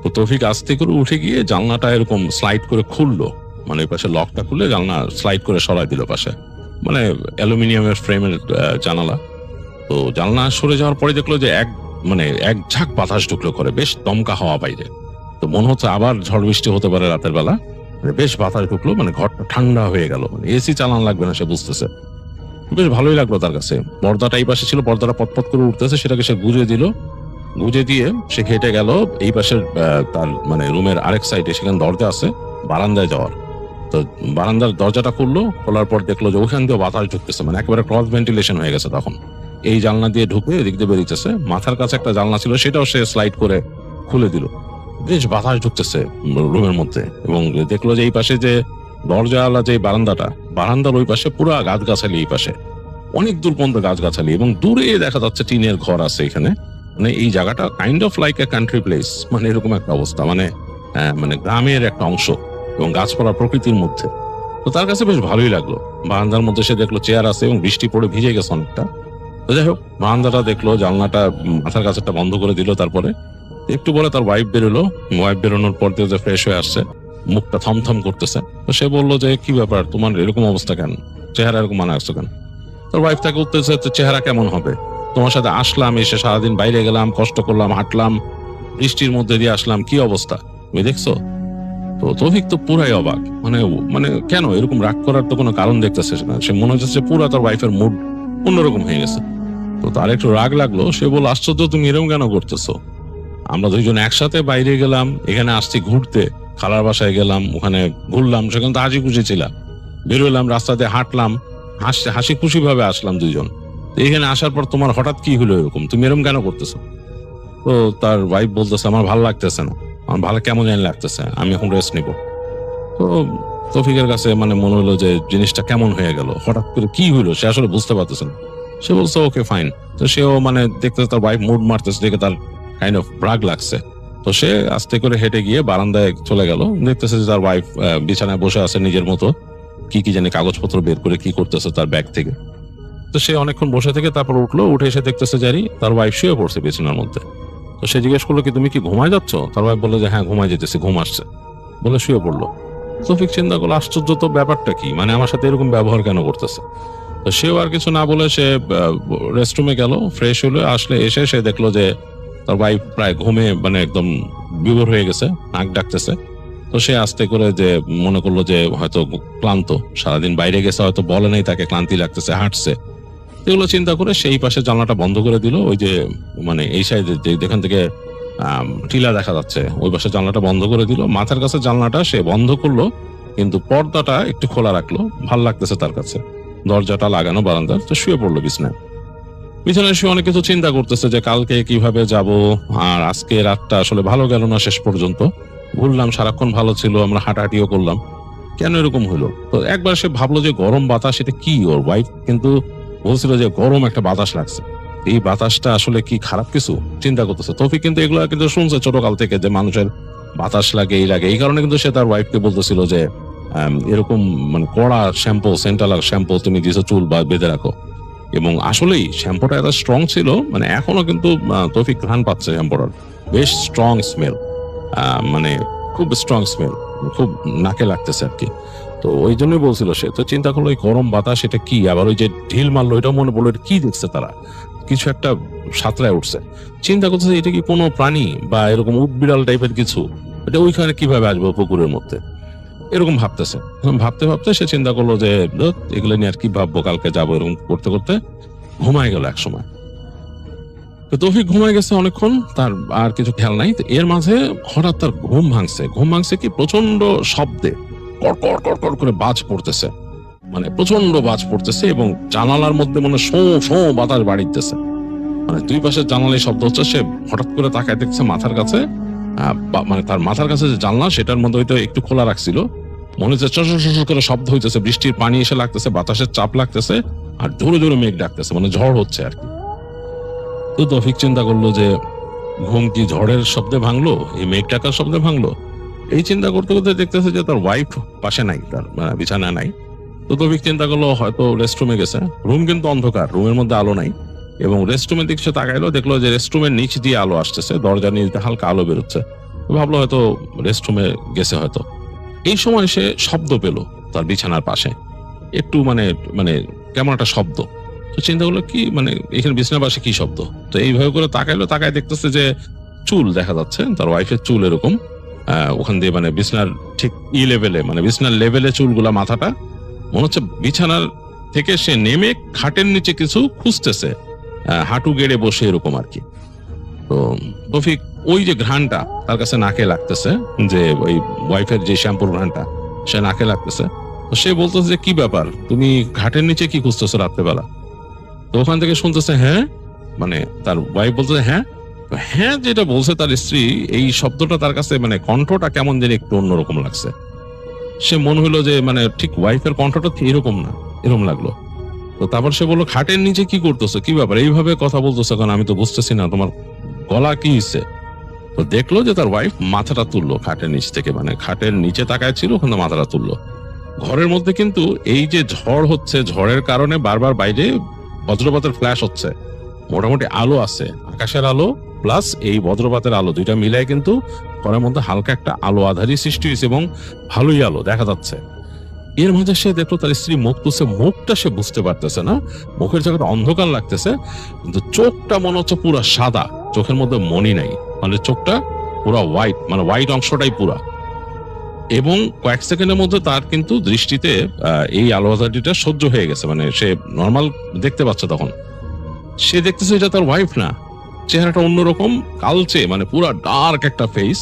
তো তৌফিক আস্তে করে উঠে গিয়ে জানলাটা এরকম স্লাইড করে খুললো, মানে ওই পাশে লকটা খুলে জানলা স্লাইড করে সরাই দিল পাশে, মানে অ্যালুমিনিয়ামের ফ্রেমের জানালা। তো জানলা সরে যাওয়ার পরে দেখলো যে এক ঝাঁক বাতাস ঢুকলো করে, বেশ দমকা হাওয়া বাইরে। তো মনে হচ্ছে আবার ঝড় বৃষ্টি হতে পারে রাতের বেলা, মানে বেশ বাতাস ঢুকলো, মানে ঘরটা ঠান্ডা হয়ে গেল, মানে এসি চালান লাগবে না সে বুঝতেছে। বেশ ভালোই লাগলো তার কাছে। পর্দাটা এই পাশে ছিল, পর্দাটা পটপট করে উঠতেছে, সেটাকে সে গুজে দিয়ে সে হেঁটে গেল এই পাশের তার মানে রুমের আরেক সাইডে, সেখানে দরজা আছে বারান্দায় যাওয়ার। তো বারান্দার দরজাটা খুললো, খোলার পর দেখলো যে ওখান দিয়ে বাতাস ঢুকতেছে, মানে একেবারে ক্রস ভেন্টিলেশন হয়ে গেছে তখন। এই জানলা দিয়ে ঢুকে এদিক দিয়ে বেরিয়েছে, মাথার কাছে একটা জানলা ছিল সেটাও সে স্লাইড করে খুলে দিল, বেশ বাতাস ঢুকতেছে রুমের মধ্যে। এবং দেখলো যে এই পাশে যে দরজাওয়ালা যে বারান্দার ওই পাশে পুরো গাছগাছালি, এই পাশে অনেক দূর পর্যন্ত গাছগাছালি, এবং দূরে দেখা যাচ্ছে টিনের ঘর আছে এখানে। মানে এই জায়গাটা kind of like a country place, মানে এরকম একটা অবস্থা, মানে গ্রামের একটা অংশ এবং গাছপালা প্রকৃতির মধ্যে। তো তার কাছে বেশ ভালোই লাগলো। বারান্দার মধ্যে সে দেখলো চেয়ার আছে এবং বৃষ্টি পড়ে ভিজে গেছে অনেকটা। তো যাই হোক, বারান্দাটা দেখলো, জানলাটা মাথার কাছেটা বন্ধ করে দিল। তারপরে একটু পরে তার ওয়াইফ বেরোলো, ওয়াইফ বেরোনোর পর দিয়ে যে ফ্রেশ হয়ে আসছে, মুখটা থমথম করতেছে। তো সে বললো যে কি ব্যাপার, তোমার এরকম অবস্থা কেন, চেহারা এরকম মানে আসছো কেন? তোর ওয়াইফ তাকে উঠতেছে, চেহারা কেমন হবে, তোমার সাথে আসলাম, এসে সারাদিন বাইরে গেলাম, কষ্ট করলাম, হাঁটলাম, বৃষ্টির মধ্যে দিয়ে আসলাম, কি অবস্থা তুমি দেখছো? তো তৌফিক তো পুরাই অবাক, মানে কেন এরকম রাগ করার তো কোনো কারণ দেখতেছে না। সে মনে হচ্ছে পুরা তার ওয়াইফের মুড অন্যরকম হয়ে গেছে। তো তার একটু রাগ লাগলো, সে বলল আশ্চর্য, তুমি এরকম কেন করতেছো? আমরা দুইজন একসাথে বাইরে গেলাম, এখানে আসছি ঘুরতে, খালার বাসায় গেলাম, ওখানে ঘুরলাম, সেখানে তো হাসি খুশি ছিলাম, বেরোলাম রাস্তাতে, হাঁটলাম, হাসি খুশি ভাবে আসলাম দুইজন। এখানে আসার পর তোমার হঠাৎ কি হলো এরকম, তুমি এরকম কেন করতেছো? তো তার ওয়াইফ বলতেছে আমার ভালো লাগতেছে না, আমার ভালো কেমন জানি লাগতেছে, আমি এখন রেস্ট নিব। তো তৌফিকের কাছে মানে মনে হলো যে জিনিসটা কেমন হয়ে গেল, হঠাৎ করে কি হইলো সে আসলে বুঝতে পারতেছে না। সে বলছে ওকে ফাইন। তো সেও মানে দেখতেছে তার ওয়াইফ মুড মারতেছে, দেখে তার কাইন্ড অফ রাগ লাগছে। তো সে আস্তে করে হেঁটে গিয়ে বারান্দায় চলে গেল, দেখতেছে যে তার ওয়াইফ বিছানায় বসে আছে নিজের মতো, কি জানি কাগজপত্র বের করে কি করতেছে তার ব্যাগ থেকে। তো সে অনেকক্ষণ বসে থেকে তারপর উঠলো, উঠে এসে দেখতেছে জারি তার ওয়াইফ শুয়ে পড়ছে বিছানার মধ্যে। তো সে জিজ্ঞেস করলো কি তুমি কি ঘুমায় যাচ্ছ? তার ওয়াইফ বললো যে হ্যাঁ ঘুমায় যেতেছি, ঘুম আসছে, বলে শুয়ে পড়লো। তৌফিক চিন্তা করলো আশ্চর্য তো, ব্যাপারটা কি, মানে আমার সাথে এরকম ব্যবহার কেন করতেছে? তো সেও আর কিছু না বলে সে রেস্টরুমে গেল, ফ্রেশ হলো, আসলে এসে সে দেখলো যে তার ওয়াইফ প্রায় ঘুমে মানে একদম বিভোর হয়ে গেছে, নাক ডাকতেছে। তো সে আস্তে করে যে মনে করলো যে হয়তো ক্লান্ত, সারাদিন বাইরে গেছে, হয়তো বলে নাই তাকে ক্লান্তি লাগতেছে, হাঁটছে, এগুলো চিন্তা করে সেই পাশে জানলাটা বন্ধ করে দিল। ওই যে মানে এই সাইডে যেখান থেকে টিলা দেখা যাচ্ছে ওই পাশে জানলাটা বন্ধ করে দিল। মাথার কাছে জানলাটা সে বন্ধ করলো, কিন্তু পর্দাটা একটু খোলা রাখলো, ভাল লাগতেছে তার কাছে, দরজাটা লাগানো বারান্দার। তো শুয়ে পড়লো বিছানায় শুয়ে অনেক কিছু চিন্তা করতেছে যে কালকে কিভাবে যাব, আর আজকে রাতটা আসলে ভালো গেল না, শেষ পর্যন্ত ঘুরলাম, সারাক্ষণ ভালো ছিল, আমরা হাঁটাহাঁটিও করলাম, কেন এরকম হলো? তো একবার সে ভাবলো যে গরম বাতাস, এটা কি? ওর ওয়াইফ কিন্তু বলছিল যে গরম একটা বাতাস লাগছে, এই বাতাসটা আসলে কি খারাপ কিছু? চিন্তা করতেছে তৌফিক, কিন্তু এগুলো কিন্তু শুনছে ছোটকাল থেকে যে মানুষের বাতাস লাগে, এই লাগে, এই কারণে কিন্তু সে তার ওয়াইফকে বলতেছিল যে এরকম মানে কড়া শ্যাম্পু, সেন্টাল শ্যাম্পু তুমি দিয়েছো চুল বা বেঁধে রাখো। এবং আসলেই শ্যাম্পুটা এত স্ট্রং ছিল, মানে এখনো কিন্তু তৌফিক ঘ্রাণ পাচ্ছে শ্যাম্পুটার, বেশ স্ট্রং স্মেল, মানে খুব স্ট্রং স্মেল। খুব নাকে লাগতেছে আর কি। তো ওই জন্যই বলছিল সে, তো চিন্তা করলো ওই গরম বাতাস এটা কি, আবার ওই যে ঢিল মারলো এটাও মনে পড়লো এটা কি দেখছে তারা, কিছু একটা সাঁতরায় উঠছে। চিন্তা করতেছে এটা কি কোনো প্রাণী বা এরকম উটবিড়াল টাইপের কিছু, এটা ওইখানে কিভাবে আসবো পুকুরের মধ্যে, এরকম ভাবতেছে। ভাবতে ভাবতে সে চিন্তা করলো যে এগুলো নিয়ে আর কি ভাববো, কালকে যাবো, এরকম করতে করতে ঘুমায় গেল এক সময়। তো তৌফিক ঘুমায় গেছে অনেকক্ষণ, তার আর কিছু খেয়াল নাই। তো এর মাঝে হঠাৎ তার ঘুম ভাঙছে কি প্রচন্ড শব্দে, কড়কড় কড়কড় করে বাজ পড়তেছে, মানে প্রচন্ড বাজ পড়তেছে এবং জানালার মধ্যে মনে শো শো বাতাস বাড়িতেছে, মানে দুই পাশের জানালায় শব্দ হচ্ছে। সে হঠাৎ করে তাকায় দেখছে মাথার কাছে, মানে তার মাথার কাছে যে জানলা সেটার মধ্যে হয়তো একটু খোলা রাখছিল, মনে হচ্ছে চশ করে শব্দ হইতেছে, বৃষ্টির পানি এসে লাগতেছে, বাতাসের চাপ লাগতেছে, আর জোরে জোরে মেঘ ডাকতেছে, মানে ঝড় হচ্ছে আর কি। তো তৌফিক চিন্তা করলো যে ঘুম কি ঝড়ের শব্দে ভাঙলো, এই মেঘ ডাকার শব্দে ভাঙলো। এই চিন্তা করতে করতে দেখতেছে যে তার ওয়াইফ পাশে নাই, তার বিছানা নাই। তো তৌফিক চিন্তা করলো হয়তো রেস্টরুমে গেছে। রুম কিন্তু অন্ধকার, রুমের মধ্যে আলো নাই, এবং রেস্টরুমের দিকে সে তাকাইলো, দেখলো যে রেস্টরুমের নিচ দিয়ে আলো আসতেছে, দরজার নিচ দিয়ে হালকা আলো বেরোচ্ছে। ভাবলো হয়তো রেস্টরুমে গেছে হয়তো। এই সময় সে শব্দ পেল তার বিছানার পাশে, একটু মানে মানে কেমন একটা শব্দ। তো চিন্তা করলো কি, মানে এখানে বিছানার পাশে কি শব্দ। তো এইভাবে করে তাকায় দেখতেছে যে চুল দেখা যাচ্ছে, তার ওয়াইফের চুল এরকম ওখান দিয়ে, মানে বিছানার ঠিক লেভেলে, মানে বিছানার লেভেলে চুলগুলা, মাথাটা মনে হচ্ছে বিছানার থেকে সে নেমে খাটের নিচে কিছু খুঁজতেছে, হাঁটু গেড়ে বসে এরকম আর কি। তো তৌফিক ওই যে ঘ্রাণটা তার কাছে নাকে লাগতেছে, যে ওই ওয়াইফের যে শ্যাম্পুর ঘ্রাণটা সে নাকে লাগতেছে। তো সে বলতেছে যে কি ব্যাপার, তুমি ঘাটের নিচে কি খুঁজতেছো রাত্রেবেলা? তো ওখান থেকে শুনতেছে হ্যাঁ, মানে তার ওয়াইফ বলতেছে হ্যাঁ। হ্যাঁ যেটা বলছে তার স্ত্রী, এই শব্দটা তার কাছে মানে কণ্ঠটা কেমন যেন একটু অন্যরকম লাগছে। সে মনে হলো যে মানে ঠিক ওয়াইফের কণ্ঠটা এরকম না, এরকম লাগলো। তো তারপর সে বললো খাটের নিচে কি করতেছো, কি ব্যাপার এইভাবে কথা বলতেছো, কারণ আমি তো বুঝতেছি না তোমার গলা কি হচ্ছে। তো দেখলো যে তার ওয়াইফ মাথাটা তুললো খাটের নিচ থেকে, মানে খাটের নিচে তাকায় ছিল, ওখানে মাথাটা তুললো। ঘরের মধ্যে কিন্তু এই যে ঝড় হচ্ছে, ঝড়ের কারণে বারবার বাইরে বজ্রপাতের ফ্ল্যাশ হচ্ছে, মোটামুটি আলো আছে, আকাশের আলো প্লাস এই বজ্রপাতের আলো, দুইটা মিলাই কিন্তু ঘরের মধ্যে হালকা একটা আলো আধারি সৃষ্টি হয়েছে, এবং ভালোই আলো দেখা যাচ্ছে। এর মধ্যে সে দেখলো তার স্ত্রী মুখ তুলছে, মুখটা সে বুঝতে পারতেছে না, মুখের জায়গাটা অন্ধকার লাগতেছে, কিন্তু চোখটা মনে হচ্ছে পুরা সাদা, চোখের মধ্যে মনি নাই, মানে চোখটা পুরা হোয়াইট, মানে হোয়াইট অংশটাই পুরা। এবং কয়েক সেকেন্ডের মধ্যে তার কিন্তু দৃষ্টিতে এই আলো আধারিটা সহ্য হয়ে গেছে, মানে সে নর্মাল দেখতে পাচ্ছে। তখন সে দেখতেছে এটা তার ওয়াইফ না, চেহারাটা অন্যরকম, কালচে, মানে পুরা ডার্ক একটা ফেস,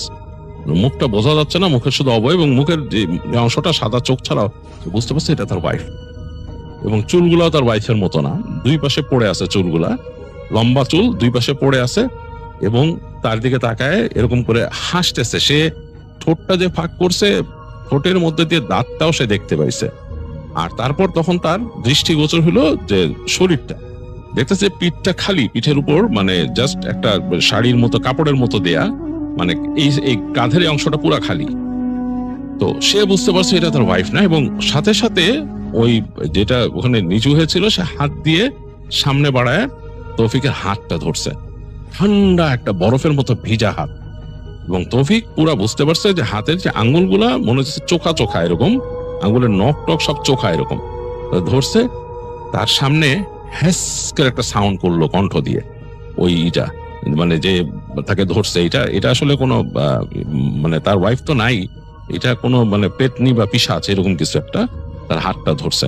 মুখটা বোঝা যাচ্ছে না, মুখের শুধু অবয়ব, এবং মুখের যে অংশটা সাদা, চোখ ছাড়াও বুঝতে পারছে এটা তার ওয়াইফ। এবং চুলগুলাও তার ওয়াইফের মতো না, দুই পাশে পড়ে আছে চুলগুলা, লম্বা চুল দুই পাশে পড়ে আছে, এবং তার দিকে তাকায় এরকম করে হাসতেছে। সে ঠোঁটটা যে ফাঁক করছে, ঠোঁটের মধ্যে দিয়ে দাঁতটাও সে দেখতে পাইছে। আর তারপর তখন তার দৃষ্টিগোচর হলো যে শরীরটা, দেখতেছে পিঠটা খালি, পিঠের উপর মানে জাস্ট একটা শাড়ির মতো কাপড়ের মতো দেয়া, মানে এই কাঁধের অংশটা পুরা খালি। তো সে বুঝতে পারছে এটা তার ওয়াইফ না, এবং সাথে সাথে ওই যেটা ওখানে নিচু হয়েছিল সে হাত দিয়ে সামনে বাড়ায় তৌফিকের হাতটা ধরছে, ঠান্ডা একটা বরফের মতো ভিজা হাত। এবং তৌফিক পুরা বুঝতে পারছে যে হাতের যে আঙ্গুলগুলা মনে হচ্ছে চোখা চোখা, এরকম আঙ্গুলের নখ টক সব চোখা এরকম ধরছে। তার সামনে হ্যাস করে একটা সাউন্ড করলো কণ্ঠ দিয়ে, ওইটা মানে যে তাকে ধরছে, এটা আসলে কোনো মানে তার ওয়াইফ তো নাই, এটা কোনো মানে পেটনি বা পিশাচ এরকম কিছু একটা তার হাতটা ধরছে।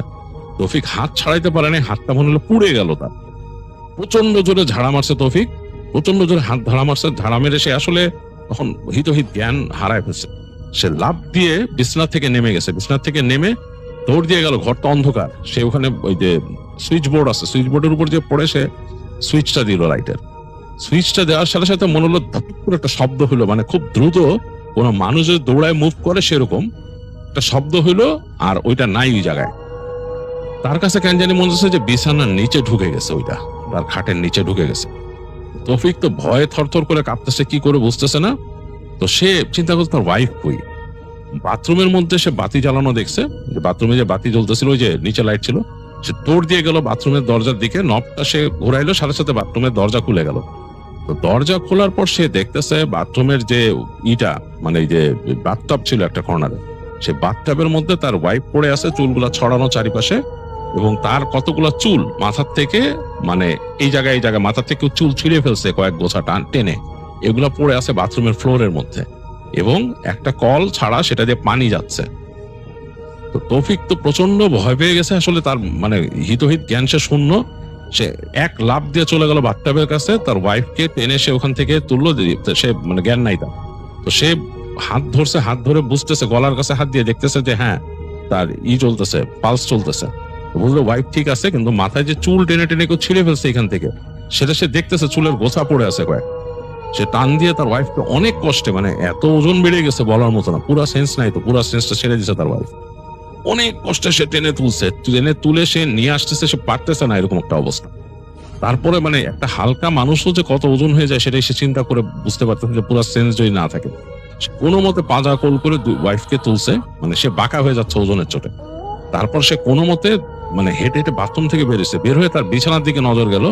তৌফিক হাত ছাড়াইতে পারে না, হাতটা মনে হলো পুড়ে গেল তার। প্রচন্ড জোরে ঝাড়া মারছে তৌফিক, প্রচন্ড জোরে হাত ঝাড়া মারছে। ঝাড়া মেরে সে আসলে তখন হিতহিত জ্ঞান হারায় ফেলছে। সে লাফ দিয়ে বিছনা থেকে নেমে গেছে, বিছনা থেকে নেমে দৌড় দিয়ে গেল, ঘরটা অন্ধকার। সে ওখানে ওই যে সুইচ বোর্ড আছে, সুইচ বোর্ডের উপর যে পড়ে সে সুইচটা দিল, লাইটের সুইচটা দেওয়ার সাথে সাথে মনে হলো ধপ করে একটা শব্দ হলো, মানে খুব দ্রুত কোনো মানুষ যদি দৌড়ায় মুভ করে সেরকম একটা শব্দ হইলো, আর ওইটা নাই ওই জায়গায়। তার কাছে কেন জানি মনে হচ্ছে যে বিছানার নিচে ঢুকে গেছে, ওইটা তার খাটের নিচে ঢুকে গেছে। তৌফিক তো ভয়ে থরথর করে কাঁপতেছে, কি করে বুঝতেছে না। তো সে চিন্তা করছে তার ওয়াইফ কই। বাথরুমের মধ্যে সে বাতি জ্বালানো দেখছে, যে বাথরুমে যে বাতি জ্বলতেছিল, ওই যে নিচে লাইট ছিল, সে দৌড় দিয়ে গেল বাথরুমের দরজার দিকে, নবটা সে ঘুরাইলো, সাথে সাথে বাথরুমের দরজা খুলে গেল। তো দরজা খোলার পর সে দেখতেছে বাথরুমের যে ইটা, মানে এই যে বাথটাব ছিল একটা কর্নারে, সে বাথটাবের মধ্যে তার ওয়াইফ পড়ে আছে, চুলগুলা ছড়ানো চারিপাশে, এবং তার কতগুলা চুল মাথার থেকে, মানে এই জায়গায় মাথার থেকে চুল ছিঁড়ে ফেলছে কয়েক গোছা টেনে, এগুলা পড়ে আছে বাথরুমের ফ্লোরের মধ্যে, এবং একটা কল ছাড়া সেটা দিয়ে পানি যাচ্ছে। তো তৌফিক তো প্রচন্ড ভয় পেয়ে গেছে, আসলে তার মানে হিতহিত জ্ঞান সে শূন্য। সে এক লাফ দিয়ে চলে গেল বাথটাবের কাছে, তার ওয়াইফকে টেনে সে ওখান থেকে তুললো, সে মানে জ্ঞান নাই তার। তো সে হাত ধরছে, হাত ধরে বুঝতেছে, গলার কাছে হাত দিয়ে দেখতেছে যে হ্যাঁ তার চলতেছে, পালস চলতেছে। বুঝলো ওয়াইফ ঠিক আছে, কিন্তু মাথায় যে চুল টেনে টেনে কেউ ছিঁড়ে ফেলছে এখান থেকে, সেটা সে দেখতেছে, চুলের গোছা পড়ে আছে কয়েক। সে টান দিয়ে তার ওয়াইফকে অনেক কষ্টে, মানে এত ওজন বেড়ে গেছে বলার মতো না, পুরা সেন্স নাই, তো পুরা সেন্সটা ছেড়ে দিচ্ছে তার ওয়াইফ। অনেক কষ্টে সে টেনে তুলে সে নিয়ে আসতেছে, সে পারতেছে না, এরকম একটা অবস্থা। তারপরে মানে একটা হালকা মানুষও যে কত ওজন হয়ে যায় সেটাই সে চিন্তা করে বুঝতে পারতেছে, যে পুরো সেন্স যদি না থাকে। কোনো মতে পাজা কোল করে ওয়াইফকে তুলছে, মানে সে বাঁকা হয়ে যাচ্ছে ওজনের চোটে। তারপর সে কোনো মতে মানে হেঁটে হেঁটে বাথরুম থেকে বেরিয়েছে, বের হয়ে তার বিছানার দিকে নজর গেল।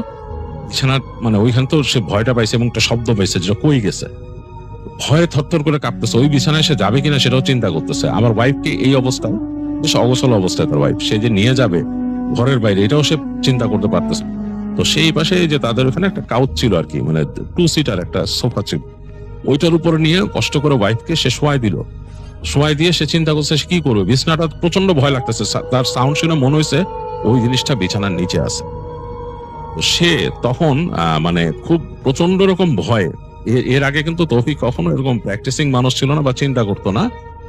বিছানার মানে ওইখান তো সে ভয়টা পাইছে এবং একটা শব্দ পাইছে, যেটা কই গেছে, ভয়ে থরথর করে কাঁপতেছে। ওই বিছানায় সে যাবে কিনা সেটাও চিন্তা করতেছে। আমার ওয়াইফকে এই অবস্থায়, বেশ অগোছল অবস্থায় তার ওয়াইফ, সে যে নিয়ে যাবে ঘরের বাইরে, এটাও সে চিন্তা করতে পারতেছে। তো সেই পাশে যে তাদের ওখানে একটা কাউচ ছিল আর কি, মানে 2 সিটার একটা সোফা ছিল, ওইটার উপরে নিয়ে কষ্ট করে ওয়াইফকে সে শোয়াই দিল। শোয়াই দিয়ে সে চিন্তা করছে সে কি করবে, বিছানাটা প্রচন্ড ভয় লাগতেছে, তার সাউন্ড শুনে মনে হয়েছে ওই জিনিসটা বিছানার নিচে আছে। সে তখন মানে খুব প্রচন্ড রকম ভয়, এর আগে কিন্তু তৌফিক কখনো এরকম প্র্যাকটিসিং মানুষ ছিল না বা চিন্তা করতো না,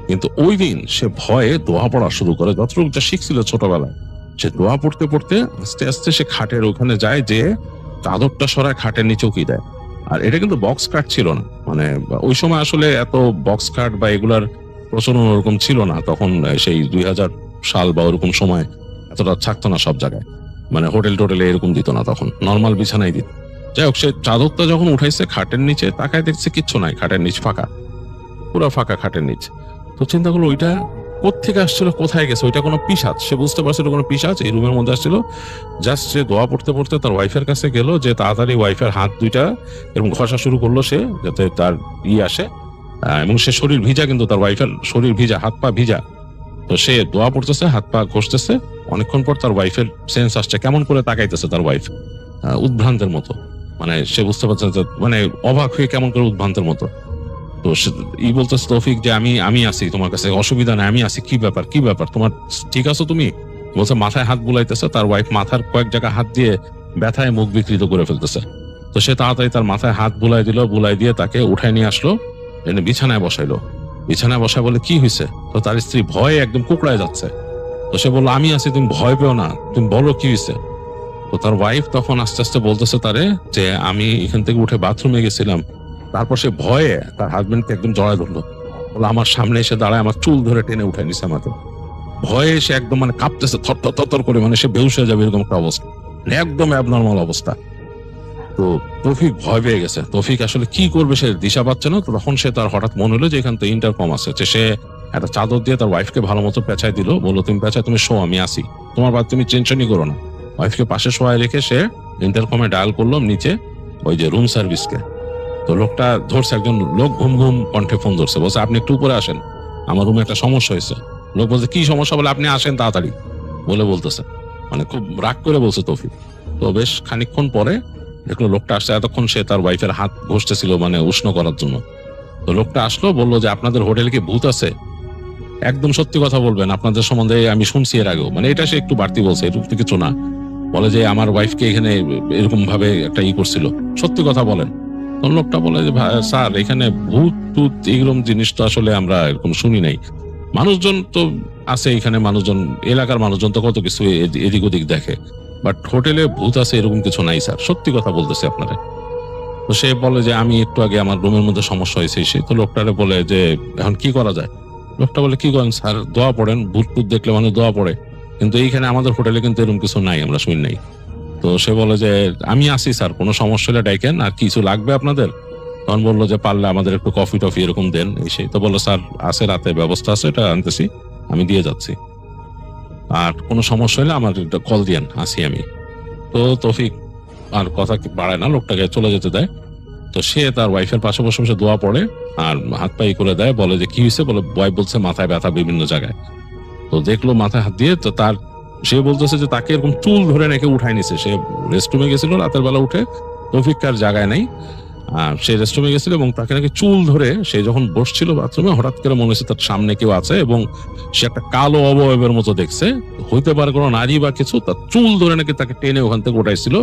কিন্তু ওই দিন সে ভয়ে দোয়া পড়া শুরু করে। যতটুকু যা শিখছিল ছোটবেলায়, সে দোয়া পড়তে পড়তে আস্তে আস্তে সে খাটের ওখানে যায়, যে চাদরটা সরায় খাটের নিচে উকি দেয়। আর এটা কিন্তু বক্স কাট ছিল না, মানে ওই সময় আসলে এত বক্স কাট বা এগুলার প্রচলন ওরকম ছিল না তখন, সেই 2000 সাল বা ওরকম সময় এতটা থাকতো না সব জায়গায়, মানে হোটেল টোটেলে এরকম দিত না, তখন নর্মাল বিছানাই দিত। যাই হোক, সে চাদরটা যখন উঠাইছে খাটের নিচে তাকায় দেখছে কিচ্ছু নাই, খাটের নিচ ফাঁকা, পুরো ফাঁকা খাটের নিচ। তো চিন্তা করলো ওইটা কোত্থেকে আসছিল, কোথায় গেছে, ওইটা কোনো পিশাচ, সে বুঝতে পারছিল কোনো পিশাচ এই রুমের মধ্যে আসছিল। জাস্ট সে দোয়া পড়তে পড়তে তার ওয়াইফের কাছে গেল, যে তাড়াতাড়ি ওয়াইফের হাত দুইটা এরকম ঘষা শুরু করলো সে, যাতে তার আসে, এবং সে শরীর ভিজা, কিন্তু তার ওয়াইফের শরীর ভিজা, হাত পা ভিজা। তো সে দোয়া পড়তেছে, হাত পা ঘষতেছে। অনেকক্ষণ পর তার ওয়াইফের সেন্স আসছে, কেমন করে তাকাইতেছে তার ওয়াইফ উদ্ভ্রান্তের মতো, মানে সে বুঝতে পারছে মানে অবাক হয়ে কেমন করে উদ্ভ্রান্তের মতো। তো বলতেছে তৌফিক যে আমি আসি তোমার কাছে, অসুবিধা নাই, আমি আসি, কি ব্যাপার তোমার, ঠিক আছো তুমি? বলছে মাথায় হাত বুলাইতেছে, তার ওয়াইফ মাথার কয়েক জায়গা হাত দিয়ে ব্যথায় মুখ বিকৃত করে ফেলতেছে। তো সে তাড়াতাড়ি তার মাথায় হাত বুলাই দিল, বুলাই দিয়ে তাকে উঠায় নিয়ে আসলো, এনে বিছানায় বসাইলো। বিছানায় বসায় বলে কি হয়েছে? তো তার স্ত্রী ভয়ে একদম কুকড়ায় যাচ্ছে। তো সে বললো আমি আছি, তুমি ভয় পেও না, তুমি বলো কি হয়েছে। তো তার ওয়াইফ তখন আস্তে আস্তে বলতেছে তারে যে আমি এখান থেকে উঠে বাথরুমে গেছিলাম। তারপর সে ভয়ে তার হাজবেন্ডকে একদম জড়ায় ধরলো, বলে আমার সামনে এসে দাঁড়ায়, আমার চুল ধরে টেনে উঠে নিছে আমাকে। ভয়ে সে একদম মানে কাঁপতেছে, থর করে, মানে সে বেহুশ হয়ে যাবে এরকম একটা অবস্থা, একদম অ্যাবনর্মাল অবস্থা। তো তৌফিক ভয় পেয়ে গেছে, তৌফিক আসলে কি করবে সে দিশা পাচ্ছে না। তো তখন সে তার হঠাৎ মনে হলো যে এখান তো ইন্টারকম আছে, যে সে একটা চাদর দিয়ে তার ওয়াইফকে ভালো মতো পেঁচাই দিল, বললো তুমি পেঁচাই, তুমি শো, আমি আসি, তোমার বাদ তুমি টেনশনই করো না। ওয়াইফকে পাশে শোয়ায় রেখে সে ইন্টারকমে ডায়াল করলো নিচে ওই যে রুম সার্ভিসকে। তো লোকটা ধরছে, একজন লোক ঘুম ঘুম কণ্ঠে ফোন ধরছে, বলছে আপনি একটু উপরে আসেন, আমার রুমে একটা সমস্যা হয়েছে। লোক বলছে কি সমস্যা? বলে আপনি আসেন তাড়াতাড়ি বলতেছে, মানে খুব রাগ করে বলছে তৌফিক। তো বেশ খানিকক্ষণ পরে দেখলো লোকটা আসছে, এতক্ষণ সে তার ওয়াইফের হাত ঘষতেছিল মানে উষ্ণ করার জন্য। তো লোকটা আসলো, বললো যে আপনাদের হোটেলে কি ভূত আছে? একদম সত্যি কথা বলবেন, আপনাদের সম্বন্ধে আমি শুনছি এর আগেও, মানে এটা সে একটু বাড়তি বলছে, এটুকু কিছু না। বলে যে আমার ওয়াইফকে এখানে এরকম ভাবে একটা করছিল, সত্যি কথা বলেন। তখন লোকটা বলে যে স্যার এখানে ভূত টুত এরকম জিনিস তো আসলে আমরা এরকম শুনি নাই, মানুষজন তো আছে এখানে, মানুষজন এলাকার মানুষজন তো কত কিছু এদিক ওদিক দেখে, বাট হোটেলে ভূত আছে এরকম কিছু নাই স্যার, সত্যি কথা বলতেছে আপনারা। তো সে বলে যে আমি একটু আগে আমার রুমের মধ্যে সমস্যা হয়েছে সে। তো লোকটারে বলে যে এখন কি করা যায়? লোকটা বলে কি করেন স্যার, দোয়া পড়েন, ভূত টুত দেখলে মানুষ দোয়া পড়ে, কিন্তু এইখানে আমাদের হোটেলে কিন্তু এরকম কিছু নাই, আমরা শুনি নাই। তো সে বলে যে আমি আসি স্যার, কোনো সমস্যা হলে ডাইকেন, আর কিছু লাগবে আপনাদের? তখন বললো যে পারলে আমাদের একটু কফি টফি এরকম দেন এই সেই। তো বললো স্যার আছে, রাতে ব্যবস্থা আছে, এটা আনতেছি, আমি দিয়ে যাচ্ছি, আর কোনো সমস্যা হলে আমার কল দিয়েন, আসি আমি। তো তৌফিক আর কথা বাড়ায় না, লোকটাকে চলে যেতে দেয়। তো সে তার ওয়াইফের পাশে বসে বসে দোয়া পড়ে আর হাত পাই করে দেয়, বলে যে কি হয়েছে, বলে ওয়াইফ বলছে মাথায় ব্যথা বিভিন্ন জায়গায়। তো দেখলো মাথায় হাত দিয়ে, তো তার সে বলতেছে যে তাকে এরকম চুল ধরে নাকি উঠায় নিছে। সে রেস্টরুমে গেছিল রাতের বেলা, উঠে তৌফিক কার জায়গায় নাই, সে রেস্টরুমে গেছিল এবং তাকে নাকি চুল ধরে, সে যখন বসছিল বাথরুমে হঠাৎ করে মনে হচ্ছে তার সামনে কেউ আছে এবং সে একটা কালো অবয়বের মতো দেখছে, হইতে পারে কোনো নারী বা কিছু, তার চুল ধরে নাকি তাকে টেনে ওখান থেকে উঠাইছিল,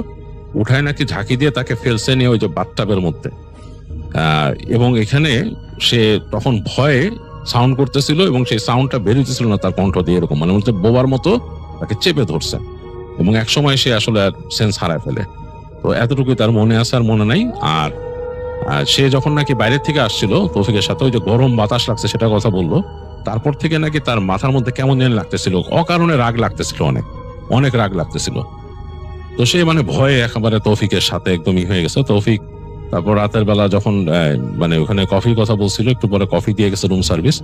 উঠায় নাকি ঝাঁকি দিয়ে তাকে ফেলছে নিয়ে ওই যে বাথটাবের মধ্যে। এবং এখানে সে তখন ভয়ে সাউন্ড করতেছিল এবং সেই সাউন্ডটা বেরোতেছিল না তার কণ্ঠ দিয়ে, এরকম মানে বলতে বোবার মতো তাকে চেপে ধরছে এবং এক সময় সে আসলে সেন্স হারায় ফেলে। তো এতটুকুই তার মনে আছে, আর মনে নাই। আর সে যখন নাকি বাইরের থেকে আসছিল তৌফিকের সাথে, ওই যে গরম বাতাস লাগছে সেটা কথা বললো, তারপর থেকে নাকি তার মাথার মধ্যে কেমন যেন লাগতেছিল, অকারণে রাগ লাগতেছিল, অনেক অনেক রাগ লাগতেছিল। তো সে মানে ভয়ে একেবারে তৌফিকের সাথে একদমই হয়ে গেছে। তৌফিক তারপর রাতের বেলা যখন মানে ওখানে কফির কথা বলছিল, একটু পরে কফি দিয়ে গেছে, রুম সার্ভিস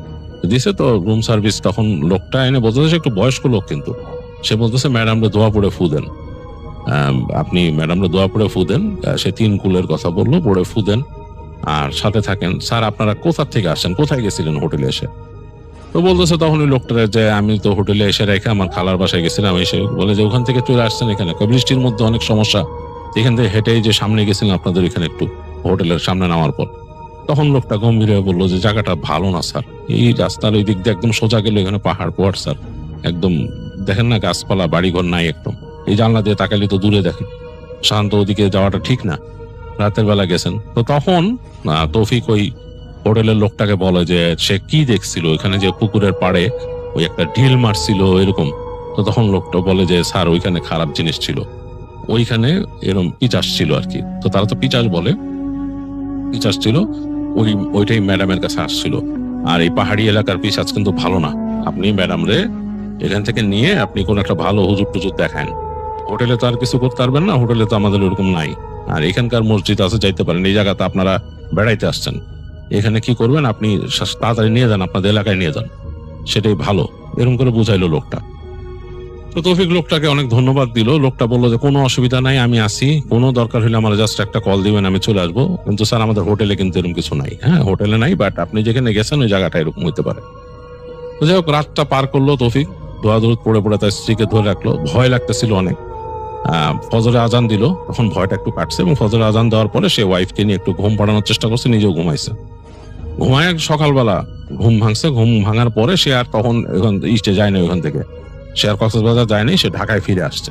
দিছে। তো রুম সার্ভিস তখন লোকটা এনে বলতেছে, একটু বয়স্ক লোক কিন্তু, সে বলতেছে ম্যাডামরা দোয়া পড়ে ফু দেন, আপনি ম্যাডামরা দোয়া পড়ে ফু দেন। সে 3 কুলের কথা বললো, পড়ে ফু দেন আর সাথে থাকেন। স্যার আপনারা কোথা থেকে আসছেন, কোথায় গেছিলেন হোটেলে এসে? তো বলতেছে তখন ওই লোকটা যে আমি তো হোটেলে এসে রেখে আমার খালার বাসায় গেছিলাম। এসে বলে যে ওখান থেকে চলে আসছেন এখানে, বৃষ্টির মধ্যে অনেক সমস্যা, এখান থেকে হেঁটেই যে সামনে গেছিলেন আপনাদের এখানে একটু হোটেলের সামনে নামার পর। তখন লোকটা গম্ভীর হয়ে বললো যে জায়গাটা ভালো না স্যার, এই রাস্তার ওই দিক দিয়ে একদম সোজা গেলে এখানে পাহাড় স্যার, একদম দেখেন না গাছপালা বাড়িঘর নাই, একদম এই জানলা দিয়ে তাকালে তো দূরে দেখেন, শান্ত ওদিকে যাওয়াটা ঠিক না, রাতের বেলা গেছেন। তো তখন তৌফিক ওই হোটেলের লোকটাকে বলে যে সে কি দেখছিল ওইখানে, যে পুকুরের পাড়ে ওই একটা ঢিল মারছিল এরকম। তো তখন লোকটা বলে যে স্যার ওইখানে খারাপ জিনিস ছিল, ওইখানে এরকম পিচাস ছিল আর কি। তো তারা তো পিচাস বলে, পিচাস ছিল, ওইটাই ম্যাডামের কাছে আসছিল। আর এই পাহাড়ি এলাকার পিচাস কিন্তু ভালো না, আপনি ম্যাডাম রে এখান থেকে নিয়ে আপনি কোন একটা ভালো হুজুর টুজুর দেখান। হোটেলে তো আর কিছু করতে পারবেন না, হোটেলে তো আমাদের ওরকম নাই। আর এখানকার মসজিদ আছে, যাইতে পারেন, এই জায়গাতে আপনারা বেড়াইতে আসছেন, এখানে কি করবেন, আপনি তাড়াতাড়ি নিয়ে যান, আপনাদের এলাকায় নিয়ে যান, সেটাই ভালো, এরকম করে বুঝাইলো লোকটা। তো তৌফিক লোকটাকে অনেক ধন্যবাদ দিল। লোকটা বললো যে কোনো অসুবিধা নাই, আমি আসি, কোনো দরকার হলে আমার জাস্ট একটা কল দিবেন, আমি চলে আসবো, কিন্তু স্যার আমাদের হোটেলে কিন্তু এরকম কিছু নাই। হ্যাঁ হোটেলে নাই, বাট আপনি যেখানে গেছেন ওই জায়গাটা এরকম হইতে পারে। তো যাই হোক রাতটা পার করলো তৌফিক, দোয়াদুরুদ পড়ে পড়ে তার স্ত্রীকে ধরে রাখলো। ভয় লাগতেছিল অনেক। ফজরে আজান দিল, তখন ভয়টা একটু কাটছে এবং ফজরে আজান দেওয়ার পরে সে ওয়াইফকে নিয়ে একটু ঘুম পাড়ানোর চেষ্টা করছে, নিজেও ঘুমাইছে। ঘুমায় সকালবেলা ঘুম ভাঙছে, ঘুম ভাঙার পরে সে আর তখন ইস্টে যায় না, ওখান থেকে সে আর কক্সবাজার যায়নি, সে ঢাকায় ফিরে আসছে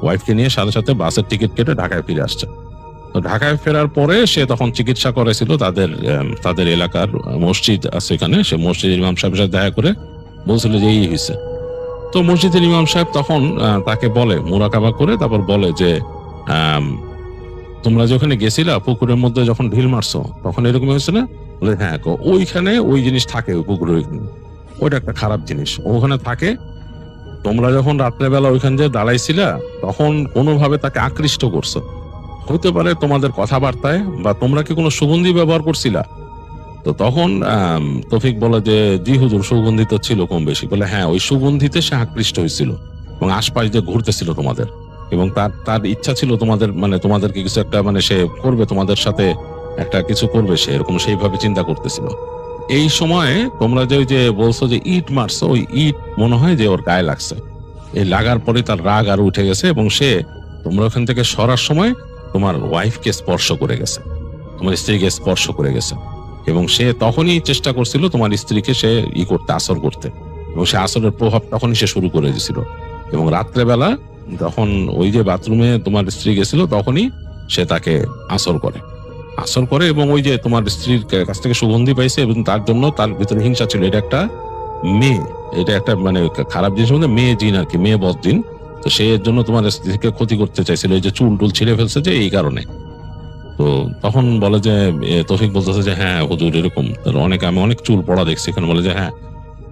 ওয়াইফকে নিয়ে, সাথে সাথে বাসের টিকিট কেটে ঢাকায় ফিরে আসছে। তো ঢাকায় ফেরার পরে সে তখন চিকিৎসা করেছিল তাদের এলাকার মসজিদ আছে এখানে, সে মসজিদের ইমাম সাহেবের সাথে দেখা করে বলছিল যে এই হয়েছে। তো মসজিদের ইমাম সাহেব তখন তাকে বলে, মুরাকাবা করে তারপর বলে যে তোমরা যে ওখানে গেছিলা পুকুরের মধ্যে যখন ঢিল মারছো তখন এরকম হয়েছে না? বলে হ্যাঁ, ওইখানে ওই জিনিস থাকে, ওই পুকুরের ওইখানে, ওইটা একটা খারাপ জিনিস ওখানে থাকে। তোমরা যখন রাত্রেবেলা ওইখান দিয়ে দাঁড়াইছিলা তখন কোনোভাবে তাকে আকৃষ্ট করছো, হতে পারে তোমাদের কথাবার্তায়, বা তোমরা কি কোনো সুগন্ধি ব্যবহার করছিলা? তো তখন তৌফিক বলে যে জি হুজুর, সুগন্ধি তো ছিল কম বেশি। বলে হ্যাঁ, ওই সুগন্ধিতে সে আকৃষ্ট হয়েছিল এবং আশপাশ দিয়ে ঘুরতেছিল তোমাদের, এবং তার ইচ্ছা ছিল তোমাদের মানে তোমাদেরকে কিছু একটা মানে সে করবে, তোমাদের সাথে একটা কিছু করবে সে, এরকম সেইভাবে চিন্তা করতেছিল। এই সময়ে তোমরা যে ওই যে বলছো যে ইট মারছো, ওই ইট মনে হয় যে ওর গায়ে লাগছে, এই লাগার পরে তার রাগ আরো উঠে গেছে এবং সে তোমরা ওখান থেকে সরার সময় তোমার ওয়াইফকে স্পর্শ করে গেছে, তোমার স্ত্রীকে স্পর্শ করে গেছে, এবং সে তখনই চেষ্টা করছিল তোমার স্ত্রীকে সে করতে, আসর করতে, এবং সে আসরের প্রভাব তখনই সে শুরু করে দিয়েছিল। এবং রাত্রেবেলা যখন ওই যে বাথরুমে তোমার স্ত্রী গেছিল তখনই সে তাকে আসর করে এবং ওই যে তোমার স্ত্রীর কাছ থেকে সুগন্ধি পাইছে এবং তার জন্য তার ভিতরে হিংসা ছিল। এটা একটা মেয়ে, এটা একটা মানে খারাপ জিনিসের মধ্যে মেয়ে জিন আর কি, মেয়ে বদ জিন। তো সে এর জন্য তোমার স্ত্রীকে ক্ষতি করতে চাইছিল, এই যে চুল টুল ছিঁড়ে ফেলছে যে এই কারণে। তো তখন বলে যে তৌফিক বলতেছে যে হ্যাঁ হুজুর এরকম, আমি অনেক চুল পড়া দেখছি এখানে। বলে যে হ্যাঁ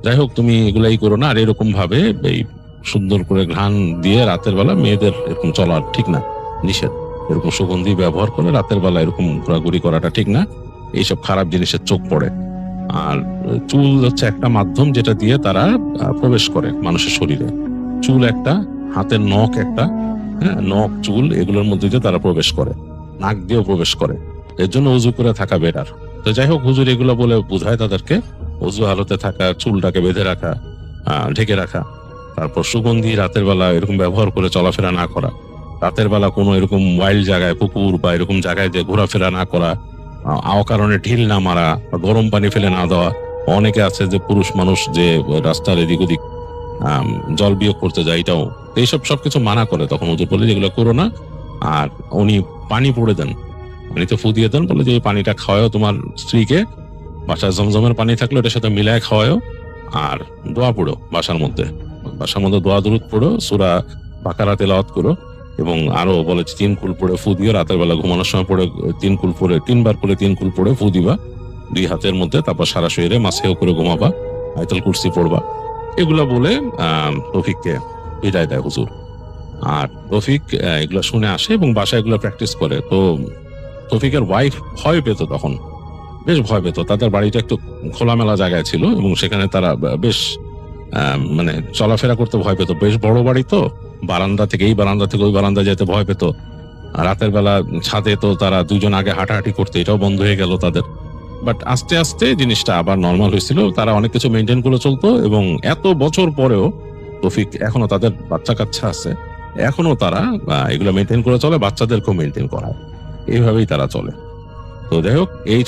যাই হোক, তুমি এগুলাই করো না, আর এরকম ভাবে এই সুন্দর করে ঘ্রাণ দিয়ে রাতের বেলা মেয়েদের এরকম চলা ঠিক না, নিষেধ। এরকম সুগন্ধি ব্যবহার করে রাতের বেলা এরকম ঘোরাঘুরি করাটা ঠিক না, এইসব খারাপ জিনিসের চোখ পড়ে। আর চুল হচ্ছে একটা মাধ্যম যেটা দিয়ে তারা প্রবেশ করে মানুষের শরীরে। চুল একটা, হাতের নখ একটা, হ্যাঁ নখ চুল, এগুলোর মধ্যে দিয়ে তারা প্রবেশ করে, নাক দিয়েও প্রবেশ করে। এর জন্য উজু করে থাকা বেটার। তো যাই হোক, হুজুর এগুলো বলে বোঝায় তাদেরকে উজু হালতে থাকা, চুলটাকে বেঁধে রাখা, ঢেকে রাখা, তারপর সুগন্ধি রাতের বেলা এরকম ব্যবহার করে চলাফেরা না করা, রাতের বেলা কোনো এরকম ওয়াইল্ড জায়গায়, পুকুর বা এরকম জায়গায় যে ঘোরাফেরা না করা, অকারণে ঢিল না মারা বা গরম পানি ফেলে না দেওয়া। অনেকে আছে যে পুরুষ মানুষ যে রাস্তার এদিক ওদিক জল বিয়োগ করতে যায়, এটাও এইসব সবকিছু মানা করে। তখন হুজুর বলে যেগুলো করো না। আর উনি পানি পড়ে দেন, পানিতে ফু দিয়ে দেন, বলে যে এই পানিটা খাওয়াও তোমার স্ত্রীকে, বাসায় জমজমের পানি থাকলে ওটার সাথে মিলায় খাওয়াও, আর দোয়া পড়ো বাসার মধ্যে দোয়া দুরুদ পড়ো, সূরা বাকারা তেলাওয়াত করো, এবং আরো বলে 3 কুল পড়ে ফু দিও, রাতের বেলা ঘুমানোর সময় পড়ে 3 কুল পড়ে 3বার করে 3 কুল পড়ে ফু দিবা 2 হাতের মধ্যে, তারপর সারা শরীরে মাসেও করে ঘুমাবা, আয়াতুল কুরসি পড়বা। এগুলা বলে রফিককে বিদায় দেয় হুজুর। আর রফিক এগুলা শুনে আসে এবং বাসায় এগুলো প্র্যাকটিস করে। তো রফিকের ওয়াইফ ভয় পেত, তখন বেশ ভয় পেত। তাদের বাড়িটা একটু খোলামেলা জায়গায় ছিল এবং সেখানে তারা বেশ মানে চলাফেরা করতে ভয় পেত। বেশ বড় বাড়ি তো, বারান্দা থেকে এই বারান্দা থেকে ওই বারান্দা যেতে ভয় পেত। রাতের বেলা ছাদে তো তারা দুজন আগে হাঁটাহাঁটি করতে, এটাও বন্ধ হয়ে গেল তাদের। বাট আস্তে আস্তে জিনিসটা আবার নর্মাল হয়েছিল, তারা অনেক কিছু মেনটেন করে চলতো। এবং এত বছর পরেও রফিক এখনো, তাদের বাচ্চা কাচ্চা আছে, এখনো তারা এগুলো মেনটেন করে চলে, বাচ্চাদেরকেও মেনটেন করায়, এইভাবেই তারা চলে। তো যাই হোক, এই